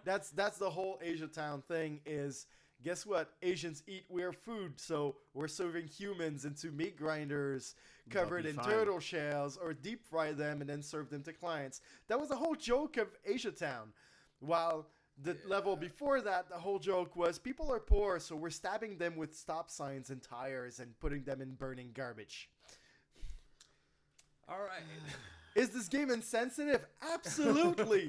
That's the whole Asia Town thing is, guess what? Asians eat weird food, so we're serving humans into meat grinders covered be in fine. turtle shells or deep fry them and then serve them to clients. That was the whole joke of Asia Town. While the level before that, the whole joke was people are poor, so we're stabbing them with stop signs and tires and putting them in burning garbage. All right. Is this game insensitive? Absolutely.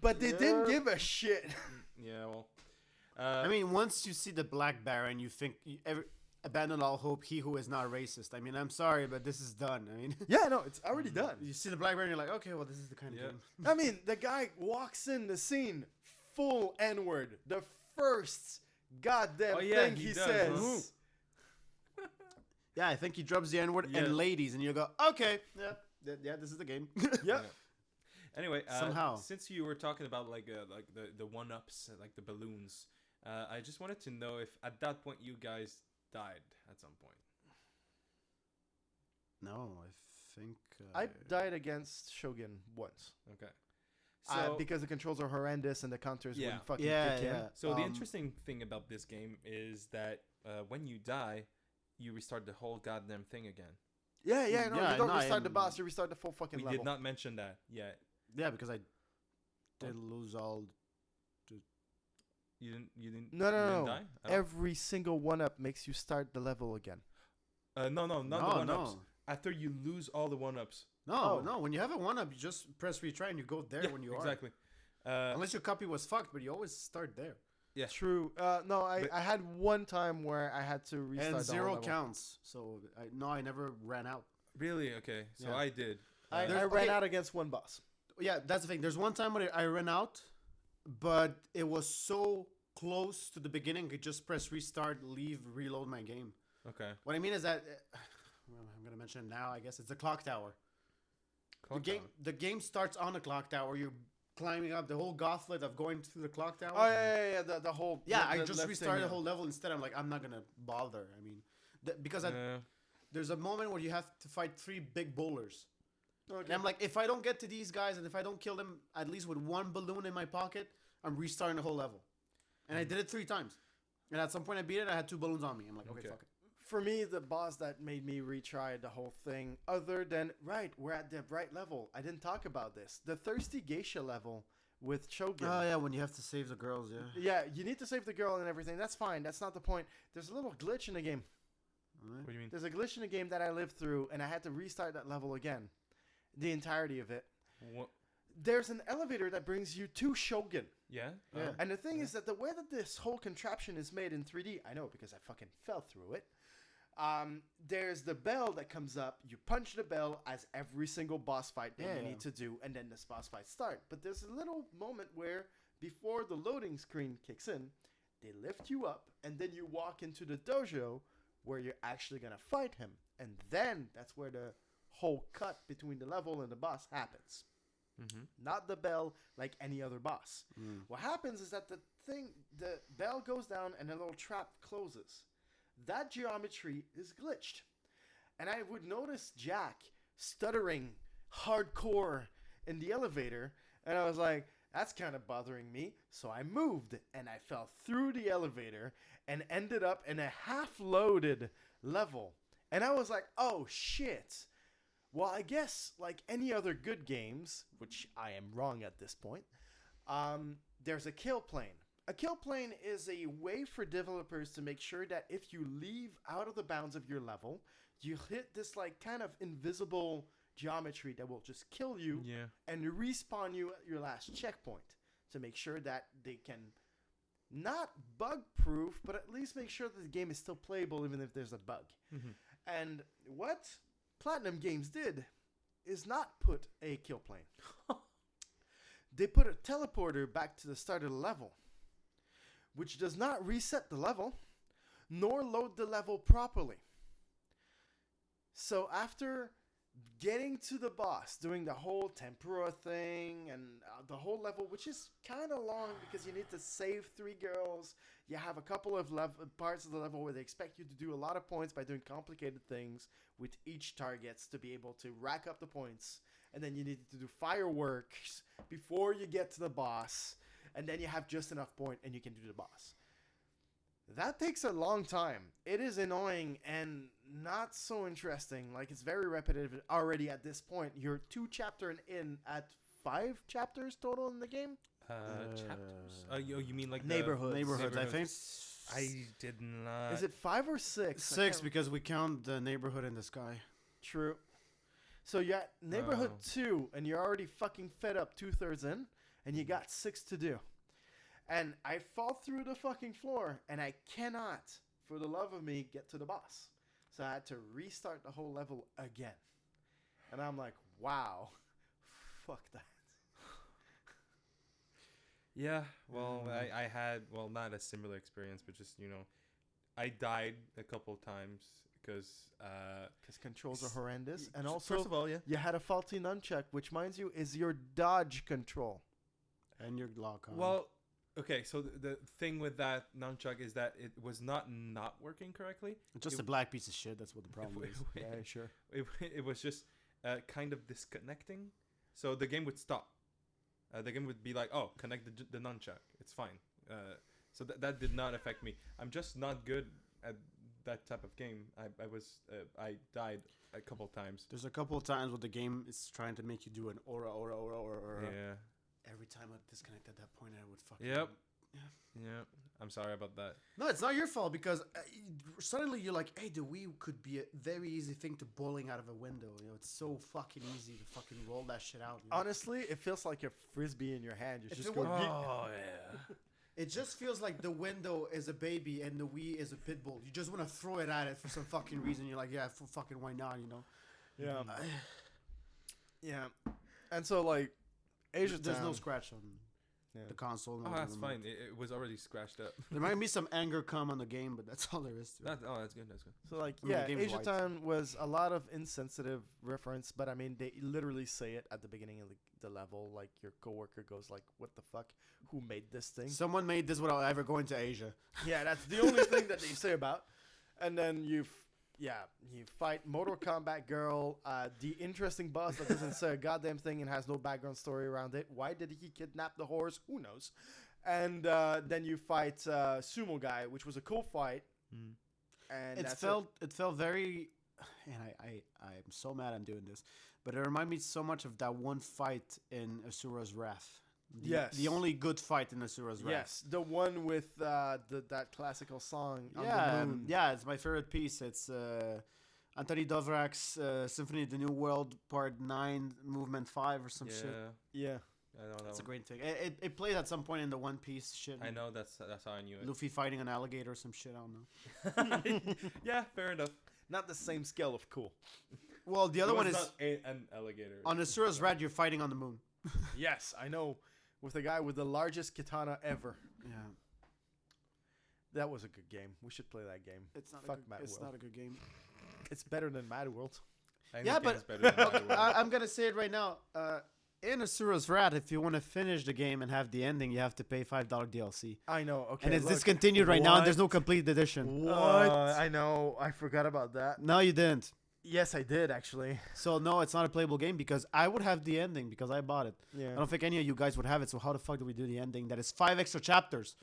But they didn't give a shit. Yeah, well. I mean, once you see the Black Baron, you think abandon all hope, he who is not racist. I mean, I'm sorry, but this is done. I mean, Yeah, no, it's already done. you see the Black Baron, you're like, okay, well, this is the kind Yeah. of game. I mean, the guy walks in the scene full N-word. The first goddamn thing he does, says. huh? Yeah, I think he drops the N-word Yeah. and ladies, and you go, okay, yeah, this is the game. Yep. Anyway, Somehow. since you were talking about like the one-ups, like the balloons, I just wanted to know if at that point you guys died at some point. No, I think I died against Shogun once. Okay. So Because the controls are horrendous and the counters Yeah. wouldn't fucking Yeah, kick in. yeah. So the interesting thing about this game is that when you die, you restart the whole goddamn thing again. Yeah, no, Yeah, you don't no, restart the I'm- boss, you restart the full fucking We level. did not mention that yet. yeah, because I did lose all. You didn't. No, you didn't no. die? At all? Every single one-up makes you start the level again. No, not the No, one-ups. no. After you lose all the one-ups. No, Oh. no. When you have a one-up, you just press retry and you go there when you exactly. are. Unless your copy was fucked, but you always start there. Yeah. True. No, But- I had one time where I had to restart And the 0 whole level. counts. So I never ran out. Really? Okay. So Yeah. I did. I There's- ran okay. out against one boss. Yeah, that's the thing. There's one time when I ran out, but it was so close to the beginning. I could just press restart, leave, reload my game. Okay. What I mean is that well, I'm gonna mention it now. I guess it's the clock tower. The game starts on the clock tower. You're climbing up the whole gauntlet of going through the clock tower. Oh yeah. The whole I the just left restarted thing, the whole level instead. I'm like, I'm not gonna bother. I mean, because there's a moment where you have to fight 3 big bowlers. Okay. And I'm like, if I don't get to these guys and if I don't kill them at least with 1 balloon in my pocket, I'm restarting the whole level. And I did it 3 times. And at some point I beat it. I had 2 balloons on me. I'm like, okay. Fuck it. For me, the boss that made me retry the whole thing, other than we're at the right level. I didn't talk about this. The thirsty geisha level with Shogun. Oh yeah, when you have to save the girls, yeah. Yeah, you need to save the girl and everything. That's fine. That's not the point. There's a little glitch in the game. What do you mean? There's a glitch in the game that I lived through, and I had to restart that level again. The entirety of it. What? There's an elevator that brings you to Shogun. Yeah. Yeah. And the thing is that the way that this whole contraption is made in 3D, I know because I fucking fell through it. There's the bell that comes up. You punch the bell as every single boss fight that you need to do, and then this boss fight start. But there's a little moment where before the loading screen kicks in, they lift you up, and then you walk into the dojo where you're actually gonna fight him, and then that's where the whole cut between the level and the boss happens. Not the bell like any other boss. What happens is that the bell goes down and a little trap closes. That geometry is glitched. And I would notice Jack stuttering hardcore in the elevator, and I was like, that's kind of bothering me. So I moved, and I fell through the elevator and ended up in a half-loaded level. And I was like, oh shit. Well, I guess like any other good games, which I am wrong at this point, there's a kill plane. A kill plane is a way for developers to make sure that if you leave out of the bounds of your level, you hit this like kind of invisible geometry that will just kill you and respawn you at your last checkpoint to make sure that they can not bug proof, but at least make sure that the game is still playable even if there's a bug. And what Platinum Games did is not put a kill plane. They put a teleporter back to the start of the level, which does not reset the level, nor load the level properly. So after getting to the boss, doing the whole tempura thing, and the whole level, which is kind of long because you need to save 3 girls, you have a couple of parts of the level where they expect you to do a lot of points by doing complicated things with each targets to be able to rack up the points, and then you need to do fireworks before you get to the boss, and then you have just enough point and you can do the boss. That takes a long time. It is annoying and not so interesting. Like, it's very repetitive already at this point. You're 2 chapters in at 5 chapters total in the game? Chapters. You mean like Neighborhoods, I think. I did not. Is it 5 or 6? 6 because we count the neighborhood in the sky. True. So you're at neighborhood 2 and you're already fucking fed up 2/3 in and you got 6 to do. And I fall through the fucking floor, and I cannot, for the love of me, get to the boss. So I had to restart the whole level again. And I'm like, wow, fuck that. Yeah, well, I had, well, not a similar experience, but just, I died a couple times because controls are horrendous. And also, first of all, you had a faulty nunchuck, which, mind you, is your dodge control. And your lock on. Well, okay, so the thing with that nunchuck is that it was not working correctly. It's just a black piece of shit. That's what the problem is. Yeah, sure. It was just kind of disconnecting. So the game would stop. The game would be like, oh, connect the nunchuck. It's fine. So that did not affect me. I'm just not good at that type of game. I died a couple times. There's a couple of times where the game is trying to make you do an aura. Yeah. Every time I disconnect at that point, I would fucking... Yep. Yeah. I'm sorry about that. No, it's not your fault because suddenly you're like, hey, the Wii could be a very easy thing to bowling out of a window. It's so fucking easy to fucking roll that shit out. Honestly, it feels like a frisbee in your hand. You just go... Oh, yeah. It just feels like the window is a baby and the Wii is a pit bull. You just want to throw it at it for some fucking reason. You're like, yeah, fucking why not, Yeah. Yeah. And so, like... There's no scratch on. Yeah. the console. Oh, and the that's remote. fine. It was already scratched up. There might be some anger come on the game, but that's all there is to it. That's good. That's good. So like, I mean, the yeah, game's Asia white. Town was a lot of insensitive reference, but I mean, they literally say it at the beginning of the level. Like your coworker goes like, "What the fuck? Who made this thing?" Someone made this without ever going to Asia. Yeah, that's the only thing that they say about. And then you fight Mortal Kombat Girl, the interesting boss that doesn't say a goddamn thing and has no background story around it. Why did he kidnap the horse? Who knows? And then you fight Sumo Guy, which was a cool fight. And It felt very, and I'm so mad I'm doing this, but it reminded me so much of that one fight in Asura's Wrath. The only good fight in Asura's Wrath. Yes, the one with that classical song on Yeah, the moon. yeah, it's my favorite piece. It's Anthony Dvorak's Symphony of the New World, Part 9, Movement 5 or some shit. Yeah. I know that It's a one. great thing. It played at some point in the One Piece shit. I know that's how I knew it. Luffy fighting an alligator or some shit, I don't know. Yeah, fair enough. Not the same scale of cool. Well, the other It one was is, not an alligator. on Asura's Wrath, you're fighting on the moon. Yes, I know. With the guy with the largest katana ever. Yeah. That was a good game. We should play that game. It's not, Fuck it's MadWorld. not a good game. It's better than MadWorld. Yeah, but it's better than MadWorld. I'm gonna say it right now. In Asura's Wrath, if you want to finish the game and have the ending, you have to pay $5 DLC. I know. Okay. And it's look. discontinued right now, and there's What? no complete edition. What? I know. I forgot about that. No, you didn't. Yes, I did actually. So no, it's not a playable game because I would have the ending because I bought it. Yeah. I don't think any of you guys would have it. So how the fuck do we do the ending? That is 5 extra chapters.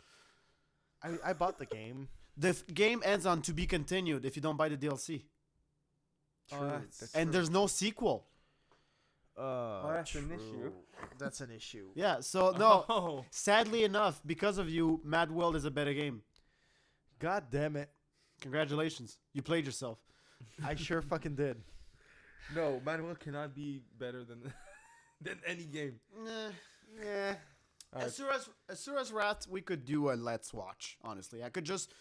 I bought the game. The game ends on to be continued if you don't buy the DLC, Oh, that's and there's no sequel. that's an issue. That's an issue. Yeah. So no, Oh. sadly enough, because of you, MadWorld is a better game. God damn it. Congratulations, you played yourself. I sure fucking did. No, MadWorld cannot be better than than any game. Yeah. Asura's Wrath, we could do a let's watch. Honestly, I could just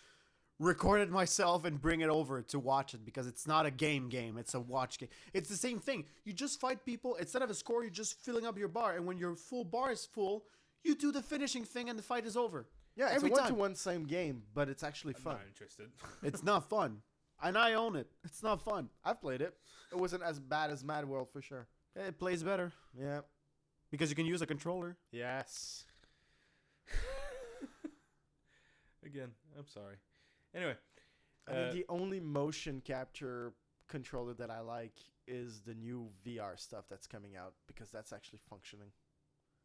record it myself and bring it over to watch it because it's not a game. It's a watch game. It's the same thing. You just fight people instead of a score. You're just filling up your bar, and when your full bar is full, you do the finishing thing, and the fight is over. Yeah, it's Every a time. one-to-one same game, but it's actually I'm fun. not interested. It's not fun, and I own it. It's not fun. I've played it. It wasn't as bad as MadWorld for sure. It plays better Yeah. because you can use a controller. Yes. Again, I'm sorry. Anyway, I mean, the only motion capture controller that I like is the new VR stuff that's coming out because that's actually functioning.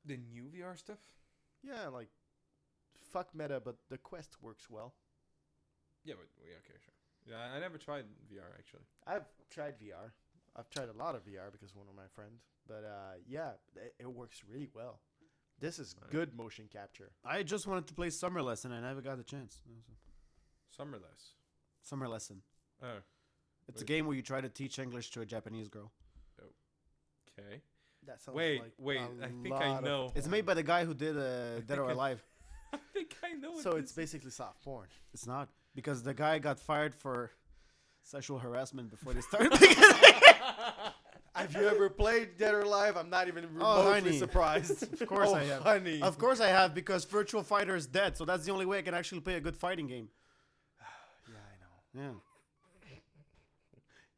the new VR stuff. Yeah, like fuck meta, but the Quest works well. Yeah, but okay, sure. Yeah, I never tried VR actually. I've tried VR. I've tried a lot of VR because of one of my friends. But yeah, it works really well. This is Right. good motion capture. I just wanted to play Summer Lesson, and I never got the chance. Summerless. Summer Lesson. Oh, It's a Wait. game where you try to teach English to a Japanese girl. okay. That sounds Wait, like wait. a I think I lot of know. It's made by the guy who did Dead or think I- Alive. I think I know. So what it's this is. basically soft porn. It's not because the guy got fired for sexual harassment before they started making it. Have you ever played Dead or Alive? I'm not even Oh, remotely honey. surprised. Of course oh, I have. honey. Of course I have because Virtual Fighter is dead, so that's the only way I can actually play a good fighting game. Yeah, I know. Yeah,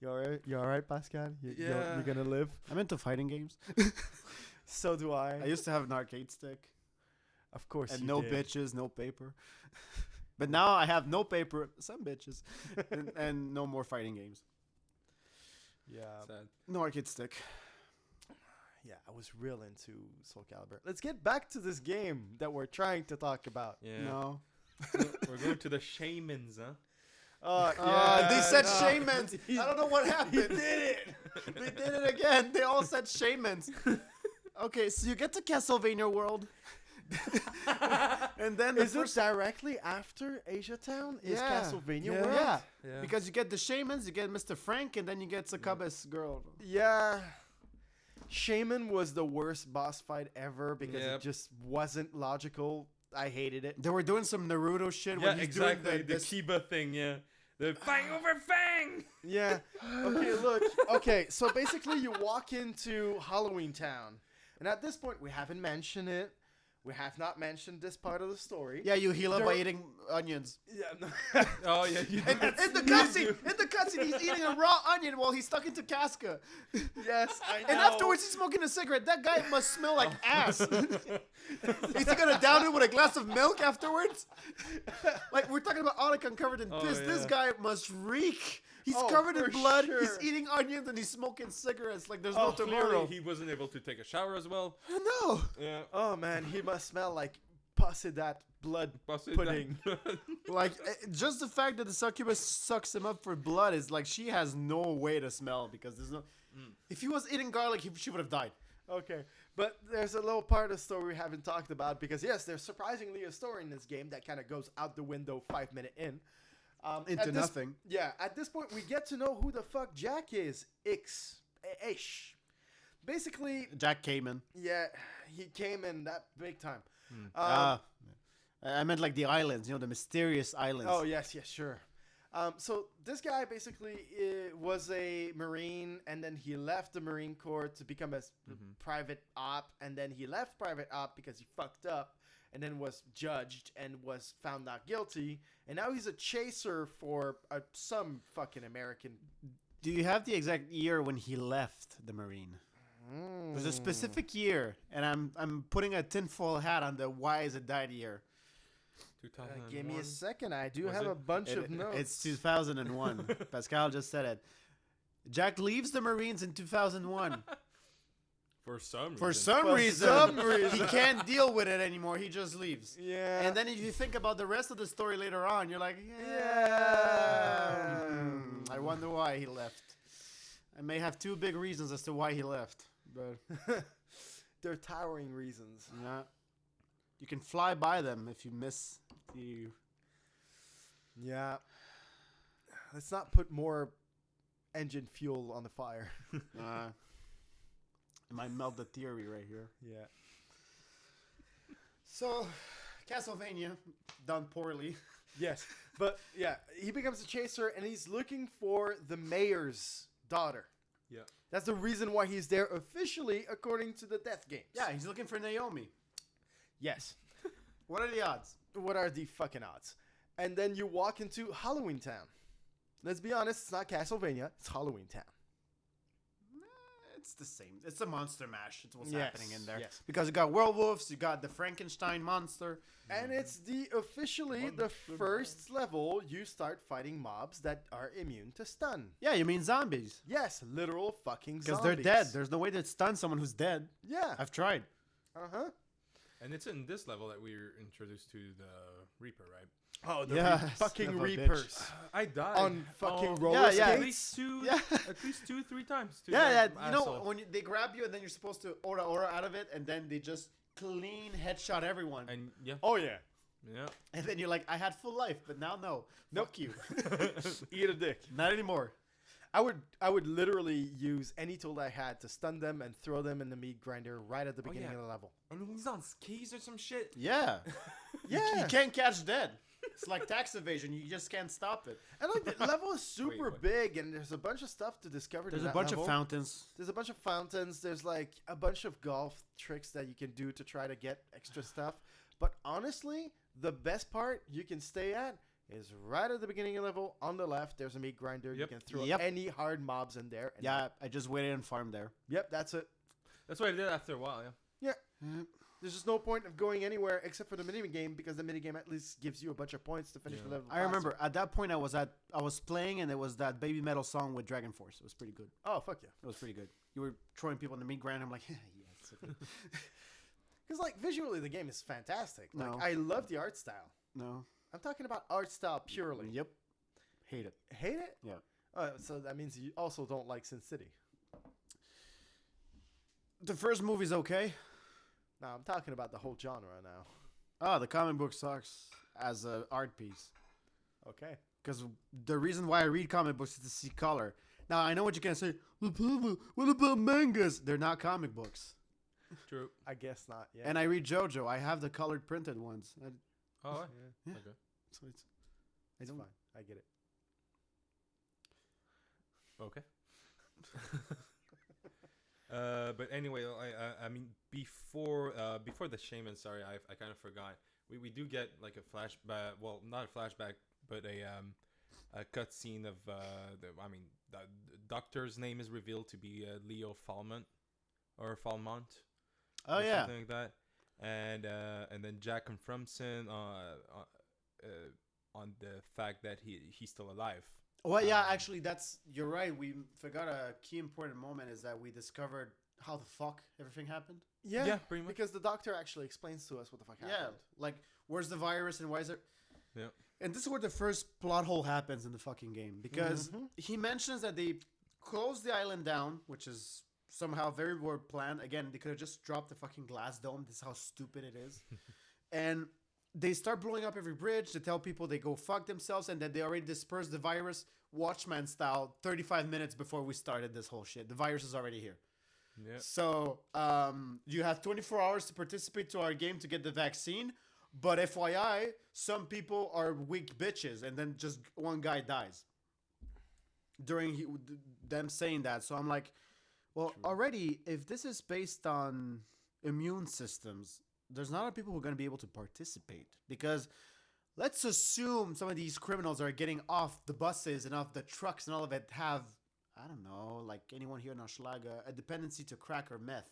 You alright? You alright, Pascal? Yeah. You're gonna live? I'm into fighting games. So do I. I used to have an arcade stick Of course and you no did. bitches, no paper. But now I have no paper, some bitches, and no more fighting games. Yeah. Sad. No arcade stick. Yeah, I was real into Soul Calibur. Let's get back to this game that we're trying to talk about. Yeah. No. We're going to the shamans, huh? They said no. shamans. I don't know what happened. He did it. They did it again. They all said shamans. Okay, so you get to Castlevania World. And then the Is first it directly after Asia Town? Is Yeah. Castlevania Yeah. World? yeah, Yeah. because you get the shamans, you get Mr. Frank, and then you get Sakabe's girl. Yeah. Shaman was the worst boss fight ever because Yep. it just wasn't logical. I hated it. They were doing some Naruto shit. Yeah, when he's exactly. Doing The this- Kiba thing, yeah. The fang over fang! Yeah. Okay, look. Okay, so basically you walk into Halloween Town. And at this point, we haven't mentioned it. We have not mentioned this part of the story. Yeah, you heal up by There- eating onions. Yeah. No. Oh yeah, you In the cutscene, he's eating a raw onion while he's stuck into Casca. Yes, I know. And afterwards, he's smoking a cigarette. That guy must smell like ass. Is he gonna down it with a glass of milk afterwards? Like, we're talking about Otacon covered in piss. This yeah. guy must reek. He's Oh, covered in for blood. sure. He's eating onions and he's smoking cigarettes. Like, there's no Clearly, tomorrow. he wasn't able to take a shower as well. No. Yeah. Oh man, he must smell like that blood pudding. Like, just the fact that the succubus sucks him up for blood is like, she has no way to smell because there's no. If he was eating garlic, she would have died. Okay, but there's a little part of the story we haven't talked about because yes, there's surprisingly a story in this game that kind of goes out the window 5 minute in. Into At this- nothing. Yeah, at this point we get to know who the fuck Jack is. Ish. Basically, Jack Cayman. yeah, he came in that big time. I meant like the islands, the mysterious islands. Oh yes, sure. So this guy basically was a Marine, and then he left the Marine Corps to become a private op, and then he left private op because he fucked up, and then was judged and was found not guilty, and now he's a chaser for some fucking American. Do you have the exact year when he left the Marine? There's a specific year, and I'm putting a tinfoil hat on the why is it died year. 2001. Give me a second. I do Was have it? a bunch of notes. It's 2001. Pascal just said it. Jack leaves the Marines in 2001. For some reason. For some For reason, some reason. he can't deal with it anymore. He just leaves. Yeah. And then if you think about the rest of the story later on, you're like, I wonder why he left. I may have two big reasons as to why he left. But They're towering reasons. yeah, you can fly by them if you miss the. Yeah. Let's not put more engine fuel on the fire. It might melt the theory right here. Yeah. So, Castlevania done poorly. Yes. But yeah, he becomes a chaser and he's looking for the mayor's daughter. Yeah. That's the reason why he's there officially according to the death games. Yeah, he's looking for Naomi. Yes. What are the odds? What are the fucking odds? And then you walk into Halloween Town. Let's be honest, it's not Castlevania, it's Halloween Town. It's the same. It's a monster mash. It's what's Yes, happening in there. yes. Because you got werewolves, you got the Frankenstein monster. And it's officially the first level you start fighting mobs that are immune to stun. Yeah, you mean zombies. Yes, literal fucking Because zombies. they're dead. There's no way to stun someone who's dead. Yeah. I've tried. Uh-huh. And it's in this level that we're introduced to the Reaper, right? Oh, the Yes, fucking son of a bitch. Reapers. I died. On fucking Oh, roller yeah. At skates? least two, Yeah. at least 2-3 times. to Yeah, that yeah. You know, asshole. when they grab you and then you're supposed to aura out of it, and then they just clean headshot everyone. And yeah, Oh, yeah. yeah. And then you're like, I had full life, but now no. Fuck you. Eat a dick. Not anymore. I would literally use any tool I had to stun them and throw them in the meat grinder right at the beginning yeah. of the level. And he's on skis or some shit. Yeah. Yeah. You can't catch dead. It's like tax evasion. You just can't stop it. And like the level is super what? big, and there's a bunch of stuff to discover. There's in a that bunch level. of fountains. There's a bunch of fountains. There's like a bunch of golf tricks that you can do to try to get extra stuff. But honestly, the best part you can stay at is right at the beginning of the level on the left. There's a meat grinder. You Yep. can throw Yep. any hard mobs in there. And Yeah, I just waited and farmed there. Yep, that's it. That's what I did after a while. Yeah. Yeah. There's just no point of going anywhere except for the minigame because the minigame at least gives you a bunch of points to finish the level. I remember at that point I was playing and it was that Baby Metal song with Dragon Force. It was pretty good. Oh, fuck yeah. It was pretty good. You were throwing people in the meat grinder. I'm like, yeah, it's okay. Because, like, visually, the game is fantastic. Like, No. I love the art style. No. I'm talking about art style purely. Yep. Hate it. Hate it? Yeah. So that means you also don't like Sin City. The first movie's okay. No, I'm talking about the whole genre now. Oh, the comic book sucks as an art piece. Okay. Because the reason why I read comic books is to see color. Now, I know what you're going to say. What about mangas? They're not comic books. True. I guess not. Yeah. And I read JoJo. I have the colored printed ones. Oh, yeah, okay. So it's it's fine. I get it. Okay. But anyway, I mean, before the shaman, sorry, I kind of forgot. We do get like a flashback. Well, not a flashback, but a cutscene of the doctor's name is revealed to be Leo Falmont or Falmont. Oh or yeah. something like that. And then Jack confronts him on the fact that he's still alive. Well, yeah, actually, you're right. We forgot a key important moment is that we discovered how the fuck everything happened. Yeah, pretty much. Because the doctor actually explains to us what the fuck Yeah, happened. like where's the virus and why is it? Yeah. And this is where the first plot hole happens in the fucking game because he mentions that they closed the island down, which is somehow very well planned. Again, they could have just dropped the fucking glass dome. This is how stupid it is. And they start blowing up every bridge to tell people they go fuck themselves and that they already dispersed the virus, Watchman style, 35 minutes before we started this whole shit. The virus is already here. Yeah. So you have 24 hours to participate to our game to get the vaccine. But FYI, some people are weak bitches and then just one guy dies during them saying that. So I'm like, well, already, if this is based on immune systems, there's not a lot of people who are going to be able to participate because let's assume some of these criminals are getting off the buses and off the trucks and all of it have, I don't know, like anyone here in Hochelaga, a dependency to crack or meth.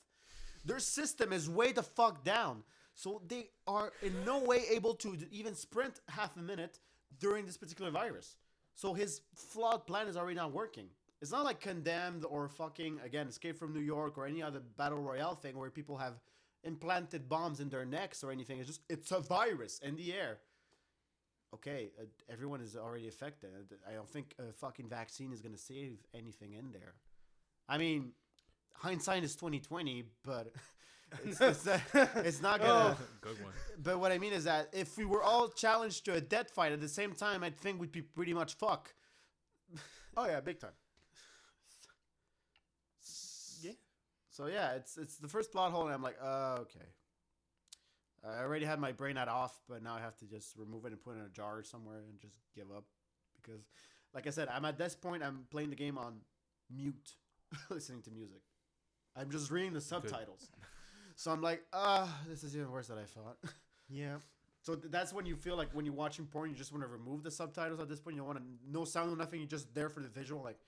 Their system is way the fuck down. So they are in no way able to even sprint half a minute during this particular virus. So his flawed plan is already not working. It's not like Condemned or fucking, again, Escape from New York or any other Battle Royale thing where people have implanted bombs in their necks or anything. It's a virus in the air. Okay, everyone is already affected. I don't think a fucking vaccine is going to save anything in there. I mean, hindsight is 2020, but it's not gonna. Good one. But what I mean is that if we were all challenged to a death fight at the same time, I think we'd be pretty much fuck. Oh yeah, big time. Yeah. So yeah, it's the first plot hole, and I'm like, okay. I already had my brain at off, but now I have to just remove it and put it in a jar somewhere and just give up because, like I said, I'm at this point. I'm playing the game on mute, listening to music. I'm just reading the subtitles. So I'm like, this is even worse than I thought. Yeah. So that's when you feel like when you're watching porn, you just want to remove the subtitles at this point. You don't want to, no sound, no nothing. You're just there for the visual. Like,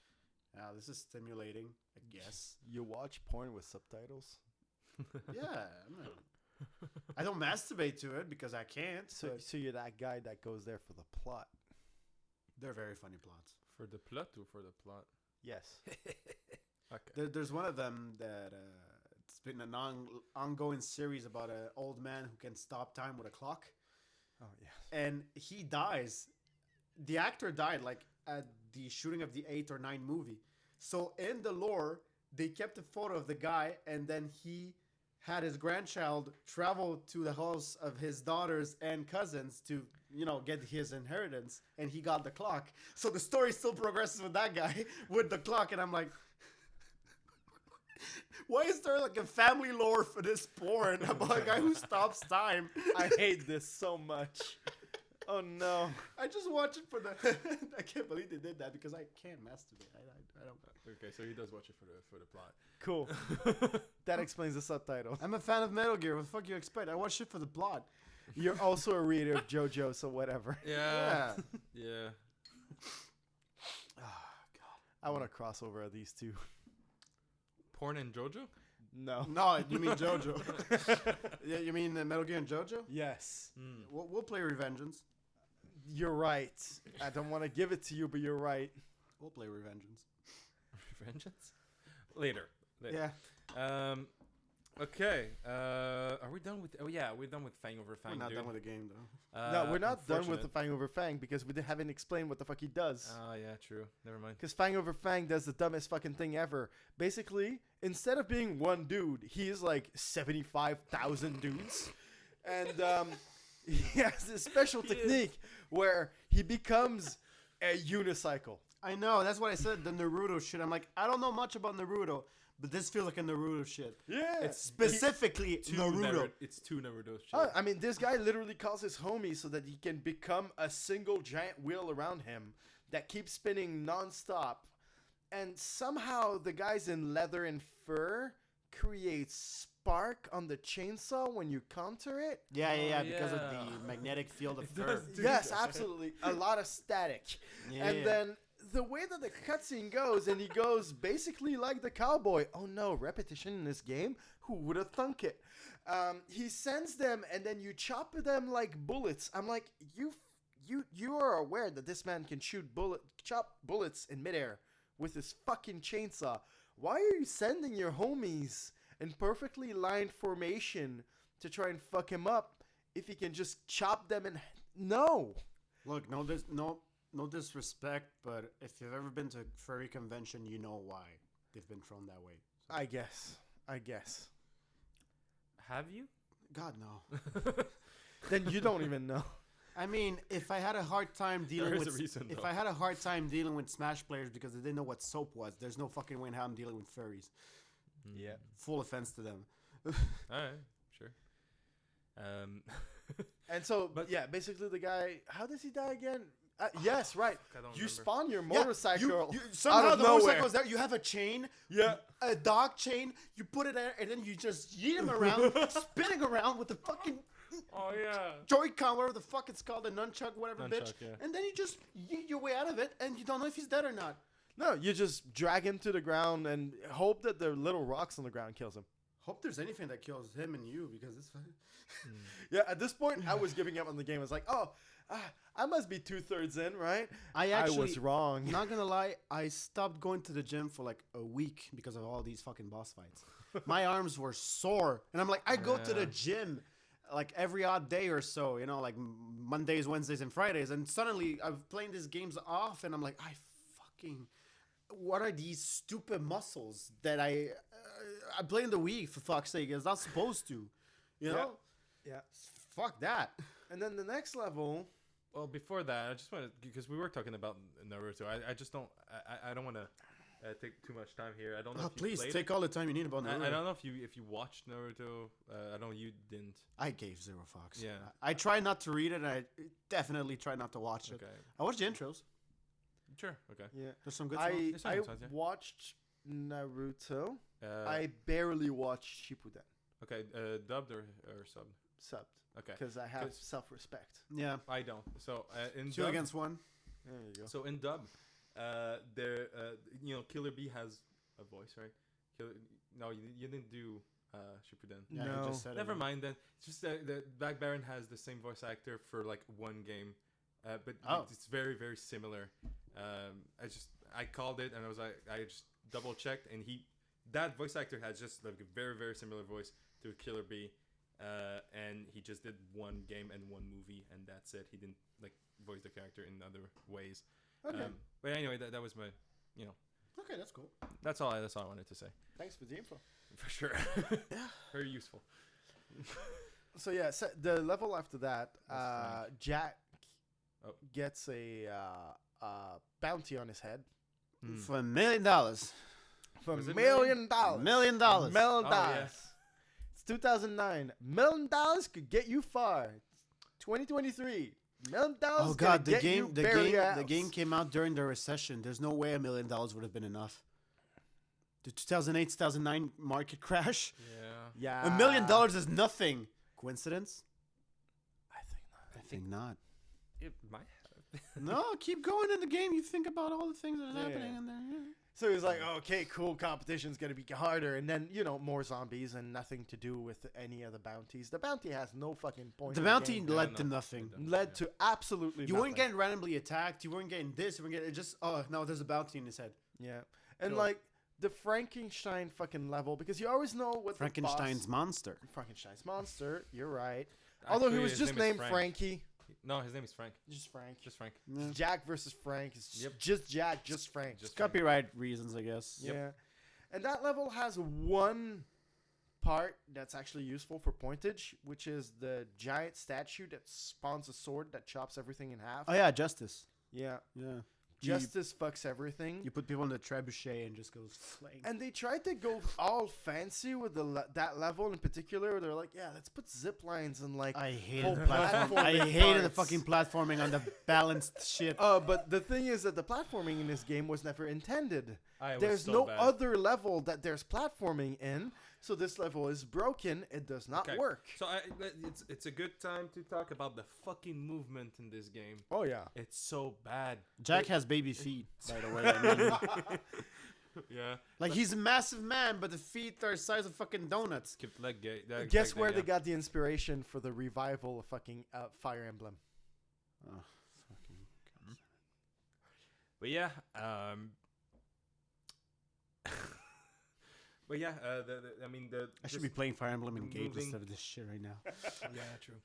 this is stimulating, I guess. You watch porn with subtitles? Yeah. I don't masturbate to it because I can't. So you're that guy that goes there for the plot? They're very funny plots. For the plot or for the plot? Yes. Okay. There's one of them that it's been an ongoing series about an old man who can stop time with a clock. Oh yeah. And he dies. The actor died like at the shooting of the 8 or 9 movie. So in the lore, they kept a photo of the guy, and then he had his grandchild travel to the house of his daughters and cousins to, get his inheritance, and he got the clock. So the story still progresses with that guy with the clock, and I'm like, why is there like a family lore for this porn about a guy who stops time? I hate this so much. Oh no. I just watch it for the. I can't believe they did that because I can't masturbate. I don't. Okay, so he does watch it for the plot. Cool. That explains the subtitle. I'm a fan of Metal Gear. What the fuck you expect? I watch it for the plot. You're also a reader of JoJo, so whatever. Yeah. Yeah. I want a crossover of these two. Porn and JoJo? No. No, you mean JoJo. Yeah, you mean Metal Gear and JoJo? Yes. We'll play Revengeance. You're right. I don't want to give it to you, but you're right. We'll play Revengeance. Vengeance? Later. Yeah. Okay. Are we done with? Oh yeah, we're done with Fang over Fang. We're not dude. done with the game though. No, we're not done with the Unfortunate. Fang over Fang because we haven't explained what the fuck he does. Oh yeah, true. Never mind. Because Fang over Fang does the dumbest fucking thing ever. Basically, instead of being one dude, he is like 75,000 dudes. And he has this special technique where he becomes a unicycle. I know, that's what I said, the Naruto shit. I'm like, I don't know much about Naruto, but this feels like a Naruto shit. Yeah. It's Specifically Naruto. It's two Naruto shit. I mean, this guy literally calls his homie so that he can become a single giant wheel around him that keeps spinning nonstop. And somehow the guy's in leather and fur, creates spark on the chainsaw when you counter it. Yeah, because of yeah. the magnetic field of It fur. does do Yes, that. absolutely. A lot of static. Yeah. And then the way that the cutscene goes, and he goes basically like the cowboy. Oh no, repetition in this game? Who would have thunk it? He sends them, and then you chop them like bullets. I'm like, you are aware that this man can chop bullets in midair with his fucking chainsaw. Why are you sending your homies in perfectly lined formation to try and fuck him up if he can just chop them in? No. Look, no disrespect, but if you've ever been to a furry convention, you know why they've been thrown that way. I guess. Have you? God, no. Then you don't even know. I mean, if I had a hard time dealing There is with a reason, if though. I had a hard time dealing with Smash players because they didn't know what soap was, there's no fucking way in how I'm dealing with furries. Yeah. Full offense to them. All right, sure. And so, But- yeah, basically the guy, how does he die again? Yes, right. I don't You remember. spawn your Yeah, motorcycle somehow out of the nowhere. motorcycle's there. You have a chain, Yeah. a dog chain. You put it there, and then you just yeet him around, spinning around with the fucking Oh yeah. Joy-Con, whatever the fuck it's called, the nunchuck, whatever, bitch. Nunchuck, yeah. And then you just yeet your way out of it, and you don't know if he's dead or not. No, you just drag him to the ground and hope that the little rocks on the ground kills him. Hope there's anything that kills him and you, because it's fine. Yeah, at this point, I was giving up on the game. I was like, oh, I must be 2/3 in, right? I was wrong. Not gonna lie, I stopped going to the gym for like a week because of all these fucking boss fights. My arms were sore, and I'm like, I go to the Yeah. gym like every odd day or so, you know, like Mondays, Wednesdays, and Fridays, and suddenly I'm playing these games off, and I'm like, what are these stupid muscles that I play in the Wii, for fuck's sake? It's not supposed to, you know? Yeah. Fuck that. And then the next level, Well, before that, I just want to, because we were talking about Naruto. I just don't. I don't want to take too much time here. I don't know. Oh, if you please played take all the time you need about it. Naruto. I don't know if you watched Naruto. I know you didn't. I gave zero fucks. Yeah. I try not to read it, and I definitely try not to watch it. Okay. I watched the intros. Sure. Okay. yeah, There's some good stuff. There's some I good ones, yeah. watched Naruto. Uh, I barely watched Shippuden okay. Dubbed or subbed? subbed Okay. because I have 'Cause- self-respect. Yeah. I don't. So in Two dub, against one. There you go. So in dub, there, Killer B has a voice, right? No, you didn't do Shippuden. Yeah, No. he just said Never it. mind then. It's just that Black Baron has the same voice actor for like one game, but Oh. it's very very similar. I called it and I just double checked and that voice actor has just like a very very similar voice to Killer B, and he just did one game and one movie and that's it. He didn't like voice the character in other ways. Okay. But anyway, that was my, Okay, that's cool. that's all I wanted to say. Thanks for the info. For sure. Very useful. So yeah, the level after that, Frank. Jack Oh. gets a bounty on his head Hmm. For $1 million. for Was it $1 million. $1 million. $1 million. Oh, yeah. It's 2009. $1 million could get you far. 2023. $1 million. Oh is god, gonna get you barely the out. game came out during the recession. There's no way $1 million would have been enough. The 2008, 2009 market crash. Yeah. Yeah. $1 million is nothing. Coincidence? I think not. I think not. It might have. No, keep going in the game. You think about all the things that are Yeah. happening in there. Yeah. So he's like, okay, cool, competition's going to be harder. And then, more zombies and nothing to do with any of the bounties. The bounty has no fucking point. The in bounty game. led Yeah, to no. nothing. Led to absolutely You nothing. weren't getting randomly attacked. You weren't getting this. You weren't getting just. Oh no, there's a bounty in his head. Yeah. And Cool. like the Frankenstein fucking level, because you always know what Frankenstein's the monster. boss, Frankenstein's monster. You're right. Although he Actually, was his just name is named Frank. Frankie. No, his name is Frank. Just Frank. Just Frank. Yeah. Jack versus Frank. It's Yep. just Jack, just Frank. Just Frank. Copyright reasons, I guess. Yep. Yeah. And that level has one part that's actually useful for pointage, which is the giant statue that spawns a sword that chops everything in half. Oh yeah, justice. Yeah. Yeah. Justice fucks everything. You put people in the trebuchet and just goes flaying. And they tried to go all fancy with that level in particular. Where they're like, yeah, let's put zip lines and like. I hated whole the platform. I platforming hated the parts. fucking platforming on the balanced shit. But the thing is that the platforming in this game was never intended. It was There's so no bad. other level that there's platforming in. So this level is broken. It does not Okay. work. So it's a good time to talk about the fucking movement in this game. Oh yeah. It's so bad. Jack has baby feet, by the way. I mean, Yeah. like he's a massive man, but the feet are the size of fucking donuts. Skip leg gay. Guess where they got the inspiration for the revival of fucking Fire Emblem? Oh, fucking. But yeah, but yeah, I mean the. I should just be playing Fire Emblem Engage moving- instead of this shit right now. Yeah, true.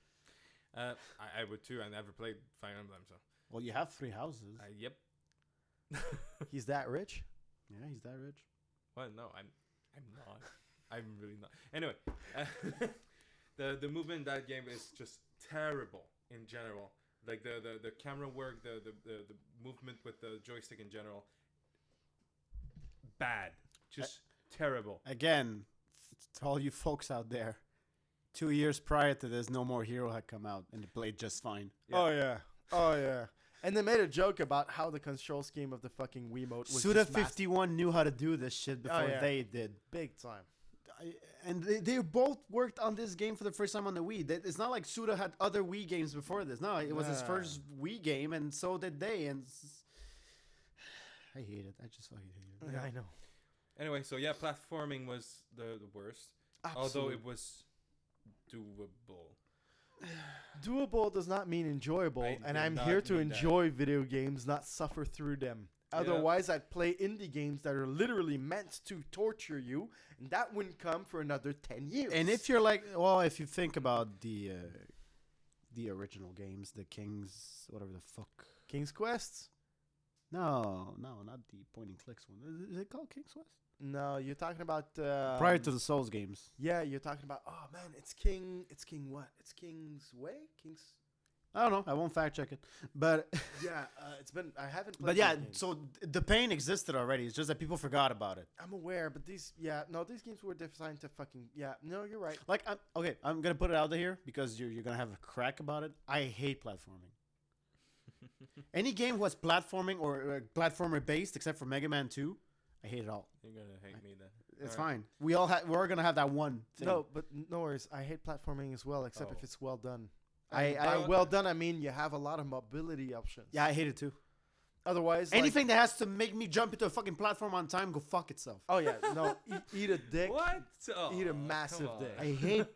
I would too. I never played Fire Emblem, so. Well, you have 3 houses. Yep. He's that rich? Yeah, he's that rich. Well, no, I'm not. I'm really not. Anyway, the movement in that game is just terrible in general. Like the camera work, the movement with the joystick in general, bad, just terrible. Again, to all you folks out there, 2 years prior to this, No More Hero had come out and it played just fine. Yeah. Oh yeah. Oh yeah. And they made a joke about how the control scheme of the fucking Wiimote was Suda just massive. 51 knew how to do this shit before yeah. they did. Big time. And they both worked on this game for the first time on the Wii. It's not like Suda had other Wii games before this. No, it was his Nah. first Wii game, and so did they. And I hate it. I just fucking hate it. Yeah, I know. Anyway, so yeah, platforming was the worst. Although it was doable. Doable does not mean enjoyable, I and did I'm not here to mean that. enjoy video games, not suffer through them. Yeah. Otherwise, I'd play indie games that are literally meant to torture you, and that wouldn't come for another 10 years. And if you're like, well, if you think about the original games, the King's, whatever the fuck. King's Quest? No, not the point and clicks one. Is it called King's Quest? No, you're talking about Prior to the Souls games. Yeah, you're talking about. Oh man, it's King what? It's King's Way. King's. I don't know. I won't fact check it, but Yeah, it's been. I haven't. Played but yeah. those games. So the pain existed already. It's just that people forgot about it. I'm aware, but these. Yeah, no, these games were designed to fucking. Yeah, no, you're right. Like, I'm gonna put it out there here because you're gonna have a crack about it. I hate platforming. Any game who has platforming or platformer based, except for Mega Man 2, I hate it all. You're gonna hate me then. It's Alright. fine. We're gonna have that one thing. No, but no worries. I hate platforming as well, except Oh. if it's well done. I By well done, I mean you have a lot of mobility options. yeah, I hate it too. Otherwise, Anything that has to make me jump into a fucking platform on time, go fuck itself. Oh yeah, no. Eat a dick. What? Oh, Eat a come massive on. dick. I hate.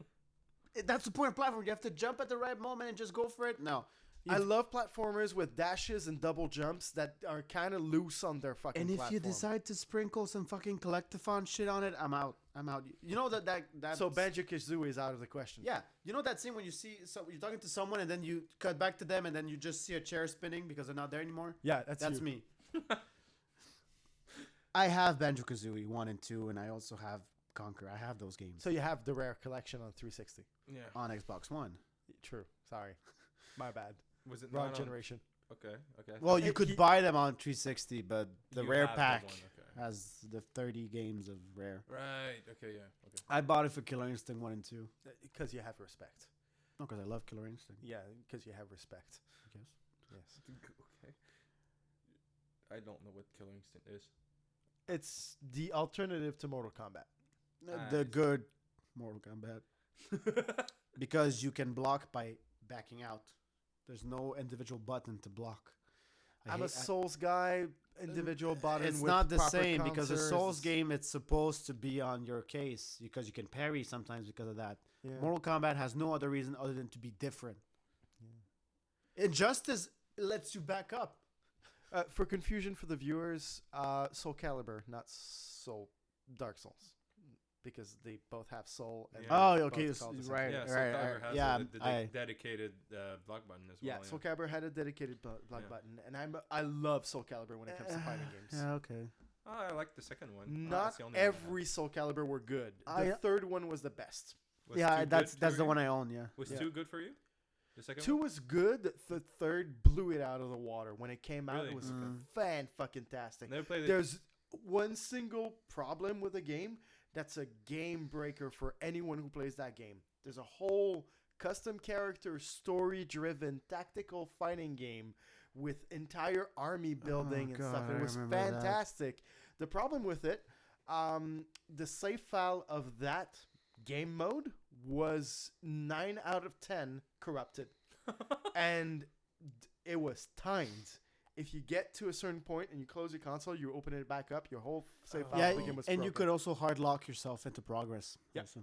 That's the point of platform. You have to jump at the right moment and just go for it. No. I love platformers with dashes and double jumps that are kind of loose on their fucking And if you platform. decide to sprinkle some fucking collectathon shit on it, I'm out. I'm out. You know that So Banjo-Kazooie is out of the question. yeah, you know that scene when you see you're talking to someone and then you cut back to them and then you just see a chair spinning because they're not there anymore. Yeah, That's you. me. I have Banjo-Kazooie 1 and 2, and I also have Conquer. I have those games So you have the rare collection on 360. Yeah. on Xbox One. True. Sorry. My bad. Was it Wrong not on- generation. Okay. Okay. Well, you It- could he- buy them on 360, but the You rare have the pack one, okay. has the 30 games of rare. Right. Okay. Yeah. Okay. I bought it for Killer Instinct 1 and 2. Because you have respect. No, because I love Killer Instinct. Yeah, because you have respect. I guess. Yes. Okay. I don't know what Killer Instinct is. It's the alternative to Mortal Kombat. The good Mortal Kombat. Because you can block by backing out. There's no individual button to block. I'm a Souls guy. Individual button. It's with not the proper same because a counters. Souls game, it's supposed to be on your case because you can parry sometimes because of that. Yeah. Mortal Kombat has no other reason other than to be different. Injustice lets you back up. For confusion for the viewers, Soul Calibur, not Soul Dark Souls, because they both have Soul. And Yeah. they're Oh, okay, both called the same right. thing. Yeah. Soul right, Calibur right. has Yeah, the dedicated block button as Yeah, well. Soul Calibur had a dedicated block Yeah. button, and I love Soul Calibur when it comes to fighting games. Yeah, okay. Oh, I like the second one. Oh, Not that's the only one I have. every Soul Calibur were good. The I- third one was the best. Was Yeah, two that's good for the you? one I own. Yeah. Was Yeah. 2 good for you? The second Two one? was good. The third blew it out of the water when it came out. Really? It was Mm. fan-fucking-tastic. Never played it. There's one single problem with the game that's a game breaker for anyone who plays that game. There's a whole custom character, story-driven, tactical fighting game with entire army building and God, stuff. I It was remember that. fantastic. The problem with it, The save file of that game mode was 9 out of 10 corrupted. And it was timed. If you get to a certain point and you close your console, you open it back up, your whole save file Yeah, of the game was and you broken. could also hard lock yourself into progress. Yep. also.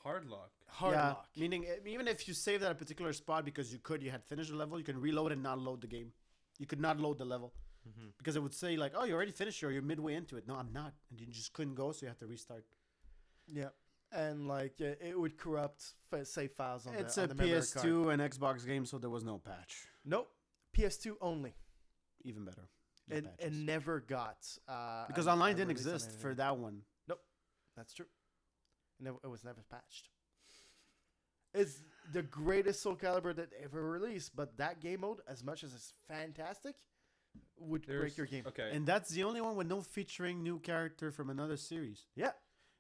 Hard lock. Hard yeah, lock. meaning even if you saved at a particular spot because you had finished the level, you can reload and not load the game. You could not load the level because it would say like, "Oh, you already finished, or you're midway into it." No, I'm not, and you just couldn't go, so you have to restart. Yeah. And like it would corrupt save files on It's the, a on the memory card. PS2 and Xbox game, so there was no patch. Nope. PS2 only. Even better. No It patches. never got because a- online a didn't release on exist for anything. that one. That's true. It was never patched. It's the greatest Soul Calibur that ever released, but that game mode, as much as it's fantastic, would break your game. Okay. And that's the only one with no featuring new character from another series. Yeah.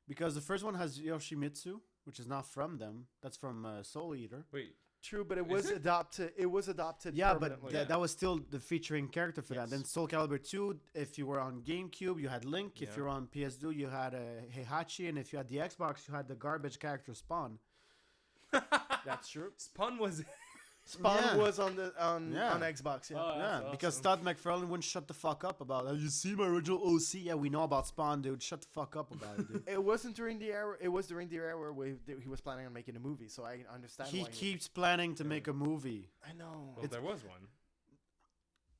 Because the first one has Yoshimitsu, which is not from them. That's from Soul Eater. Wait. True, but it Is was it? adopted. It was adopted. Yeah, but permanently. Yeah. that was still the featuring character for that. Yes. Then Soul Calibur 2, if you were on GameCube, you had Link. Yeah. If you're on PS2, you had Heihachi. And if you had the Xbox, you had the garbage character Spawn. That's true. Spawn was. Spawn Yeah. was on the on Yeah. Xbox. Yeah. Oh, Yeah, that's because awesome. Todd McFarlane wouldn't shut the fuck up about it. You see my original OC? Yeah, we know about Spawn, dude. Shut the fuck up about it, dude. It wasn't during the era. It was during the era where he was planning on making a movie. So I understand. He why keeps planning to make a movie I know. Well, there was one.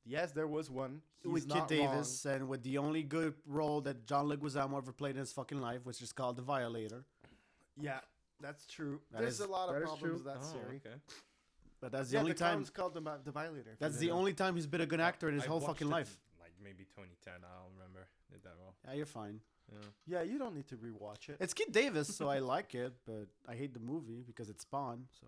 Yes, there was one. He's with Kid not Davis and with the only good role that John Leguizamo ever played in his fucking life, which is called The Violator. Wrong. Yeah, that's true. That There's is- a lot of that is problems true. with that Oh, series. okay. But that's the Yeah, only the time. clown's called the Violator. That's the only time he's been a good actor in his I whole watched fucking it, life. Like maybe 2010. I don't remember it that well. Yeah, you're fine. Yeah. Yeah, you don't need to rewatch it. It's Kid Davis, so I like it, but I hate the movie because it's Spawn. So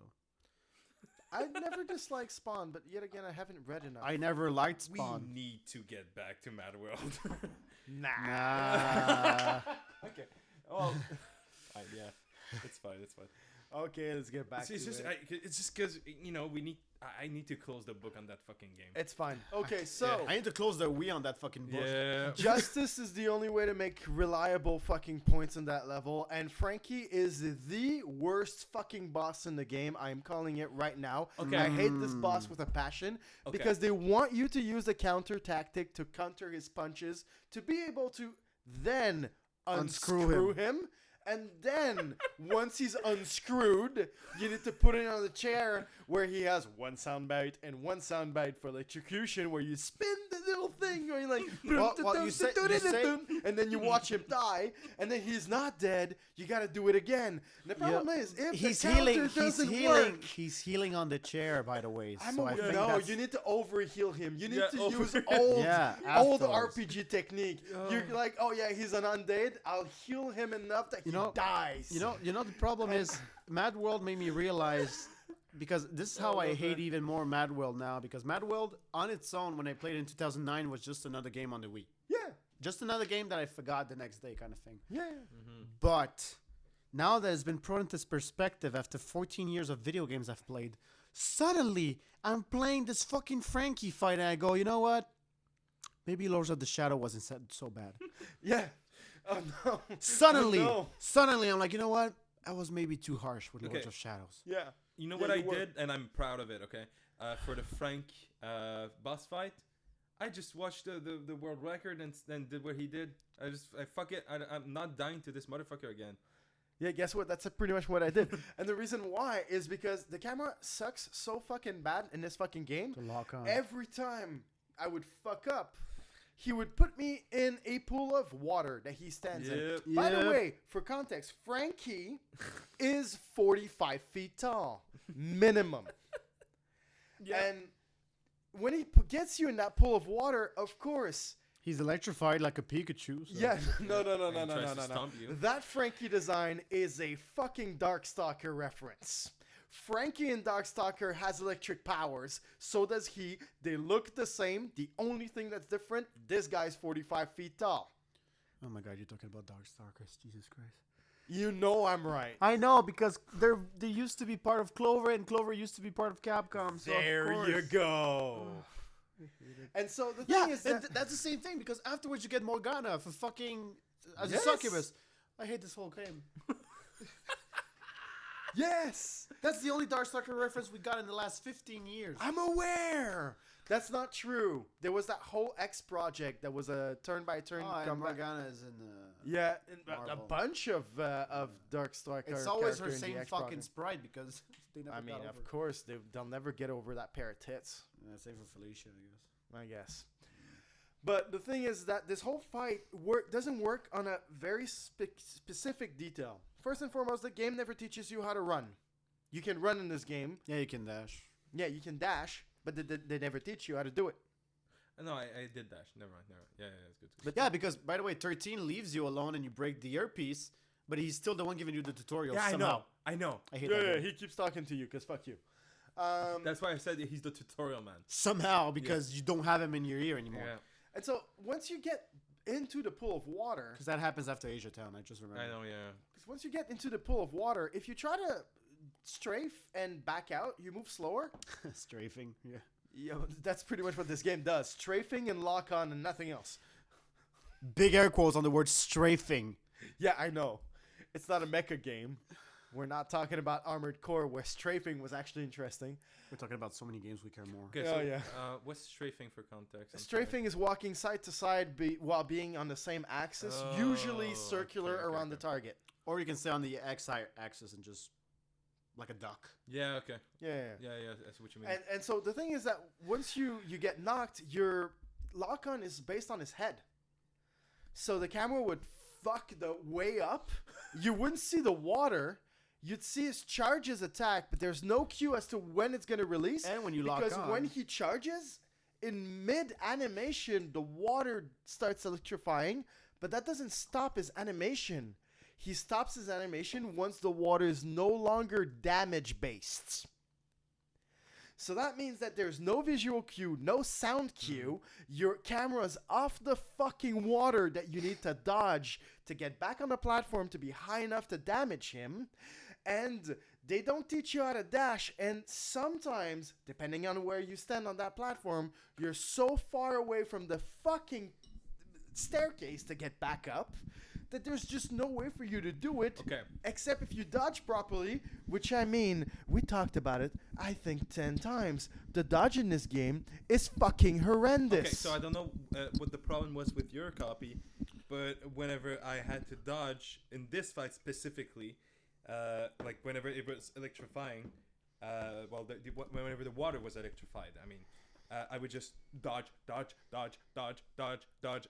I never disliked Spawn, but yet again, I haven't read enough. I never liked We Spawn. need to get back to MadWorld. Nah. Okay. Well, Fine, yeah. It's fine. It's fine. okay, let's get back It's to just, it. it's just because we need. I need to close the book on that fucking game. It's fine. Okay, so I need to close the Wii on that fucking book. Yeah. justice is the only way to make reliable fucking points in that level, and Frankie is the worst fucking boss in the game. I am calling it right now. Okay. I hate this boss with a passion Okay. because they want you to use the counter tactic to counter his punches to be able to then unscrew him. And then, once he's unscrewed, you need to put it on the chair where he has one soundbite and one soundbite for electrocution, where you spin the little thing, or you like, Well, you say- and then you watch him die, and then he's not dead. You got to do it again. And the problem is, if He's the counter healing. He's doesn't healing. work, He's healing on the chair, by the way. I'm so I aware. think No, that's- you need to overheal him. You need Yeah, to over- use old, Yeah, old afterwards. RPG technique. You're like, oh yeah, he's an undead. I'll heal him enough that he know- dies. You know the problem is MadWorld made me realize because this is how I hate even more MadWorld now because MadWorld on its own when I played it in 2009 was just another game on the Wii. yeah, Just another game that I forgot the next day kind of thing. yeah. But now that it's been put into perspective after 14 years of video games I've played, suddenly I'm playing this fucking Frankie fight and I go, you know what? Maybe Lords of the Shadow wasn't so bad. Yeah. Oh no. Suddenly, Oh, no. suddenly I'm like, you know what? I was maybe too harsh with Lords Okay. of Shadows. Yeah. You know Yeah, what I you were. did, and I'm proud of it. Okay, for the Frank boss fight, I just watched the world record and then did what he did. I fuck it. I'm not dying to this motherfucker again. Yeah, guess what? That's pretty much what I did. And the reason why is because the camera sucks so fucking bad in this fucking game. To lock on. Every time I would fuck up, he would put me in a pool of water that he stands Yep. in. By the Yep. way, for context, Frankie is 45 feet tall, minimum. And when he gets you in that pool of water, of course, He's electrified like a Pikachu. So. yeah, no, And he tries to stomp you. That Frankie design is a fucking Darkstalker reference. Frankie in Darkstalker has electric powers, so does he. They look the same. The only thing that's different, this guy's 45 feet tall. Oh my god, you're talking about Darkstalkers. Jesus Christ. You know I'm right. I know because they used to be part of Clover and Clover used to be part of Capcom. So There of you course. go. And so the thing Yeah, is and that that's the same thing because afterwards you get Morgana for fucking As Yes. a succubus, I hate this whole game. Yes, That's the only Darkstalker reference we got in the last 15 years. I'm aware. That's not true. There was that whole X project that was a turn-by-turn and combat. Morgana is in the... Yeah, and a Marvel. bunch of Darkstalker. It's always her character in the same X fucking project. sprite because they never I mean, got of over. course, they'll never get over that pair of tits. Yeah, same for Felicia, I guess. I guess. But the thing is that this whole fight doesn't work on a very specific detail. First and foremost, the game never teaches you how to run. You can run in this game. Yeah, you can dash. Yeah, you can dash, but they never teach you how to do it. No, I did dash. Never mind. Yeah, it's good. But Yeah, because, by the way, 13 leaves you alone and you break the earpiece, but he's still the one giving you the tutorial somehow. I know. I hate that game. he keeps talking to you, because fuck you. That's why I said he's the tutorial man. Somehow, because you don't have him in your ear anymore. Yeah, And so, once you get into the pool of water, Because that happens after Asia Town, I just remember. I know. Yeah. because once you get into the pool of water, if you try to strafe and back out, you move slower. Strafing, yeah. Yeah, that's pretty much what this game does. Strafing and lock on and nothing else. Big air quotes on the word strafing. Yeah, I know. It's not a mecha game. We're not talking about Armored Core, where strafing was actually interesting. We're talking about so many games we care more. Okay, Oh, so yeah. what's strafing for context? I'm sorry. Strafing is walking side to side while being on the same axis, usually Oh, circular okay, around the okay. target. Or you can stay on the axis and just like a duck. Yeah. Okay. Yeah. Yeah. That's what you mean. And so the thing is that once you get knocked, your lock-on is based on his head. So the camera would fuck the way up. You wouldn't see the water. You'd see his charges attack, but there's no cue as to when it's going to release. And when you lock because on... when he charges, in mid-animation, the water starts electrifying, but that doesn't stop his animation. He stops his animation once the water is no longer damage-based. So that means that there's no visual cue, no sound cue. Your camera's off the fucking water that you need to dodge to get back on the platform to be high enough to damage him. And they don't teach you how to dash. And sometimes, depending on where you stand on that platform, you're so far away from the fucking staircase to get back up that there's just no way for you to do it. Okay. Except if you dodge properly, which I mean, we talked about it, I think 10 times. The dodge in this game is fucking horrendous. Okay, so I don't know what the problem was with your copy, but whenever I had to dodge in this fight specifically, like whenever it was electrifying, whenever the water was electrified, I mean, I would just dodge,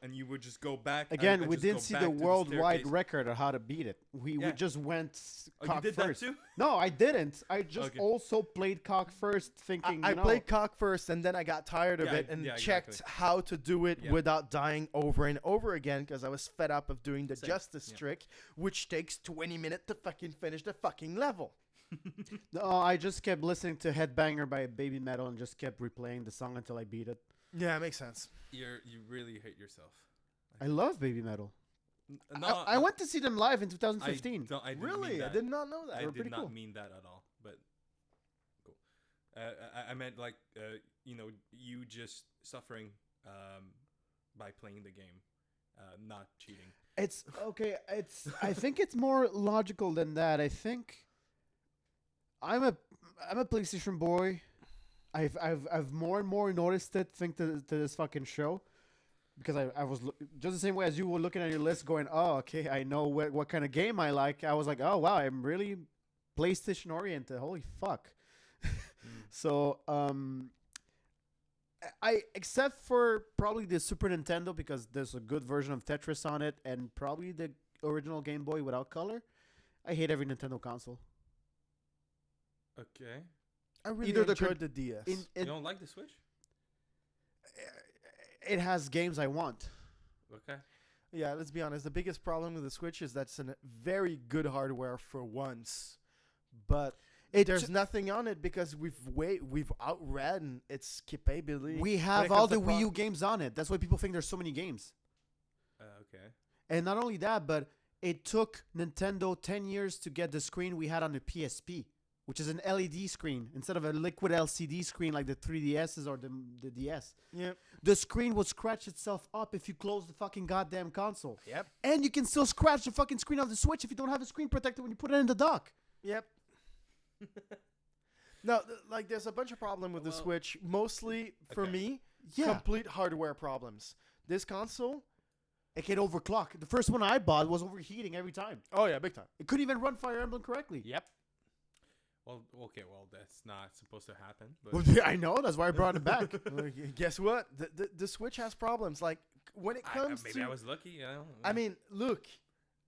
and you would just go back. Again, I'd we just didn't go see back the to worldwide staircase. record of how to beat it. We Yeah. just went Oh, cock you did first. that too? No, I didn't. I just Okay. also played cock first, thinking, I played cock first, and then I got tired of Yeah, it and yeah, checked exactly. how to do it Yeah. without dying over and over again because I was fed up of doing the Same, justice yeah. trick, which takes 20 minutes to fucking finish the fucking level. No, I just kept listening to Headbanger by Baby Metal and just kept replaying the song until I beat it. Yeah, it makes sense. You really hate yourself. I love Baby Metal. No, I went to see them live in I 2015. don't- I didn't Really? mean I that. did not know that. I They were did pretty not cool. mean that at all, but cool. I meant like you just suffering by playing the game, not cheating. It's okay. I think it's more logical than that. I think I'm a PlayStation boy. I've more and more noticed it. Think to this fucking show, because I was just the same way as you were looking at your list, going, oh, okay, I know what kind of game I like. I was like, oh wow, I'm really PlayStation oriented. Holy fuck. So I except for probably the Super Nintendo, because there's a good version of Tetris on it, and probably the original Game Boy without color, I hate every Nintendo console. Okay. I really Either the enjoyed the DS. You don't like the Switch? It has games I want. Okay. Yeah, let's be honest. The biggest problem with the Switch is that's a very good hardware for once, but there's nothing on it because we've outran its capability. We when have it all comes the to Wii U games on it. That's why people think there's so many games. Okay. And not only that, but it took Nintendo 10 years to get the screen we had on the PSP. which is an LED screen instead of a liquid LCD screen like the 3DSs or the DS. Yep. The screen will scratch itself up if you close the fucking goddamn console. Yep. And you can still scratch the fucking screen of the Switch if you don't have a screen protector when you put it in the dock. Yep. No, like there's a bunch of problem with the Well, Switch. Mostly for okay. me, Yeah. complete hardware problems. This console. It can overclock. The first one I bought was overheating every time. Oh yeah, big time. It couldn't even run Fire Emblem correctly. Yep. Well, okay, well, that's not supposed to happen. But Well, yeah, I know. That's why I brought it back. Well, guess what? The Switch has problems. Like when it comes maybe to, I was lucky. I mean, look,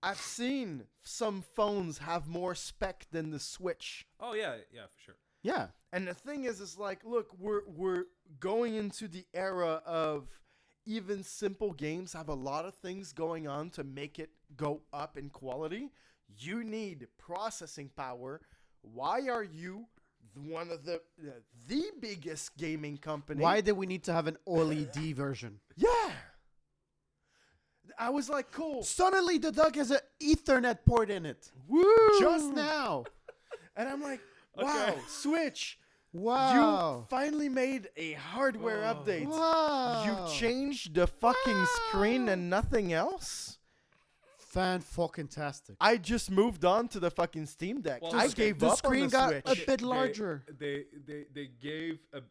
I've seen some phones have more spec than the Switch. Oh yeah, for sure. Yeah. And the thing is like, look, we're going into the era of even simple games have a lot of things going on to make it go up in quality. You need processing power. Why are you one of the biggest gaming company? Why did we need to have an OLED version? Yeah. I was like, cool. Suddenly, the dock has an Ethernet port in it. Woo! Just now. And I'm like, wow, Switch. Wow. You finally made a hardware update. Wow. You changed the fucking screen and nothing else? Fan-fucking-tastic. I just moved on to the fucking Steam Deck. Well, I the gave The up screen on the got Switch. a bit larger. They gave a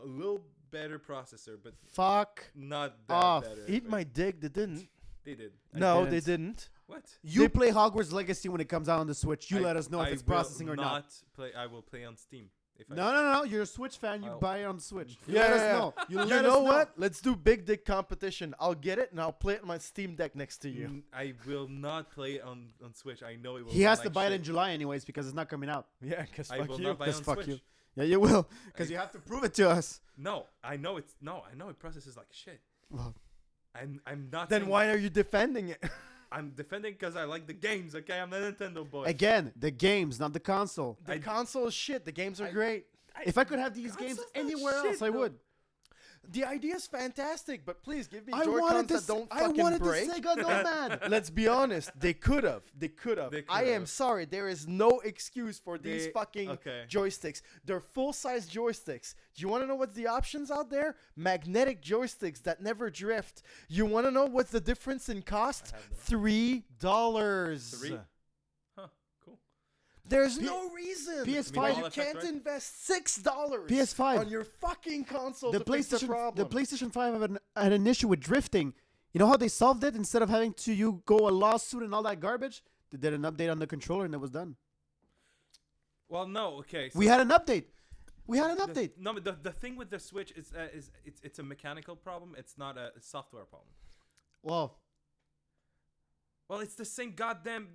little better processor, but Fuck. not that Off. better. Eat but my dick. They didn't. They did. No, didn't. they didn't. What? You play Hogwarts Legacy when it comes out on the Switch. You let us know if it's will processing or not. Play. I will play on Steam. If I No. You're a Switch fan. You I'll- buy it on the Switch. You Yeah, let yeah, us yeah. know. You You let know us know what? Let's do big dick competition. I'll get it and I'll play it on my Steam Deck next to you. I will not play it on Switch. I know it will. He run has to like buy it shit. in July anyways because it's not coming out. Yeah, because I fuck will you. not buy it on fuck Switch. you. Yeah, you will. Because you have to prove it to us. No, I know it's I know it processes like shit. Well, I'm not. Then saying- why are you defending it? I'm defending because I like the games. Okay, I'm a Nintendo boy. again, the games, not the console. The console is shit. The games are great. If I could have these games Console's not anywhere else, shit, I though. would. The idea is fantastic, but please give me I Joy-Cons wanted that don't I fucking wanted break. the Sega Nomad. Let's be honest. They could have. They could have. They I am could've. sorry. There is no excuse for these They- fucking okay. joysticks. They're full-size joysticks. Do you want to know what's the options out there? Magnetic joysticks that never drift. You want to know what's the difference in cost? I have no- $3. Three? Huh? Cool. There's P- no reason. PS5 why you All effect, can't right? invest $6 PS5. on your fucking console The to fix the PlayStation, problem. the PlayStation 5 had an issue with drifting. You know how they solved it? Instead of having to you go a lawsuit and all that garbage, they did an update on the controller and it was done. Well, no. Okay. So We had an update. We had an the- update. No, but the thing with the Switch is it's a mechanical problem. It's not a software problem. Well, Well, it's the same goddamn.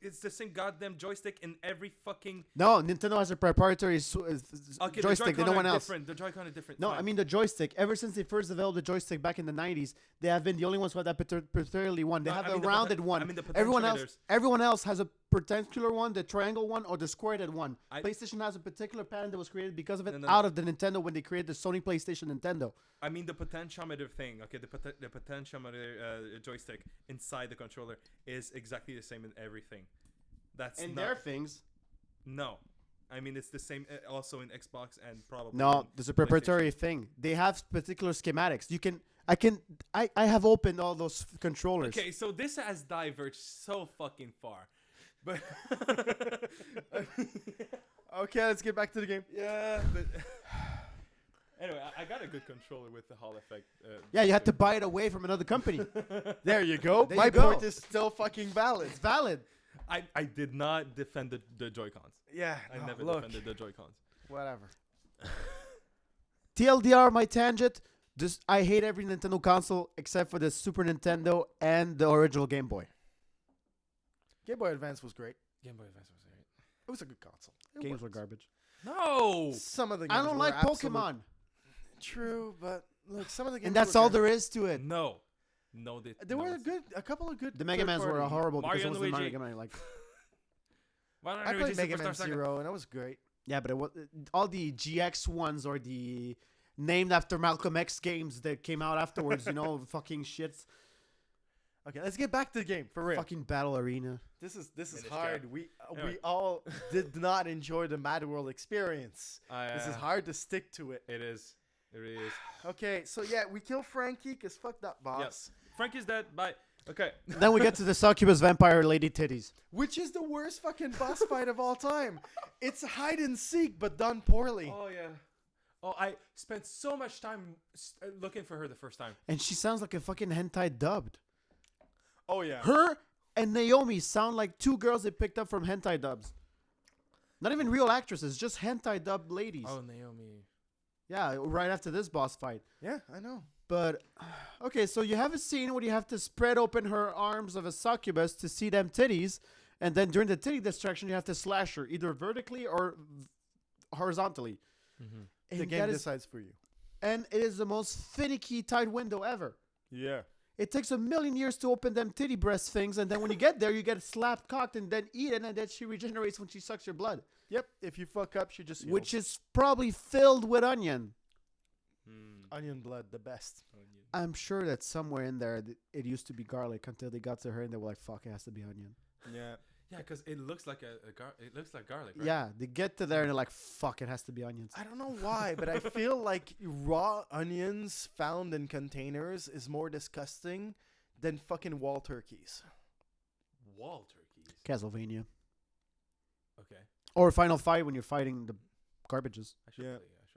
It's the same goddamn joystick in every fucking. no, Nintendo has a proprietary Okay, joystick. the No one are else. different. The Joy-Con are different. No, fine. I mean the joystick. Ever since they first developed the joystick back in the 90s, they have been the only ones who have that particularly one. They No, have I the mean the rounded poten- one. I mean the everyone potentiometers. else has a particular one, the triangle one or the squared one. I- PlayStation has a particular pattern that was created because of it No. out of the Nintendo when they created the Sony PlayStation Nintendo. I mean the potentiometer thing. Okay, the potentiometer joystick inside the controller is exactly the same in everything. That's And not, their things. no. I mean it's the same also in Xbox and probably. No, in there's a PlayStation. proprietary thing. They have particular schematics. I have opened all those controllers. Okay, so this has diverged so fucking far, but Okay, let's get back to the game. yeah, but anyway, I got a good controller with the Hall effect. Yeah, you had to buy it away from another company. There you go. There My you go. point is still fucking valid. It's valid. I did not defend the Joy-Cons. Yeah, I no, never look, defended the Joy-Cons. whatever. TLDR, my tangent. I hate every Nintendo console except for the Super Nintendo and the original Game Boy. Game Boy Advance was great. Game Boy Advance was great. It was a good console. It Games were worked. garbage. No. Some of the games I don't were like absolute- Pokemon, True, but look, some of the games. and that's were all good. there is to it. No, There no, were it's- a couple of good. The Mega Mans were third-party. horrible because Mario it was and the Mario Luigi. Game Man. Like, Why don't I played Mega Superstar Man Saga? 0, and that was great. yeah, but it was, all the GX ones or the named after Malcolm X games that came out afterwards, fucking shits. Okay, let's get back to the game for real. Fucking battle arena. This is Finish hard. guy. We Anyway. all did not enjoy the MadWorld experience. This is hard to stick to it. It is. It really is. Okay, so yeah, we kill Frankie because fuck that boss. Yes. Frankie's dead. Bye. Okay. Then we get to the succubus vampire lady titties. Which is the worst fucking boss fight of all time. It's hide and seek, but done poorly. Oh yeah. Oh, I spent so much time looking for her the first time. And she sounds like a fucking hentai dubbed. Oh yeah. Her and Naomi sound like two girls they picked up from hentai dubs. Not even real actresses, just hentai dubbed ladies. Oh, Naomi. Yeah, right after this boss fight. Yeah, I know. But, okay, so you have a scene where you have to spread open her arms of a succubus to see them titties. And then during the titty destruction, you have to slash her, either vertically or horizontally. Mm-hmm. And The game that is- decides for you. and it is the most finicky tight window ever. Yeah. It takes 1,000,000 years to open them titty breast things, and then when you get there, you get slapped, cocked, and then eaten, and then she regenerates when she sucks your blood, Yep. If you fuck up, she just which heals. is probably filled with onion. Onion blood, the best. I'm sure that somewhere in there, it used to be garlic until they got to her, and they were like, "Fuck, it has to be onion." Yeah. Yeah, because it looks like it looks like garlic, right? Yeah, they get to there, and they're like, "Fuck, it has to be onions." I don't know why, but I feel like raw onions found in containers is more disgusting than fucking wall turkeys. Wall turkeys. Castlevania Okay. or Final Fight when you're fighting the garbages. I should Yeah.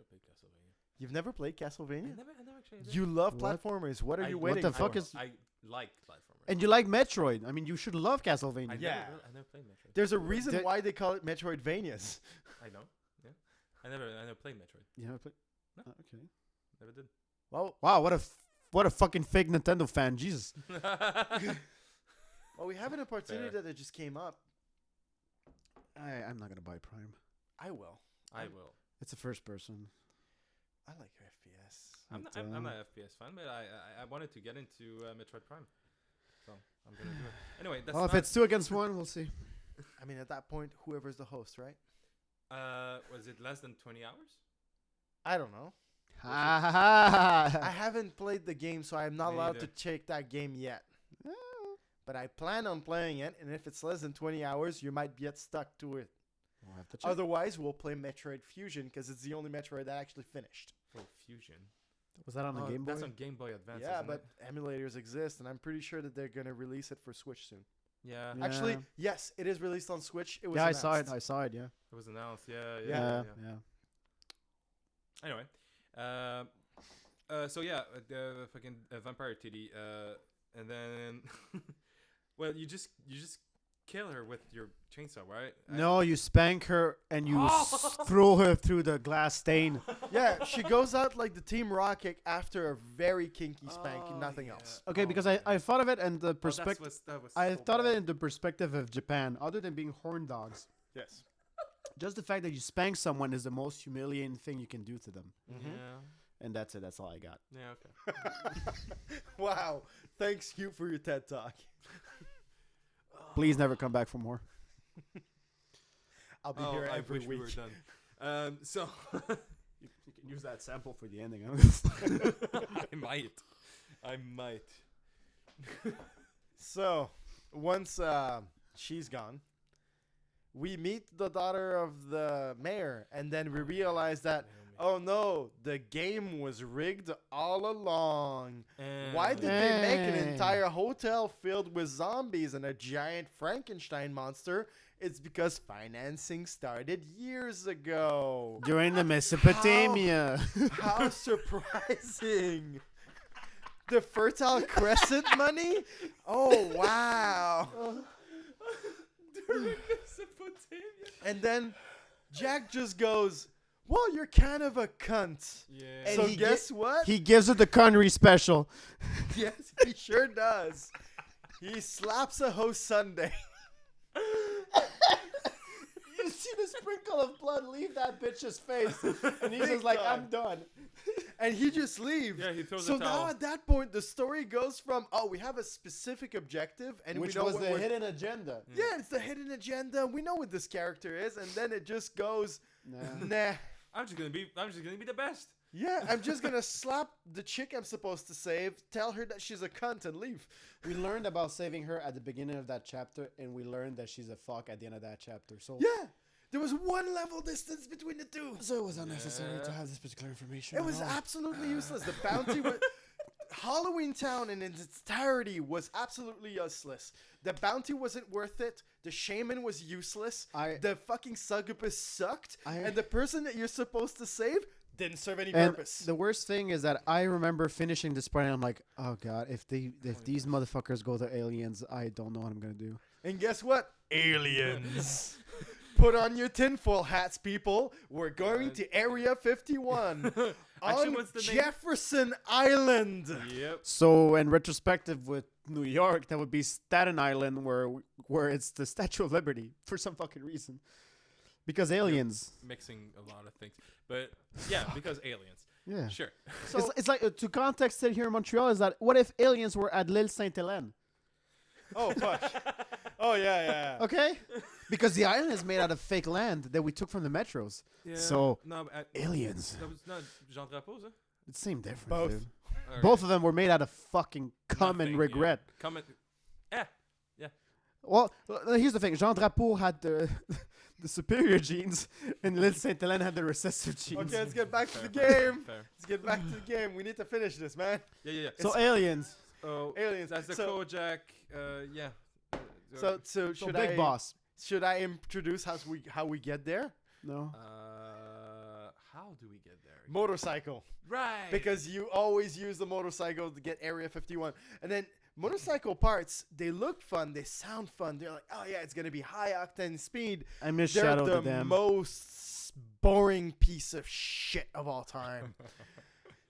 play Castlevania. You've never played Castlevania? I never actually did. You love What? platformers. What are I- you what waiting the for? fuck is- I like platformers. And you like Metroid? I mean, you should love Castlevania. I Yeah. I never played Metroid. There's a reason Did- why they call it Metroidvanias. I know. Yeah. I never played Metroid. You never played? No. Oh, okay. Never did. Well, Wow, what a fucking fake Nintendo fan. Jesus. well, we have an opportunity Fair. that just came up. I'm not gonna buy Prime. I will. I will. It's a first person. I like FPS. I'm But, not an FPS fan, but I wanted to get into Metroid Prime, so I'm gonna do it. Anyway, that's Well, if not, it's 2-1, we'll see. I mean, at that point, whoever's the host, right? was it less than 20 hours? I don't know. Ha ha ha. I haven't played the game, so I'm not Me allowed either. to check that game yet. But I plan on playing it, and if it's less than 20 hours, you might get stuck to it. We'll have to check. Otherwise, we'll play Metroid Fusion because it's the only Metroid that actually finished. Oh, Fusion. Was that on the Oh, Game Boy? That's on Game Boy Advance. Yeah, isn't but it? emulators exist, and I'm pretty sure that they're gonna release it for Switch soon. Yeah, Yeah. Actually, yes, it is released on Switch. It was Yeah, I saw it. announced. I saw it. Yeah. it was announced. Yeah. Yeah. Anyway, so yeah, the fucking vampire titty, and then, well, you just kill her with your chainsaw, right? No, you spank her and you throw her through the glass stain. Yeah, she goes out like the Team Rocket after a very kinky spank and Oh, nothing yeah. else. Okay, Oh, because man. I thought of it in the Oh, perspective. that was I so thought of it bad. in the perspective of Japan, other than being horn dogs. Yes. Just the fact that you spank someone is the most humiliating thing you can do to them. Mm-hmm. Yeah. And that's it. That's all I got. Yeah. Okay. Wow. Thanks, Hugh, for your TED Talk. Please never come back for more. I'll be here I every wish week. we were done. So You can use that sample for the ending. I might. So, once she's gone, we meet the daughter of the mayor, and then we realize that, oh no, the game was rigged all along. Why did they make an Eh. entire hotel filled with zombies and a giant Frankenstein monster? It's because financing started years ago. During the Mesopotamia. How surprising! The Fertile Crescent money? Oh, wow. During Mesopotamia. And then Jack just goes, well, you're kind of a cunt. Yeah. And So he guess what? He gives it the Connery special. Yes, he sure does. He slaps a host Sunday. You see the sprinkle of blood leave that bitch's face. And he's Big just like, time. I'm done. And he just leaves. Yeah, he throws So the now towel. at that point, the story goes from, oh, we have a specific objective. And Which we know was what the we're- hidden agenda. Yeah, it's the hidden agenda. We know what this character is. And then it just goes, Nah. nah. I'm just gonna be the best. Yeah, I'm just gonna slap the chick I'm supposed to save, tell her that she's a cunt, and leave. We learned about saving her at the beginning of that chapter, and we learned that she's a fuck at the end of that chapter. So Yeah, there was one level distance between the two. So it was unnecessary to have this particular information. It was absolutely useless. The bounty was. Halloween Town in its entirety was absolutely useless. The bounty wasn't worth it. The shaman was useless. The fucking succubus sucked. And the person that you're supposed to save didn't serve any purpose. The worst thing is that I remember finishing this part and I'm like, oh god, if these motherfuckers go to aliens, I don't know what I'm gonna do. And guess what? Aliens. Put on your tinfoil hats, people. We're going to Area 51 Actually, on what's the name? Jefferson Island. Yep. So in retrospective with New York, that would be Staten Island, where it's the Statue of Liberty for some fucking reason. Because aliens. Mixing a lot of things, but yeah, because aliens. Yeah. Sure. So it's like to context it here in Montreal is that what if aliens were at l'Île Sainte-Hélène? Oh, fuck. Oh, yeah. Okay? Because the island is made out of fake land that we took from the metros. Yeah. So No, aliens. that was not Jean Drapeau's, huh? It's same difference. Both. Dude. Alright. Both of them were made out of fucking cum Nothing, and regret. Yeah. Come and yeah. Well, here's the thing. Jean Drapeau had the superior genes, and l'Île Sainte-Hélène had the recessive genes. Okay, let's get back to the Fair, game. fair. Let's get back to the game. We need to finish this, man. Yeah. So aliens. Oh, Aliens. That's the So- Kojak. Yeah. So So should big boss. Should I introduce how we get there? No. How do we get there? Motorcycle. Right. Because you always use the motorcycle to get Area 51. And then motorcycle parts, they look fun, they sound fun. They're like, oh yeah, it's going to be high octane speed. I miss They're Shadow the to them. most boring piece of shit of all time.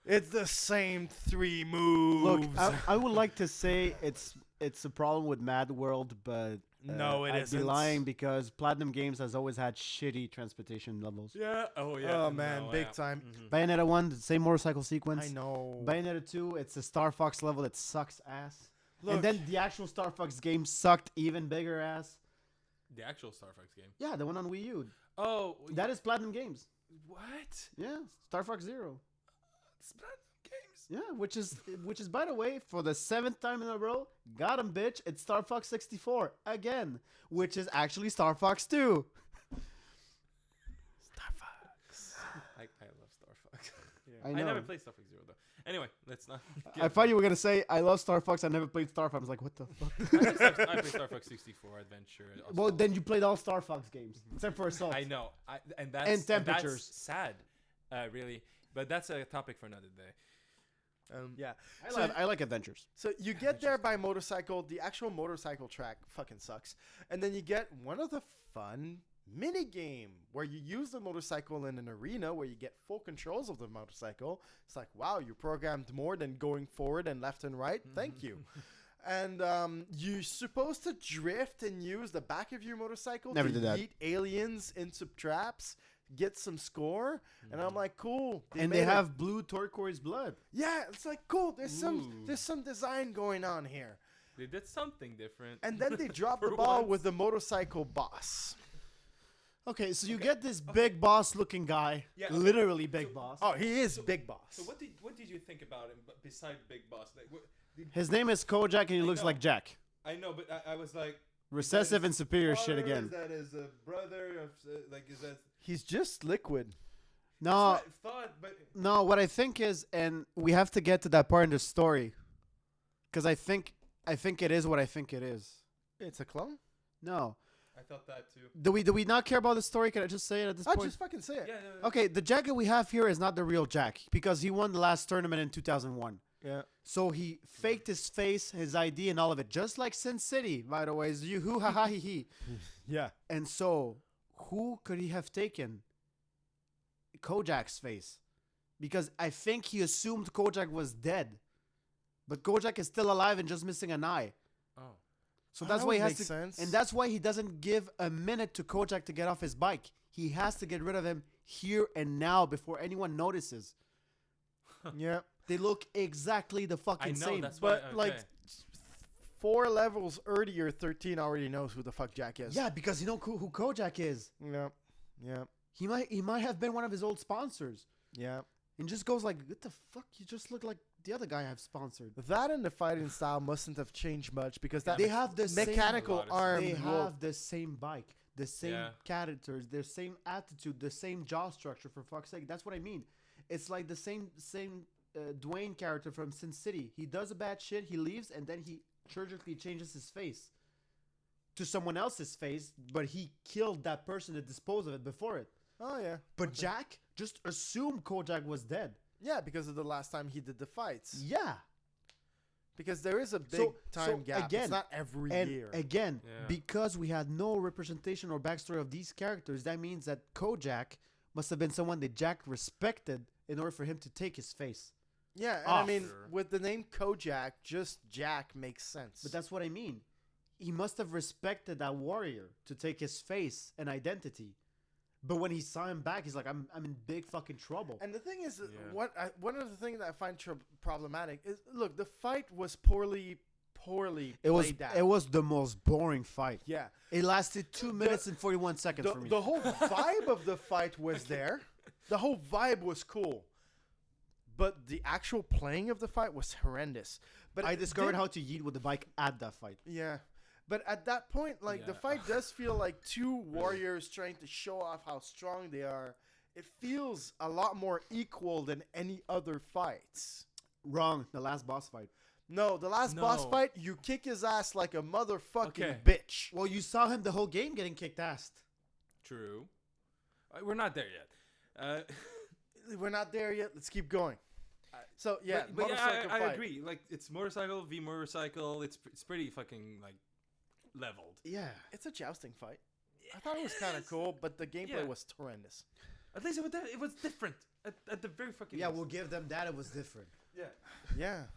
It's the same three moves. Look, I would like to say it's a problem with MadWorld, but No, it I'd isn't. be lying because Platinum Games has always had shitty transportation levels. Yeah. Oh yeah. Oh man, No, big yeah. time. Bayonetta 1, the same motorcycle sequence. I know. Bayonetta 2, it's a Star Fox level that sucks ass. Look. And then the actual Star Fox game sucked even bigger ass. The actual Star Fox game. Yeah, the one on Wii U. Oh. That is Platinum Games. What? Yeah, Star Fox Zero. Splash games. Yeah, which is by the way, for the 7th time in a row, got him, bitch. It's Star Fox 64 again, which is actually Star Fox 2. Star Fox. I love Star Fox. I I know. never played Star Fox Zero though. Anyway, let's not. I thought you were gonna say I love Star Fox. I never played Star Fox. I was like, what the fuck? I played Star Fox 64 Adventure. Well, then you played all Star Fox games except for Assault. I know, and that's temperatures. That's sad, really. But that's a topic for another day. Yeah. I like adventures. So you get there by motorcycle. The actual motorcycle track fucking sucks. And then you get one of the fun mini game where you use the motorcycle in an arena where you get full controls of the motorcycle. It's like, wow, you programmed more than going forward and left and right. Thank you. And you're supposed to drift and use the back of your motorcycle Never to did that. yeet aliens into traps, get some score. And I'm like, cool. And made they it. have blue turquoise blood. Yeah, it's like cool. There's Ooh. some design going on here. They did something different. And then they drop For the ball once. with the motorcycle boss. Okay, so you get this big boss looking guy, Yeah, okay. literally big boss. Oh, he is big boss. So what did you think about him beside Big Boss? Like, His name is Kojak and he looks know. like Jack. I know, but I was like, Recessive and superior shit father, again. Is that his brother? Of, like, is that? He's just liquid. No, I thought, but no, what I think is, and we have to get to that part in the story, because I think it is what I think it is. It's a clone? I No, thought that too. do we not care about the story? Can I just say it at this I'll point? just fucking say it. Yeah. No, Okay, the Jack that we have here is not the real Jack because he won the last tournament in 2001. Yeah. So he faked his face, his ID, and all of it, just like Sin City, by the way. Is you who ha ha he he. Yeah. And so, who could he have taken? Kojak's face, because I think he assumed Kojak was dead, but Kojak is still alive and just missing an eye. Oh. So Oh, that's that why he would has make to, sense. and that's why he doesn't give a minute to Kojak to get off his bike. He has to get rid of him here and now before anyone notices. Yeah. They look exactly the I fucking know. same. That's But, why, like, 4 levels earlier, 13 already knows who the fuck Jack is. Yeah, because you know who Kojak is. Yeah. Yeah. He might have been one of his old sponsors. Yeah. And just goes like, what the fuck? You just look like the other guy I've sponsored. That and the fighting style mustn't have changed much because that They have the mechanical same- arm. They will- have the same bike, the same Yeah. characters, their same attitude, the same jaw structure. For fuck's sake, that's what I mean. It's like the same Dwayne character from Sin City. He does a bad shit, he leaves, and then he surgically changes his face to someone else's face, but he killed that person to dispose of it before it. Oh yeah. But Jack just assumed Kojak was dead. Yeah, because of the last time he did the fights. Yeah. Because there is a big So time gap. again, It's not every And year. again, Yeah. because we had no representation or backstory of these characters, that means that Kojak must have been someone that Jack respected in order for him to take his face. Yeah, and off. I mean, Sure. with the name Kojak, just Jack makes sense. But that's what I mean. He must have respected that warrior to take his face and identity. But when he saw him back, he's like, I'm in big fucking trouble. And the thing is, Yeah. one of the things that I find problematic is, look, the fight was poorly It was played out. it was the most boring fight. Yeah. It lasted 2 minutes and 41 seconds for me. The whole vibe of the fight was there. The whole vibe was cool. But the actual playing of the fight was horrendous. But I it discovered did- how to yeet with the bike at that fight. Yeah. But at that point, like, the Yeah. fight does feel like two warriors trying to show off how strong they are. It feels a lot more equal than any other fights. Wrong. The last boss fight. No, the last boss No. fight, you kick his ass like a motherfucking Okay. bitch. Well, you saw him the whole game getting kicked ass. True. We're not there yet. We're not there yet. Let's keep going. So, yeah, but yeah, motorcycle I fight. agree. Like, it's motorcycle v motorcycle. It's pretty fucking like leveled. Yeah. It's a jousting fight. I thought it was kind of cool, but the gameplay Yeah. was horrendous. At least it was different. At the very fucking Yeah, least. we'll give them that. It was different. Yeah. Yeah.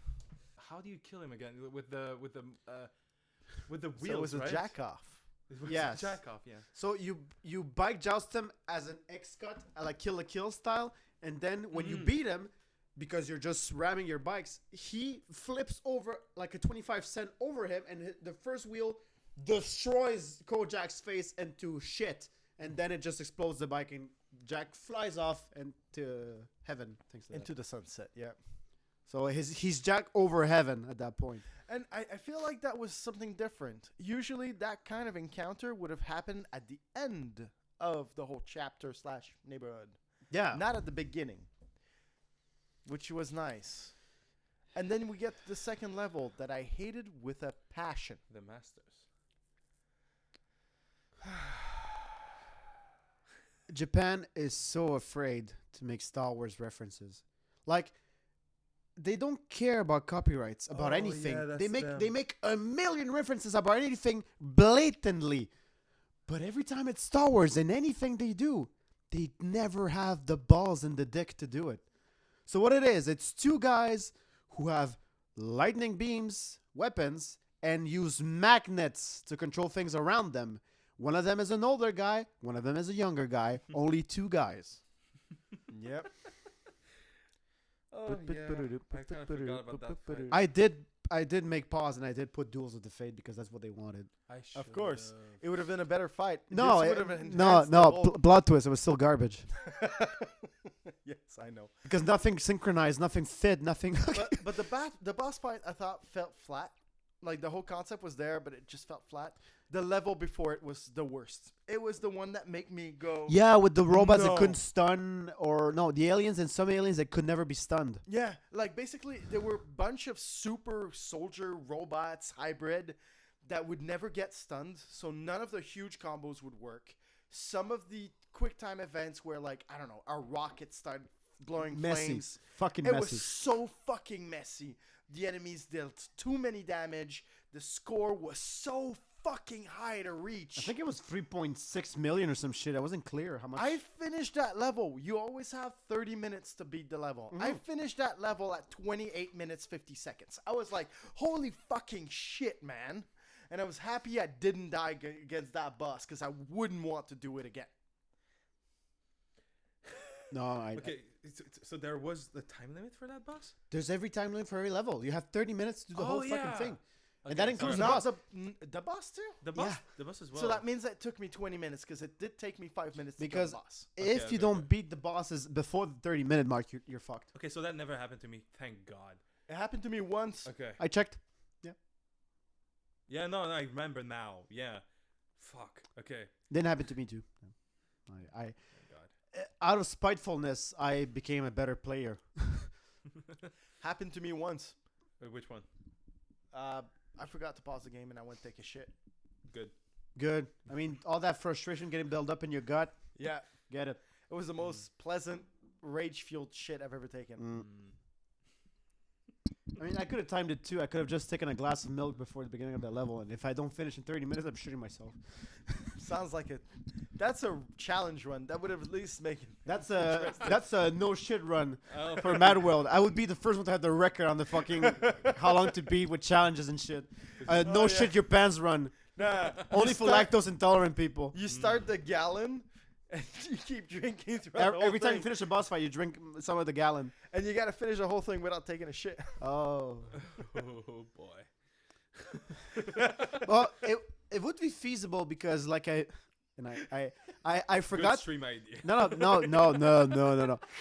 How do you kill him again with the wheels? So it was a right? jack off. It was Yes. a jack off. Yeah. So you bike joust him as an X-cut, like Kill la Kill style, and then when you beat him, because you're just ramming your bikes, he flips over like a 25 cent over him, and the first wheel destroys Kojak's face into shit, and then it just explodes the bike, and Jack flies off into heaven. Thanks to Into that. the sunset, yeah. So he's Jack over heaven at that point. And I feel like that was something different. Usually that kind of encounter would have happened at the end of the whole chapter / neighborhood. Yeah. Not at the beginning. Which was nice. And then we get to the second level that I hated with a passion. The masters. Japan is so afraid to make Star Wars references. Like, they don't care about copyrights about Oh, anything. yeah, that's They make a million references about anything blatantly. But every time it's Star Wars and anything they do, they never have the balls and the dick to do it. So what it is, it's two guys who have lightning beams, weapons, and use magnets to control things around them. One of them is an older guy, one of them is a younger guy. Only two guys. Yep. Oh yeah. I kind of forgot about that fight. I did make pause and I did put Duels of the Fate because that's what they wanted. Of course. It would have been a better fight. No, This it- would have no, enhanced the no. whole- Blood Twist. It was still garbage Yes, I know. because nothing synchronized, nothing fit, nothing. But the boss fight I thought felt flat. Like the whole concept was there, but it just felt flat. The level before it was the worst. It was the one that made me go. Yeah, with the robots that No. couldn't stun, or no, the aliens and some aliens that could never be stunned. Yeah, like basically there were a bunch of super soldier robots hybrid that would never get stunned, so none of the huge combos would work. Some of the quick time events where like I don't know, our rocket started blowing Messy, flames. fucking It messy. was so fucking messy. The enemies dealt too many damage. The score was so fucking high to reach. I think it was 3.6 million or some shit. I wasn't clear how much. I finished that level. You always have 30 minutes to beat the level. I finished that level at 28 minutes 50 seconds. I was like, holy fucking shit, man. And I was happy I didn't die against that boss because I wouldn't want to do it again. No, Okay, so there was the time limit for that boss? there's every time limit for every level. You have 30 minutes to do the whole fucking thing. And that Okay, includes sorry. the Not boss. the boss too. The boss. Yeah. The boss as well. So that means that it took me 20 minutes because it did take me 5 minutes Because to kill the boss. If Okay, you don't beat the bosses before the 30-minute mark, you're fucked. Okay, so that never happened to me. Thank God. It happened to me once. Okay. I checked. Yeah, no, I remember now. Yeah. Fuck. Okay. Didn't happen to me too. I Thank God. out of spitefulness, I became a better player. Happened to me once. Wait, which one? I forgot to pause the game and I went to take a shit. Good. Good. I mean, all that frustration getting built up in your gut. Yeah, Get it. it was the most pleasant, rage-fueled shit I've ever taken. Mm. I mean, I could have timed it too. I could have just taken a glass of milk before the beginning of that level, and if I don't finish in 30 minutes, I'm shooting myself. Sounds like it. That's a challenge run. That would have at least made it. That's a no shit run Oh, for MadWorld. I would be the first one to have the record on the fucking how long to beat with challenges and shit. No yeah. shit your pants run. Nah, Only you for start- lactose intolerant people. You start the gallon, and you keep drinking throughout the whole Every time you thing. finish a boss fight, you drink some of the gallon. And you gotta finish the whole thing without taking a shit. Oh. oh boy. Well, it would be feasible because like I forgot. Good stream idea. No.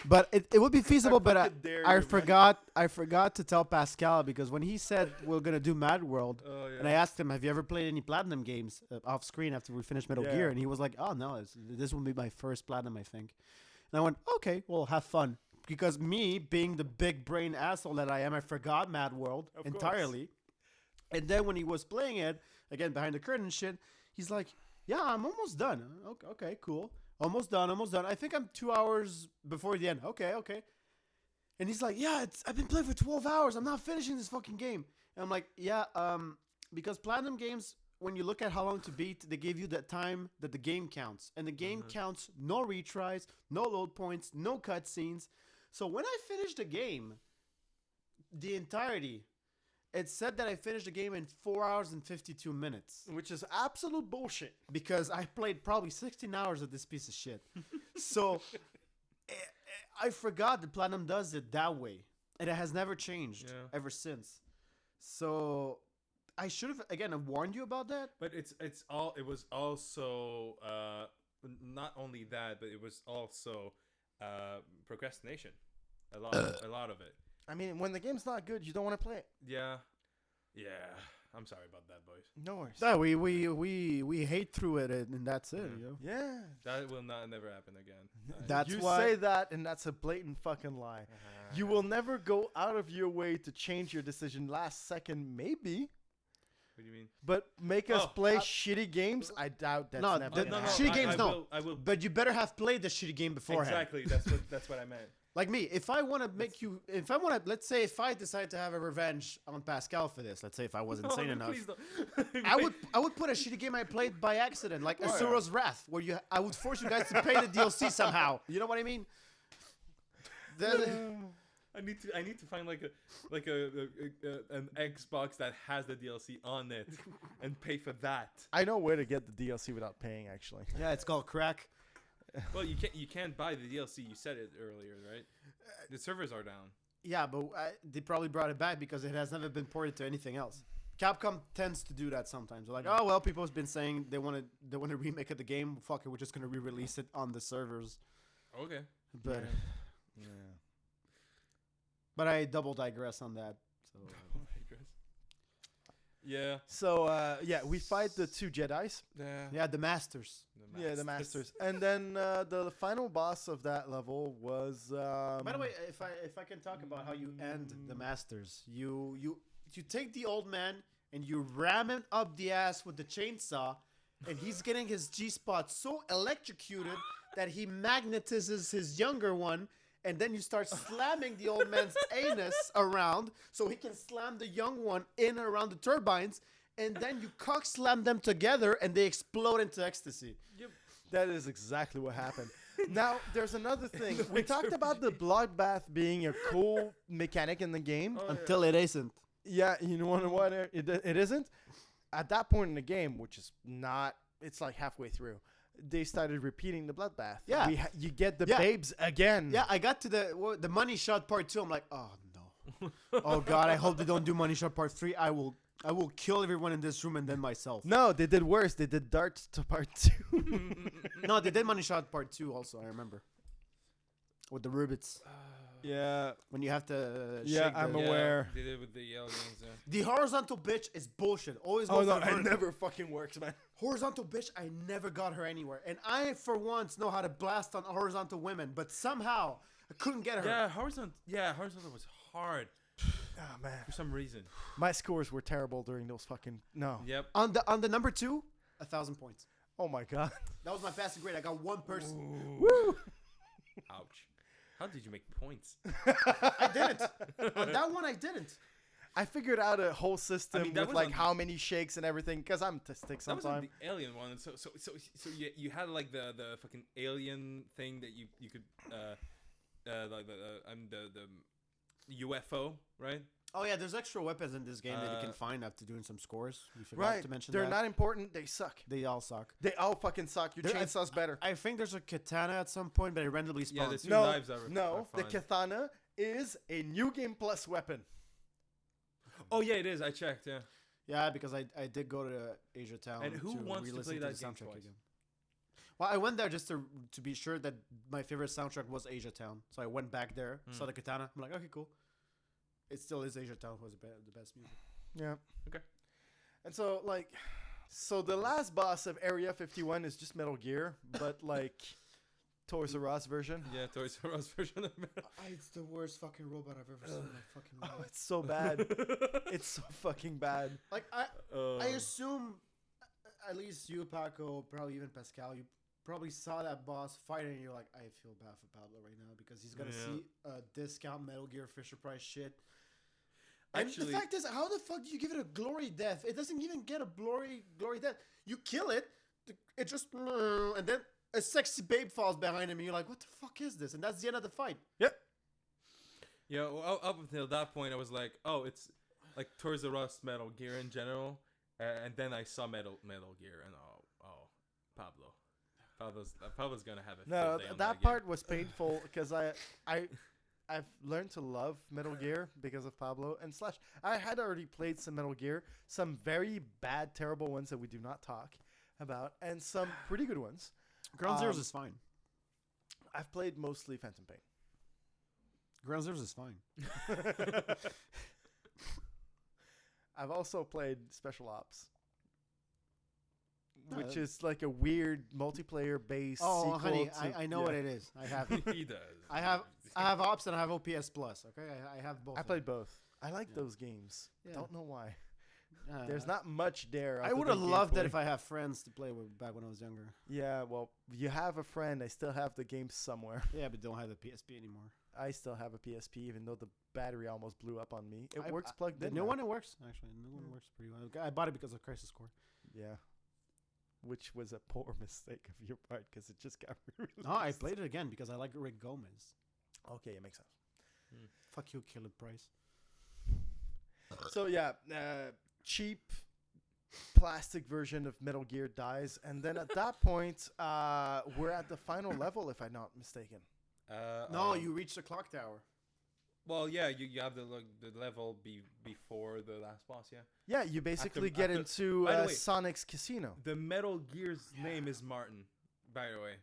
But it would be feasible, but fucking dare I you, man. forgot to tell Pascal because when he said we're gonna do MadWorld, Oh yeah. and I asked him, "Have you ever played any platinum games off screen after we finished Metal Yeah. Gear?" And he was like, "Oh no, this will be my first platinum, I think." And I went, "Okay, well, have fun." Because me, being the big brain asshole that I am, I forgot MadWorld Of entirely. And then when he was playing it again behind the curtain and shit, he's like, "Yeah, I'm almost done." Okay, cool. Almost done. I think I'm 2 hours before the end. Okay. And he's like, "Yeah, I've been playing for 12 hours. I'm not finishing this fucking game." And I'm like, "Yeah, because platinum games, when you look at how long to beat, they give you the time that the game counts. And the game counts no retries, no load points, no cutscenes. So when I finished the game, the entirety, it said that I finished the game in 4 hours and 52 minutes. Which is absolute bullshit. Because I played probably 16 hours of this piece of shit. So I forgot that Platinum does it that way. And it has never changed ever since. So I should have, again, warned you about that. But it was also not only that, but it was also procrastination. A lot of it. I mean, when the game's not good, you don't want to play it. Yeah. I'm sorry about that, boys. No worries. No, we hate through it and that's it. Yeah. You know? Yeah. That will never happen again. That's you why. say that, and that's a blatant fucking lie. You will never go out of your way to change your decision last second, maybe. What do you mean? But make us Oh, play shitty games? I doubt that's No, never the- gonna no, happen. shitty games, no. I will. But you better have played the shitty game beforehand. Exactly. That's what I meant. Like me, if I want to let's say if I decide to have a revenge on Pascal for this, let's say if I was insane No, enough, please don't. I would put a shitty game I played by accident, like Asura's Wrath, where I would force you guys to pay the DLC somehow. You know what I mean? I need to find like an Xbox that has the DLC on it and pay for that. I know where to get the DLC without paying, actually. Yeah, it's called crack. Well, you can't buy the DLC. You said it earlier, right? The servers are down. Yeah, but they probably brought it back because it has never been ported to anything else. Capcom tends to do that sometimes. They're like, oh well, people have been saying they want to remake of the game. Fuck it, we're just gonna re-release it on the servers. Okay. But Yeah. but I double digress on that. So Yeah. So, yeah, we fight the two Jedis. yeah, the masters. Yeah, the Masters. And then the final boss of that level was... By the way, if I can talk about how you end the masters, you take the old man and you ram him up the ass with the chainsaw, and he's getting his G-spot so electrocuted that he magnetizes his younger one, and then you start slamming the old man's anus around so he can slam the young one in around the turbines, and then you cock slam them together and they explode into ecstasy. That is exactly what happened. Now, there's another thing. We talked about the bloodbath being a cool mechanic in the game. Until it isn't. Yeah, you know what? It isn't. At that point in the game, which is not, it's like halfway through, they started repeating the bloodbath. Yeah. You get the Yeah. babes again. Yeah, I got to the money shot part 2. I'm like, oh no. Oh god, I hope they don't do money shot part 3. I will I will kill everyone in this room and then myself. No, they did worse. They did Darts to Part 2. No, they did Money Shot Part 2 also, I remember. With the Rubits. Yeah. When you have to Yeah, shake I'm the... aware. They did with the aliens. The horizontal bitch is bullshit. Always Oh go no, for the it vertical. never fucking works, man. Horizontal bitch, I never got her anywhere. And I, for once, know how to blast on horizontal women. But somehow, I couldn't get her. Yeah, horizontal was hard Oh man, for some reason. my scores were terrible during those fucking no. Yep. On the number 2, 1,000 points. Oh my god. That was my passing grade. I got one person. Woo. Ouch. How did you make points? I didn't. On that one, I didn't. I figured out a whole system mean, that with was like on- how many shakes and everything because I'm autistic That was on sometimes. the alien one. So you had like the fucking alien thing that you could like the UFO, right? Oh, yeah, there's extra weapons in this game that you can find after doing some scores. We forgot Right. to mention They're that. not important. They suck. They all suck. They all fucking suck. Your There- chainsaw's better. I think there's a katana at some point, but it randomly Yeah, spawns. the two No, knives are no. The fine. katana is a new game plus weapon. Oh yeah, it is. I checked. Yeah. Yeah, because I did go to Asia Town. And who wants to re-listen play that the game soundtrack twice? again. Well, I went there just to be sure that my favorite soundtrack was Asia Town. So I went back there, saw the katana. I'm like, okay, cool. It still is Asia Town was the best music. Yeah. Okay. And so so the last boss of Area 51 is just Metal Gear, but like Toys R Us version. Yeah, Toys R Us version of it. It's the worst fucking robot I've ever seen in my fucking Oh, life. it's so bad. It's so fucking bad. Like I assume at least you, Paco, probably even Pascal, you probably saw that boss fighting and you're like, I feel bad for Pablo right now because he's gonna Yeah. see discount Metal Gear Fisher Price shit. And Actually, the fact is, how the fuck do you give it a glory death? It doesn't even get a glory death. You kill it, it just and then a sexy babe falls behind him and you're like, what the fuck is this? And that's the end of the fight. Yep. yeah, well, up until that point, I was like, oh, it's like Toys R Us Metal Gear in general, and then I saw Metal Gear, and Pablo's gonna have a No, field day on that game. part was painful because I've learned to love Metal Gear because of Pablo and Slash. I had already played some Metal Gear, some very bad, terrible ones that we do not talk about, and some pretty good ones. Ground Zeroes Um, is fine. I've played mostly Phantom Pain. Ground Zeroes is fine. I've also played Special Ops, which Uh, is like a weird multiplayer based Oh, sequel honey, to, I know what it is. I have He does. I have Ops and I have OPS Plus. Okay, I have both. I of played both. I like Yeah. those games. Yeah. Don't know why. them. There's not much there. I other would have than loved that gameplay. if I have friends to play with back when I was younger. Yeah, well, you have a friend. I still have the game somewhere. Yeah, but don't have the PSP anymore. I still have a PSP, even though the battery almost blew up on me. It works I- plugged the in. new now. one, it works actually. The new one works pretty well. I bought it because of Crisis Core. Yeah. Which was a poor mistake of your part because it just got released. No, I played it again because I like Rick Gomez. Okay, it makes sense. Fuck you, Killer Price. So yeah, cheap plastic version of Metal Gear dies, and then at that point, we're at the final level, if I'm not mistaken. No, you reached the clock tower. Well, yeah, you have the level before the last boss. Yeah. Yeah, you basically get after- into by the way- Sonic's casino. The Metal Gear's name is Martin, by the way.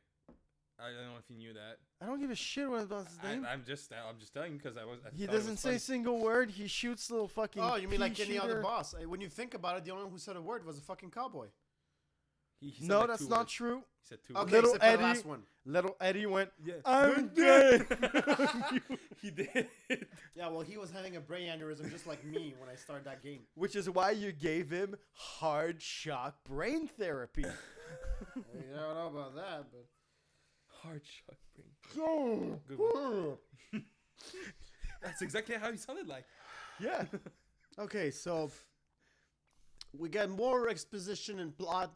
I don't know if you knew that. I don't give a shit what about his name. I'm just telling you because I He thought it doesn't was say funny. a single word. He shoots little fucking. Oh, you mean like pea any other shooter. boss? When you think about it, the only one who said a word was a fucking cowboy. He said No, like that's two not words. true. He said two Okay, words. Little except for the Eddie- last one. Little Eddie went, Yeah. I'm dead. He did. Yeah, well, he was having a brain aneurysm just like me when I started that game. Which is why you gave him hard shock brain therapy. I don't know about that, but Hard shot brain. So Good one. That's exactly how he sounded like. yeah. okay. So we get more exposition and plot.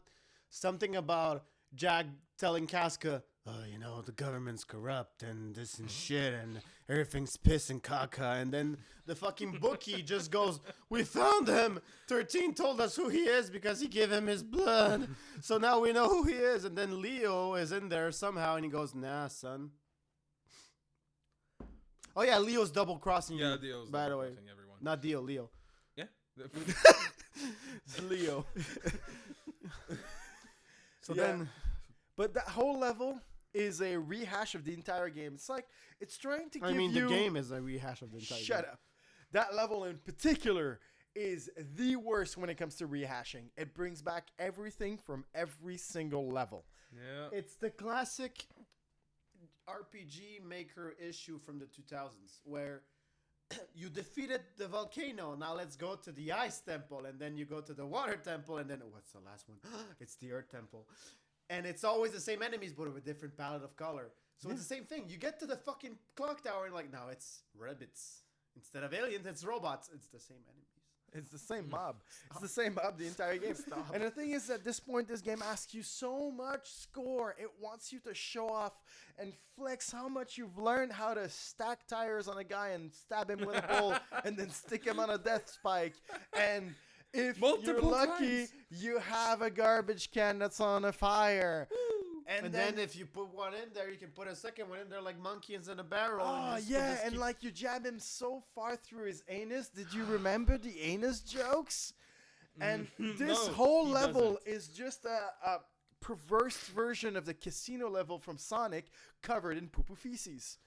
Something about Jack telling Casca, "Oh, you know, the government's corrupt and this and shit, and everything's piss and caca." And then the fucking bookie just goes, "We found him. 13 told us who he is because he gave him his blood. So now we know who he is." And then Leo is in there somehow, and he goes, "Nah, son." Oh yeah, Leo's double crossing Yeah, you. Dio's by the way, crossing everyone. not Dio, Leo. Yeah. It's Leo. So Yeah. then, But that whole level is a rehash of the entire game. It's like it's trying to give I mean, you. the game is a rehash of the entire Shut game. up. That level in particular is the worst when it comes to rehashing. It brings back everything from every single level. Yeah. It's the classic RPG maker issue from the 2000s where you defeated the volcano. Now let's go to the ice temple, and then you go to the water temple, and then what's the last one? It's the earth temple. And it's always the same enemies, but with a different palette of color. So it's the same thing. You get to the fucking clock tower, and like, now it's rabbits. Instead of aliens, it's robots. It's the same enemies. It's the same mob. It's the same mob the entire game. And the thing is, at this point, this game asks you so much score. It wants you to show off and flex how much you've learned how to stack tires on a guy and stab him with a bull and then stick him on a death spike. And if you're Multiple lucky, times. you have a garbage can that's on a fire. And then if you put one in there, you can put a second one in there like monkeys in a barrel. Oh, and yeah, just and keep- like you jab him so far through his anus. Did you remember the anus jokes? And this No, whole he level doesn't. is just a perverse version of the casino level from Sonic covered in poo-poo feces.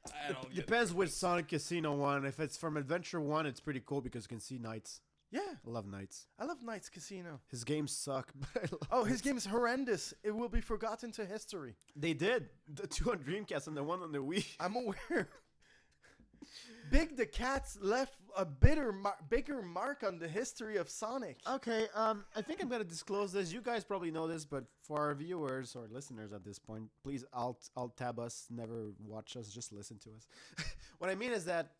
I don't get Depends which Sonic Casino one. If it's from Adventure 1, it's pretty cool because you can see knights. Yeah, I love knights. I love Knights Casino. His games suck, but I love Oh, his Knights. game is horrendous. It will be forgotten to history. They did. The two on Dreamcast and the one on the Wii. I'm aware. Big the Cat's left a bigger mark on the history of Sonic. Okay, I think I'm gonna disclose this. You guys probably know this, but for our viewers or listeners at this point, please alt tab us, never watch us, just listen to us. What I mean is that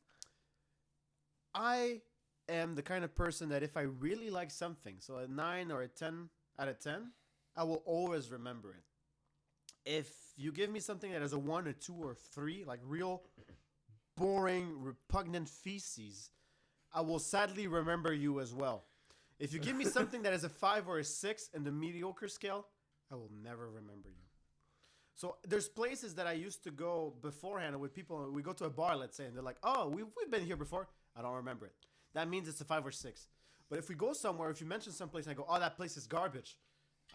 I am the kind of person that if I really like something, so a 9 or a 10 out of 10, I will always remember it. If you give me something that has a 1 or 2 or 3, like real boring, repugnant feces, I will sadly remember you as well. If you give me something that is a 5 or a 6 in the mediocre scale, I will never remember you. So there's places that I used to go beforehand with people. We go to a bar, let's say, and they're like, "Oh, we've been here before." I don't remember it. That means it's a 5 or 6. But if we go somewhere, if you mention some place and I go, "Oh, that place is garbage,"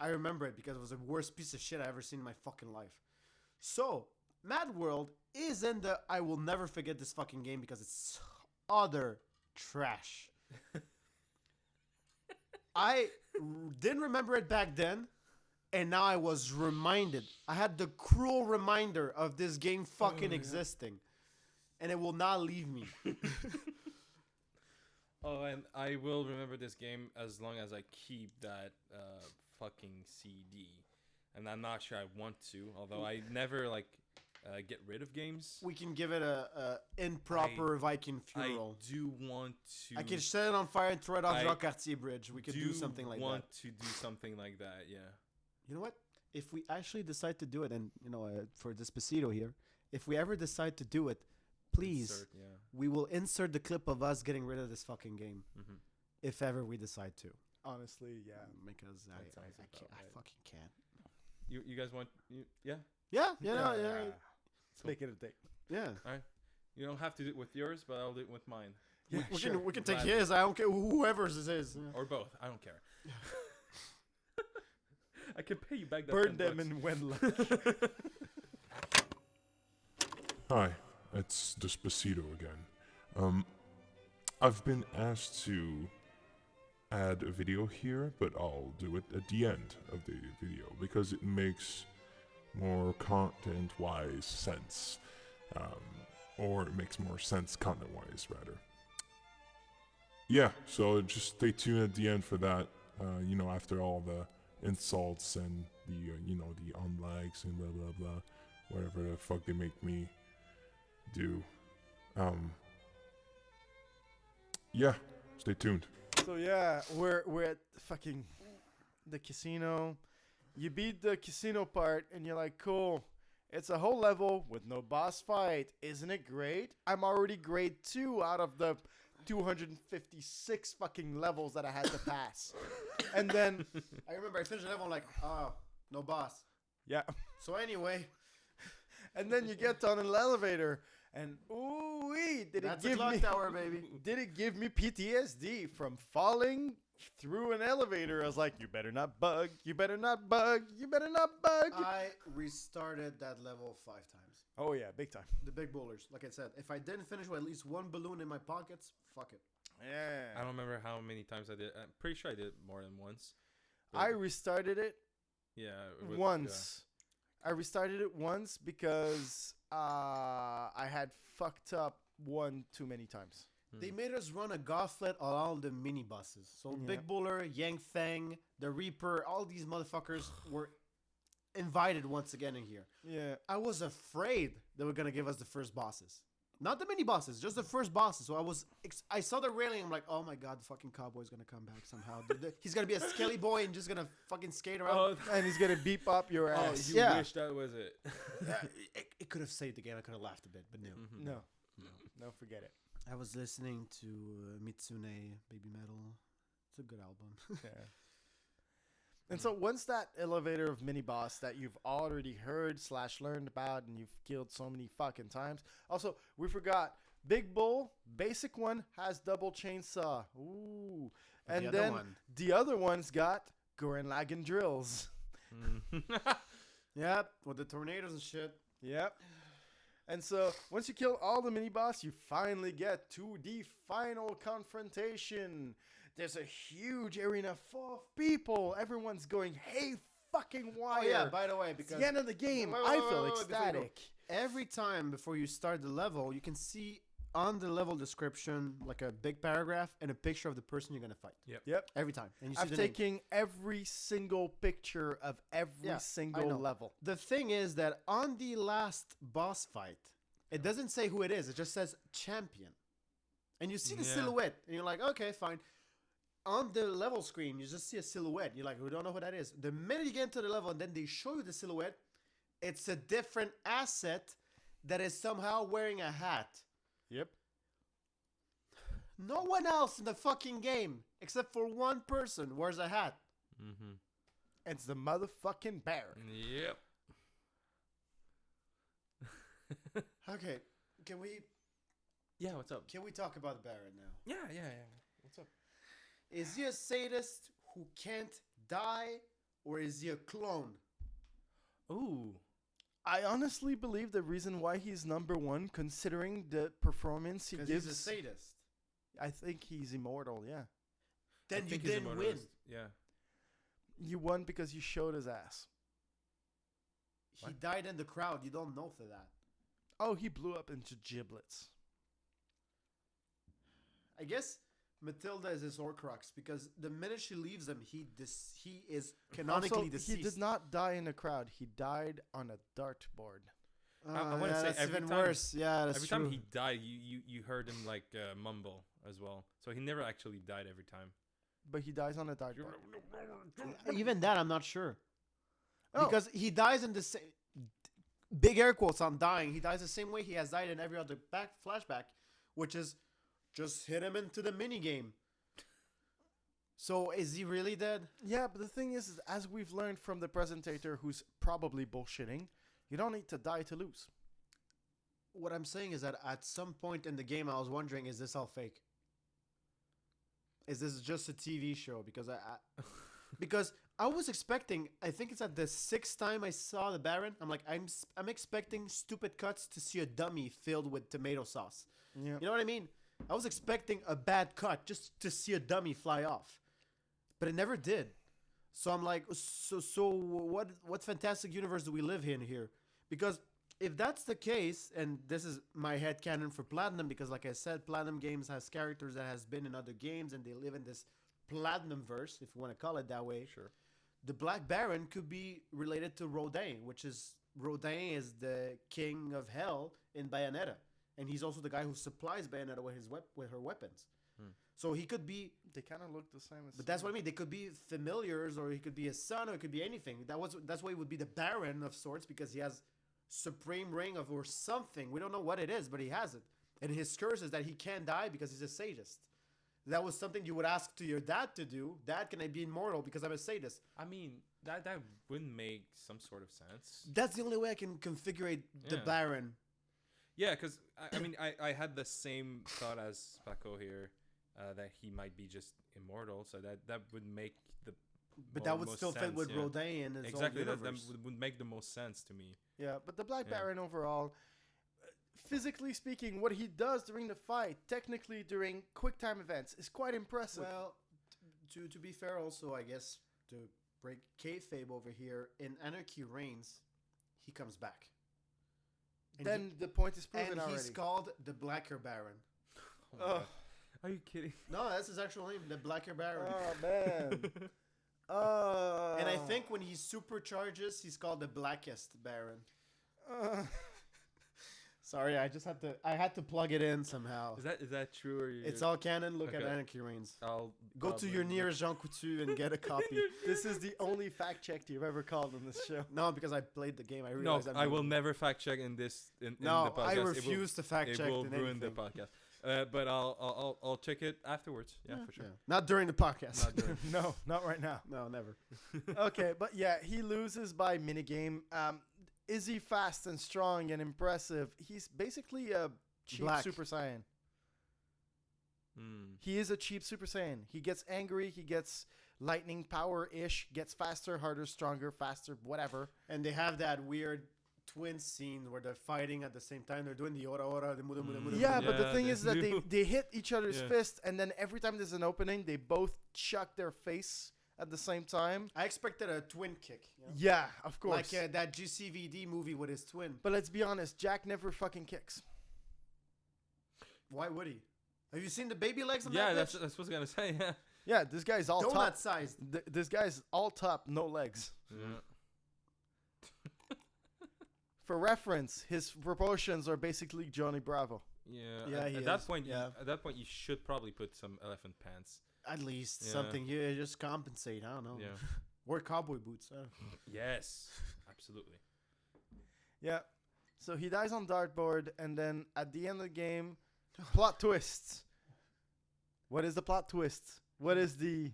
I remember it because it was the worst piece of shit I ever seen in my fucking life. So MadWorld is in the I will never forget this fucking game because it's utter trash. I didn't remember it back then, and now I was reminded. I had the cruel reminder of this game fucking existing, and it will not leave me. Oh, and I will remember this game as long as I keep that fucking CD. And I'm not sure I want to, although I never get rid of games. We can give it a improper Viking funeral. I do want to. I can set it on fire and throw it off I Jacques Cartier Bridge. We could do something like that. want to do something like that, yeah. You know what? If we actually decide to do it, and for Despacito here, if we ever decide to do it, please, Insert, yeah. we will insert the clip of us getting rid of this fucking game, Mhm. if ever we decide to. Honestly, yeah. Because That sounds I about can't, I right. fucking can't. You guys want? Yeah? Yeah, yeah, Let's make it a date. yeah. Alright. You don't have to do it with yours, but I'll do it with mine. Yeah, We can take Gladly. his. I don't care whoever's it is. Yeah. Or both. I don't care. I can pay you back that Burn 10 them bucks. in Wenlock. Hi, it's Despacito again. I've been asked to add a video here, but I'll do it at the end of the video because it makes more content-wise sense. Or it makes more sense content-wise, rather. Yeah, so just stay tuned at the end for that. After all the insults and the, the unlikes and blah, blah, blah. Whatever the fuck they make me do. Yeah, stay tuned. So yeah, we're at fucking the casino. You beat the casino part, and you're like, cool. It's a whole level with no boss fight. Isn't it great? I'm already grade 2 out of the 256 fucking levels that I had to pass. And then, I remember I finished the level. I'm like, oh, no boss. yeah. So anyway, And then you get on an elevator, And did That's it a give clock me tower, baby. did it give me PTSD from falling through an elevator? I was like, you better not bug, you better not bug, you better not bug. I restarted that level 5 times. Oh yeah, big time. The big boulders, like I said, if I didn't finish with at least one balloon in my pockets, fuck it. Yeah. I don't remember how many times I did. I'm pretty sure I did it more than once. But I restarted it yeah, with- once. I restarted it once because I had fucked up one too many times. They made us run a gauntlet on all the mini buses. So Yeah. Big Buller, Yang Feng, the Reaper, all these motherfuckers were invited once again in here. Yeah. I was afraid they were gonna give us the first bosses. Not the mini bosses, just the first bosses. So I saw the railing. I'm like, oh my god, the fucking cowboy's gonna come back somehow. He's gonna be a skelly boy and just gonna fucking skate around. Oh, And he's gonna beep up your ass. you yeah. wish that was it. Yeah, it could have saved the game. I could have laughed a bit, but no. Mhm. No, forget it. I was listening to Mitsune Baby Metal. It's a good album. Yeah. And so once that elevator of mini boss that you've already heard / learned about and you've killed so many fucking times. Also, we forgot Big Bull, basic one, has double chainsaw. Ooh. And The other then one. the other one's got Gurren Lagann drills. Yep, with the tornadoes and shit. Yep. And so once you kill all the mini boss, you finally get to the final confrontation. There's a huge arena full of people. Everyone's going, hey, fucking wire. Oh yeah, by the way, It's because the end of the game. Wait, I wait, feel wait, before you go. ecstatic. every time before you start the level, you can see on the level description like a big paragraph and a picture of the person you're gonna fight. Yep. Every time, and you see I'm the name. taking every single picture of every Yeah, I single know. level. The thing is that on the last boss fight, it doesn't say who it is. It just says champion. And you see the Yeah. silhouette. And you're like, okay, fine. On the level screen, you just see a silhouette. You're like, we don't know who that is. The minute you get into the level and then they show you the silhouette, it's a different asset that is somehow wearing a hat. Yep. No one else in the fucking game, except for one person, wears a hat. Mm-hmm. It's the motherfucking Baron. Yep. Okay, can we Yeah, what's up? talk about the Baron now? Yeah. What's up? Is he a sadist who can't die, or is he a clone? Ooh. I honestly believe the reason why he's number one, considering the performance he Because gives, he's a sadist. I think he's immortal. Yeah, I Then you think he's didn't win. immortalized. Yeah. you won because you showed his ass. He What? died in the crowd. You don't know for that. Oh, he blew up into giblets. I guess Matilda is his Horcrux because the minute she leaves him, he is canonically Also, deceased. he did not die in a crowd. He died on a dartboard. I wanna yeah, say that's every even time- worse. Yeah, that's Every true. time he died, you heard him like mumble as well. So he never actually died every time. But he dies on a dartboard. Even that, I'm not sure. Oh. Because he dies in the same... Big air quotes on dying. He dies the same way he has died in every other flashback, which is just hit him into the minigame. So is he really dead? Yeah, but the thing is, as we've learned from the presentator who's probably bullshitting, you don't need to die to lose. What I'm saying is that at some point in the game, I was wondering, is this all fake? Is this just a TV show? Because I was expecting, I think it's at the 6th time I saw the Baron. I'm like, I'm expecting stupid cuts to see a dummy filled with tomato sauce. Yeah. You know what I mean? I was expecting a bad cut just to see a dummy fly off, but it never did. So I'm like, so what fantastic universe do we live in here? Because if that's the case, and this is my headcanon for Platinum, because like I said, Platinum Games has characters that has been in other games, and they live in this Platinum verse, if you want to call it that way. Sure. The Black Baron could be related to Rodin, which is Rodin is the king of hell in Bayonetta, and he's also the guy who supplies Bayonetta with with her weapons. So he could be, They kind of look the same as. but that's what I mean. They could be familiars, or he could be a son, or it could be anything. That's why he would be the Baron of sorts, because he has supreme ring of or something. We don't know what it is, but he has it. And his curse is that he can't die because he's a sadist. That was something you would ask to your dad to do. Dad, can I be immortal because I'm a sadist? I mean, that would make some sort of sense. That's the only way I can configure the Yeah. Baron. Yeah, because I mean, I had the same thought as Paco here, that he might be just immortal, so that would make the But that would most still fit sense, with yeah. Rodin and his Exactly, own that universe. would make the most sense to me. Yeah, but the Black Yeah. Baron overall, physically speaking, what he does during the fight, technically during quick time events, is quite impressive. Well, to be fair, also I guess to break kayfabe over here, in Anarchy Reigns, he comes back. And then the point is he, proven and already. he's called the Blacker Baron. Oh my Oh. God. Are you kidding? No, that's his actual name, the Blacker Baron. Oh man. And I think when he supercharges, he's called the Blackest Baron. Sorry, I had to plug it in somehow. Is that true or It's all canon. Look at Okay. Anarchy Reigns. I'll Go to your nearest Jean Coutu and get a copy. This is the only fact check you've ever called on this show. No, because I played the game. I No, realized I will never fact check in this in No, the podcast. I It will- refuse to fact It check. will in ruin the anything. podcast. But I'll check it afterwards. Yeah, for sure. Yeah. Not during the podcast. Not during. No, not right now. No, never. Okay, but yeah, he loses by minigame. Is he fast and strong and impressive? He's basically a cheap Black. Super Saiyan. Hmm. He is a cheap Super Saiyan. He gets angry, he gets lightning power-ish, gets faster, harder, stronger, faster, whatever. And they have that weird twin scene where they're fighting at the same time. They're doing the ora ora, the muda muda muda. Yeah, muda. but the Yeah, thing they is that do. they hit each other's Yeah. fist, and then every time there's an opening, they both chuck their face at the same time. I expected a twin kick. You know? Yeah, of course. Like that GCVD movie with his twin. But let's be honest, Jack never fucking kicks. Why would he? Have you seen the baby legs on Yeah, that that's bitch? what I was gonna say. Yeah. Yeah, this guy's all Donut top. sized. This guy's all top, no legs. Yeah. For reference, his proportions are basically Johnny Bravo. Yeah. Yeah, at, he at that is. point, Yeah. at that point, you should probably put some elephant pants. At least Yeah. something. You just compensate. I don't know. Yeah. Wear cowboy boots. Yes. Absolutely. Yeah. So he dies on dartboard, and then at the end of the game, plot twists. What is the plot twist? What is the...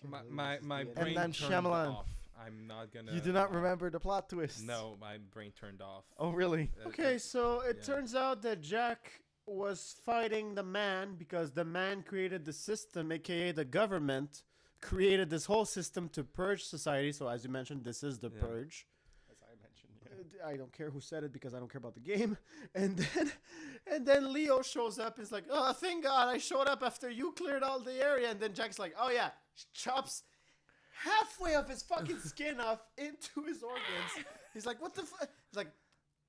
My brain M. turned Night Shyamalan. off. I'm not gonna. You do not remember the plot twist? No, my brain turned off. Oh, really? Okay, so it Yeah. turns out that Jack was fighting the man because the man created the system, aka the government, created this whole system to purge society. So as you mentioned, this is the Yeah. purge. As I mentioned, I don't care who said it because I don't care about the game. And then Leo shows up. He's like, "Oh, thank God I showed up after you cleared all the area." And then Jack's like, "Oh yeah," chops halfway of his fucking skin off into his organs. He's like, "What the fuck?" He's like,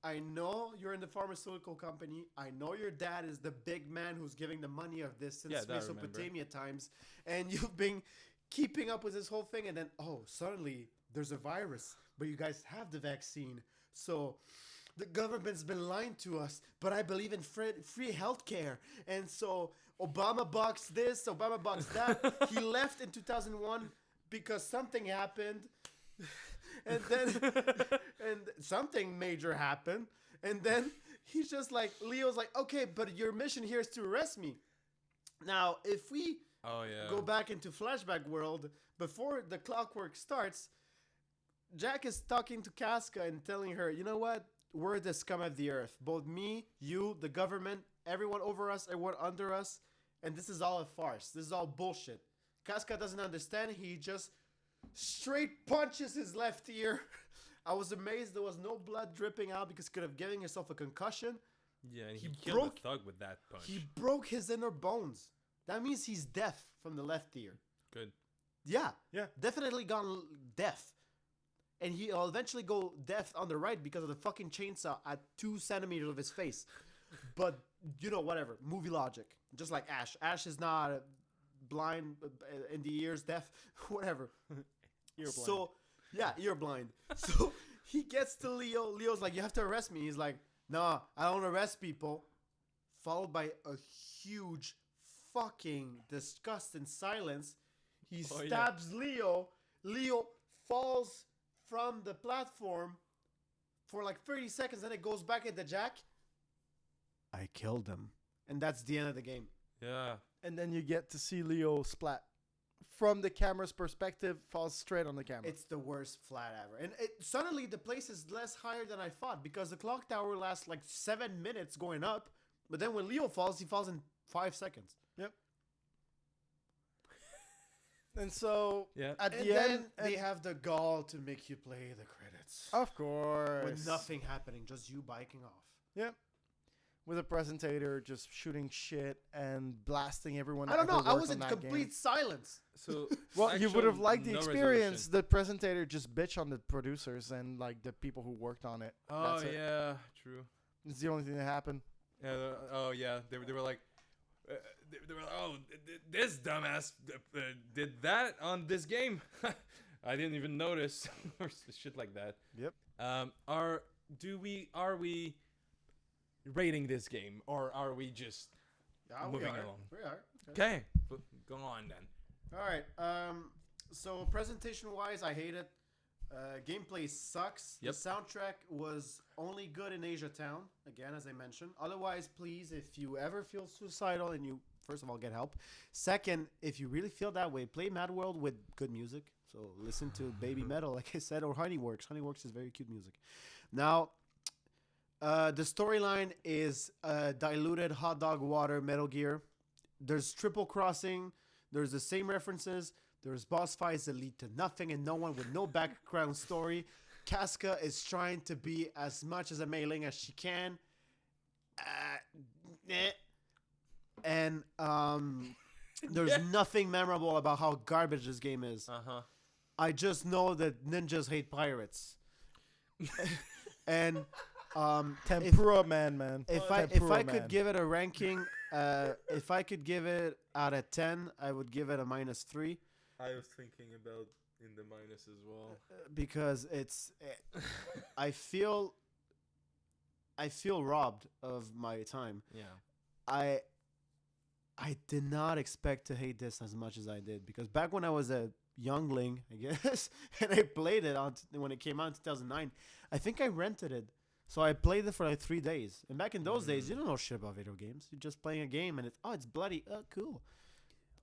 "I know you're in the pharmaceutical company. I know your dad is the big man who's giving the money of this since Yeah, that I remember. Mesopotamia times, and you've been keeping up with this whole thing. And then, oh, suddenly there's a virus, but you guys have the vaccine. So the government's been lying to us, but I believe in free healthcare. And so Obama boxed this, Obama boxed that. He left in 2001 because something happened." And then and something major happened, and then he's just like, Leo's like, "Okay, but your mission here is to arrest me." Now if we Oh yeah. go back into flashback world, before the clockwork starts, Jack is talking to Casca and telling her, "You know what, we're the scum of the earth, both me, you, the government, everyone over us, everyone under us, and this is all a farce, this is all bullshit." Casca doesn't understand. He just straight punches his left ear. I was amazed there was no blood dripping out because he could have given himself a concussion. Yeah, and he he killed broke- the thug with that punch. He broke his inner bones. That means he's deaf from the left ear. Good. Yeah, Yeah. definitely gone deaf. And he'll eventually go deaf on the right because of the fucking chainsaw at 2 centimeters of his face. But, you know, whatever. Movie logic. Just like Ash. Ash is not blind in the ears, deaf, whatever. Ear blind. So, yeah, ear blind. So he gets to Leo. Leo's like, "You have to arrest me." He's like, "Nah, I don't arrest people." Followed by a huge fucking disgust and silence. He Oh, yeah. stabs Leo. Leo falls from the platform for like 30 seconds, and it goes back into Jack. "I killed him." And that's the end of the game. Yeah. And then you get to see Leo splat. from the camera's perspective falls straight on the camera. It's the worst flat ever. And suddenly the place is less higher than I thought because the clock tower lasts like 7 minutes going up. But then when Leo falls, he falls in 5 seconds. Yep. And so Yeah. at And the then end, they have the gall to make you play the credits. of course, With nothing happening, just you biking off. Yep. With a presentator just shooting shit and blasting everyone. I don't that know. ever I worked was on in that complete game. silence. So Well, you would have liked the no experience. resolution. The presentator just bitch on the producers and like the people who worked on it. Oh That's it. yeah, true. It's the only thing that happened. Yeah. Oh yeah. They were like, they were like, oh, this dumbass did that on this game. I didn't even notice or shit like that. Yep. Are we rating this game or are we just Yeah, moving we are. along? We are. Okay, go on then. All right. So presentation wise, I hate it. Gameplay sucks. Yep. The soundtrack was only good in Asia Town, again, as I mentioned. Otherwise, please, if you ever feel suicidal and you, first of all, get help. Second, if you really feel that way, play MadWorld with good music. So listen to Baby Metal, like I said, or Honeyworks. Honeyworks is very cute music. Now, the storyline is diluted hot dog water Metal Gear. There's triple crossing. There's the same references. There's boss fights that lead to nothing and no one with no background story. Casca is trying to be as much as a mailing as she can. And there's nothing memorable about how garbage this game is. Uh-huh. I just know that ninjas hate pirates. And Tempura man. if I Tempura could Man. give it a ranking, if I could give it out of 10, I would give it a -3 I was thinking about in the minus as well. because I feel robbed of my time. Yeah. I did not expect to hate this as much as I did because back when I was a youngling, I guess, and I played it when it came out in 2009, I think I rented it. So I played it for like 3 days. And back in those days, you don't know shit about video games. You're just playing a game and it's bloody. Oh, cool.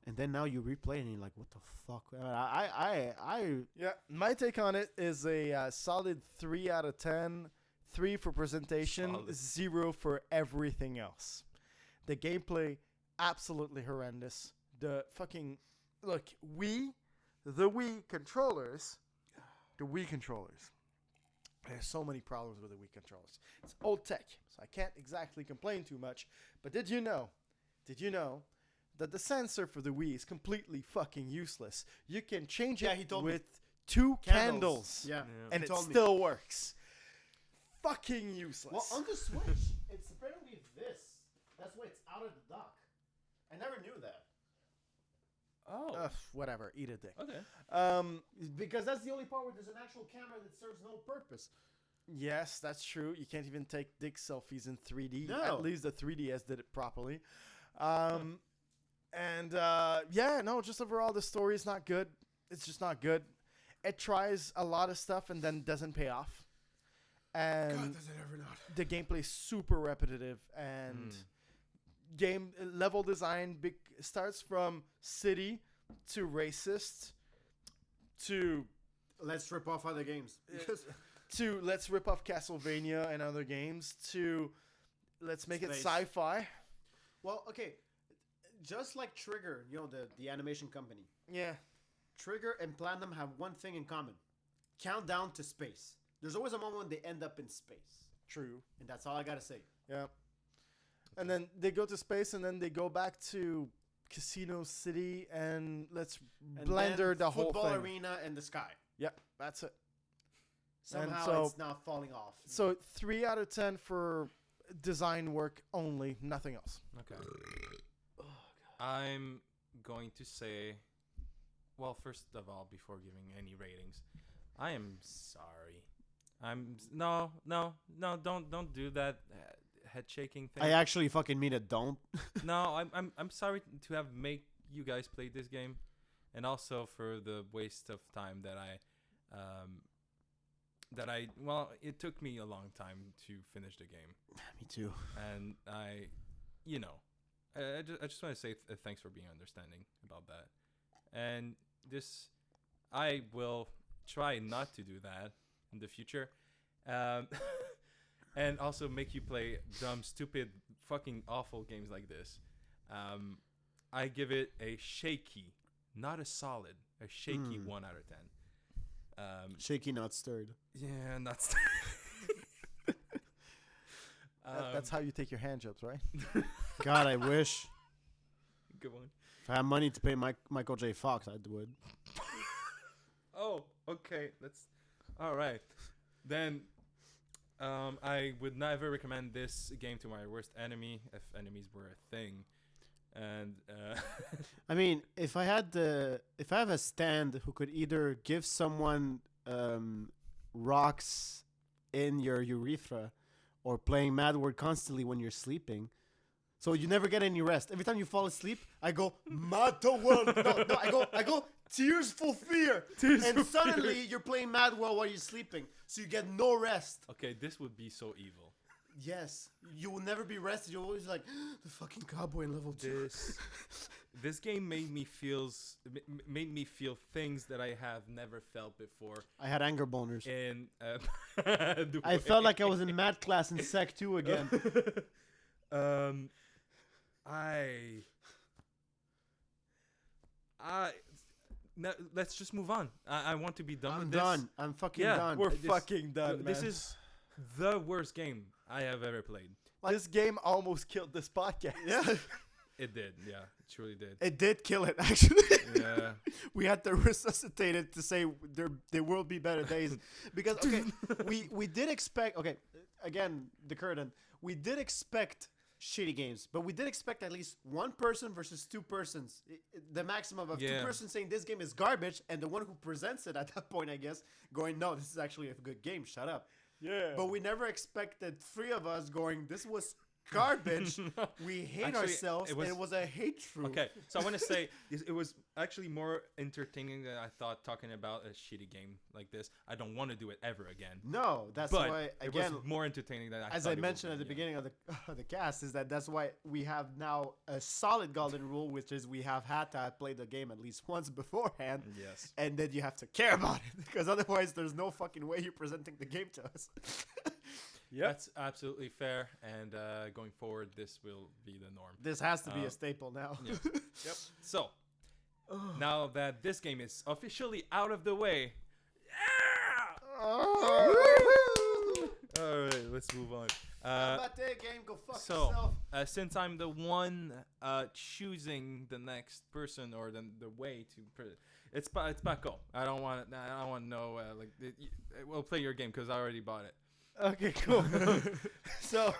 And then now you replay it and you're like, what the fuck? Yeah, my take on it is a solid 3 out of 10. 3 for presentation, Solid. 0 for everything else. The gameplay, absolutely horrendous. The fucking the Wii controllers. There's so many problems with the Wii controllers. It's old tech, so I can't exactly complain too much. But did you know that the sensor for the Wii is completely fucking useless? You can change Yeah, it he told me. with 2 candles, Yeah. and he it told me. still works. Fucking useless. Well, on the Switch, it's apparently this. That's why it's out of the dock. I never knew that. Oh. Ugh, whatever, eat a dick. Okay. Because that's the only part where there's an actual camera that serves no purpose. Yes, that's true. You can't even take dick selfies in 3D. No. At least the 3DS did it properly. Just overall, the story is not good. It's just not good. It tries a lot of stuff and then doesn't pay off. And does it ever not? the gameplay is super repetitive and game level design starts from city to racist to Let's rip off other games. to let's rip off Castlevania and other games to let's make it Space. sci-fi. Well, okay. Just like Trigger, the animation company. Yeah. Trigger and Platinum have one thing in common. Countdown to space. There's always a moment when they end up in space. True. And that's all I gotta say. Yeah. And then they go to space and then they go back to Casino City and let's And blender then the whole football thing. arena and the sky. Yep, that's it. Somehow so- it's not falling off. So 3 out of 10 for design work only, nothing else. Okay. I'm going to say, well, first of all, before giving any ratings, I am sorry. No, don't do that head shaking thing. I actually fucking mean it. Don't. No, I'm sorry to have make you guys play this game, and also for the waste of time that it took me a long time to finish the game, Me too. and I just want to say thanks for being understanding about that, and I will try not to do that in the future, and also make you play dumb, stupid, fucking awful games like this. I give it a shaky, not a solid, a shaky 1 out of 10. Shaky, not stirred. Yeah, not. That's how you take your hand jobs, right? God, I wish. Good one. If I had money to pay Michael J. Fox, I would. Oh, okay. That's all right. Then, I would never recommend this game to my worst enemy, if enemies were a thing. And I mean, if I have a stand who could either give someone rocks in your urethra, or playing MadWorld constantly when you're sleeping, so you never get any rest. Every time you fall asleep, I go MadWorld. No, I go tearsful fear, and suddenly you're playing MadWorld while you're sleeping, so you get no rest. okay, this would be so evil. Yes, you will never be rested. You're always like the fucking cowboy in level 2. This game made me feel things that I have never felt before. I had anger boners. In I felt like I was in math class in Sec 2 again. No, let's just move on. I want to be done I'm with done. this. I'm fucking Yeah, done. We're fucking done, man. This is the worst game I have ever played. This game almost killed this podcast. Yeah, It did, yeah, it truly did. it did kill it, actually. Yeah. We had to resuscitate it to say there will be better days. Because, okay, we did expect, okay, again, the curtain. We did expect shitty games, but we did expect at least one person versus two persons. The maximum of two persons saying this game is garbage, and the one who presents it at that point, I guess, going, no, this is actually a good game, shut up. Yeah. But we never expected three of us going, this was garbage. We hate Actually, ourselves, it was- and it was a hate truth. Okay, so I want to say it was actually more entertaining than I thought talking about a shitty game like this. I don't want to do it ever again. No, that's But why, it again, was more entertaining than I as thought I it would mentioned be, at the yeah. beginning of the cast, is that's why we have now a solid golden rule, which is we have had to have played the game at least once beforehand, Yes. and then you have to care about it, because otherwise there's no fucking way you're presenting the game to us. Yep. That's absolutely fair, and going forward, this will be the norm. This has to be a staple now. Yeah. Yep. So, now that this game is officially out of the way, all right, let's move on. About that game, go fuck So, yourself. since I'm the one choosing the next person or the way to, it's Paco. I don't want to know we'll play your game because I already bought it. Okay, cool. So,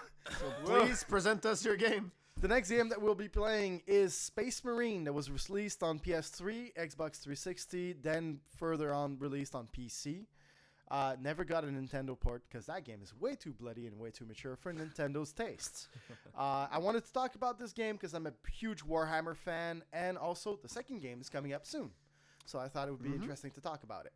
Please present us your game. the next game that we'll be playing is Space Marine, that was released on PS3, Xbox 360, then further on released on PC. Never got a Nintendo port because that game is way too bloody and way too mature for Nintendo's tastes. I wanted to talk about this game because I'm a huge Warhammer fan, and also the second game is coming up soon. So I thought it would be interesting to talk about it.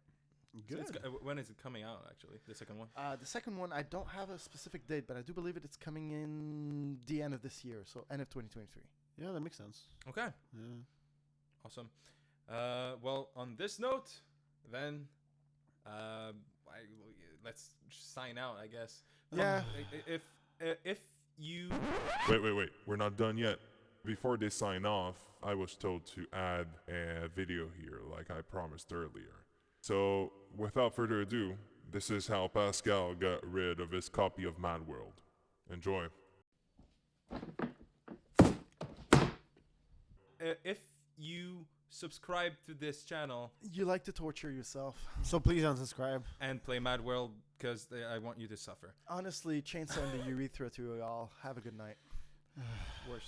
When is it coming out, actually, the second one? The second one, I don't have a specific date, but I do believe it's coming in the end of this year, so end of 2023. Yeah, that makes sense. Okay. Yeah. Awesome. Well, on this note, then, let's sign out, I guess. Yeah. If you... Wait. We're not done yet. Before they sign off, I was told to add a video here, like I promised earlier. So, without further ado, this is how Pascal got rid of his copy of MadWorld. Enjoy. If you subscribe to this channel You like to torture yourself. So please unsubscribe. and play MadWorld, because I want you to suffer. Honestly, chainsaw in the urethra to you all. Have a good night. Worst.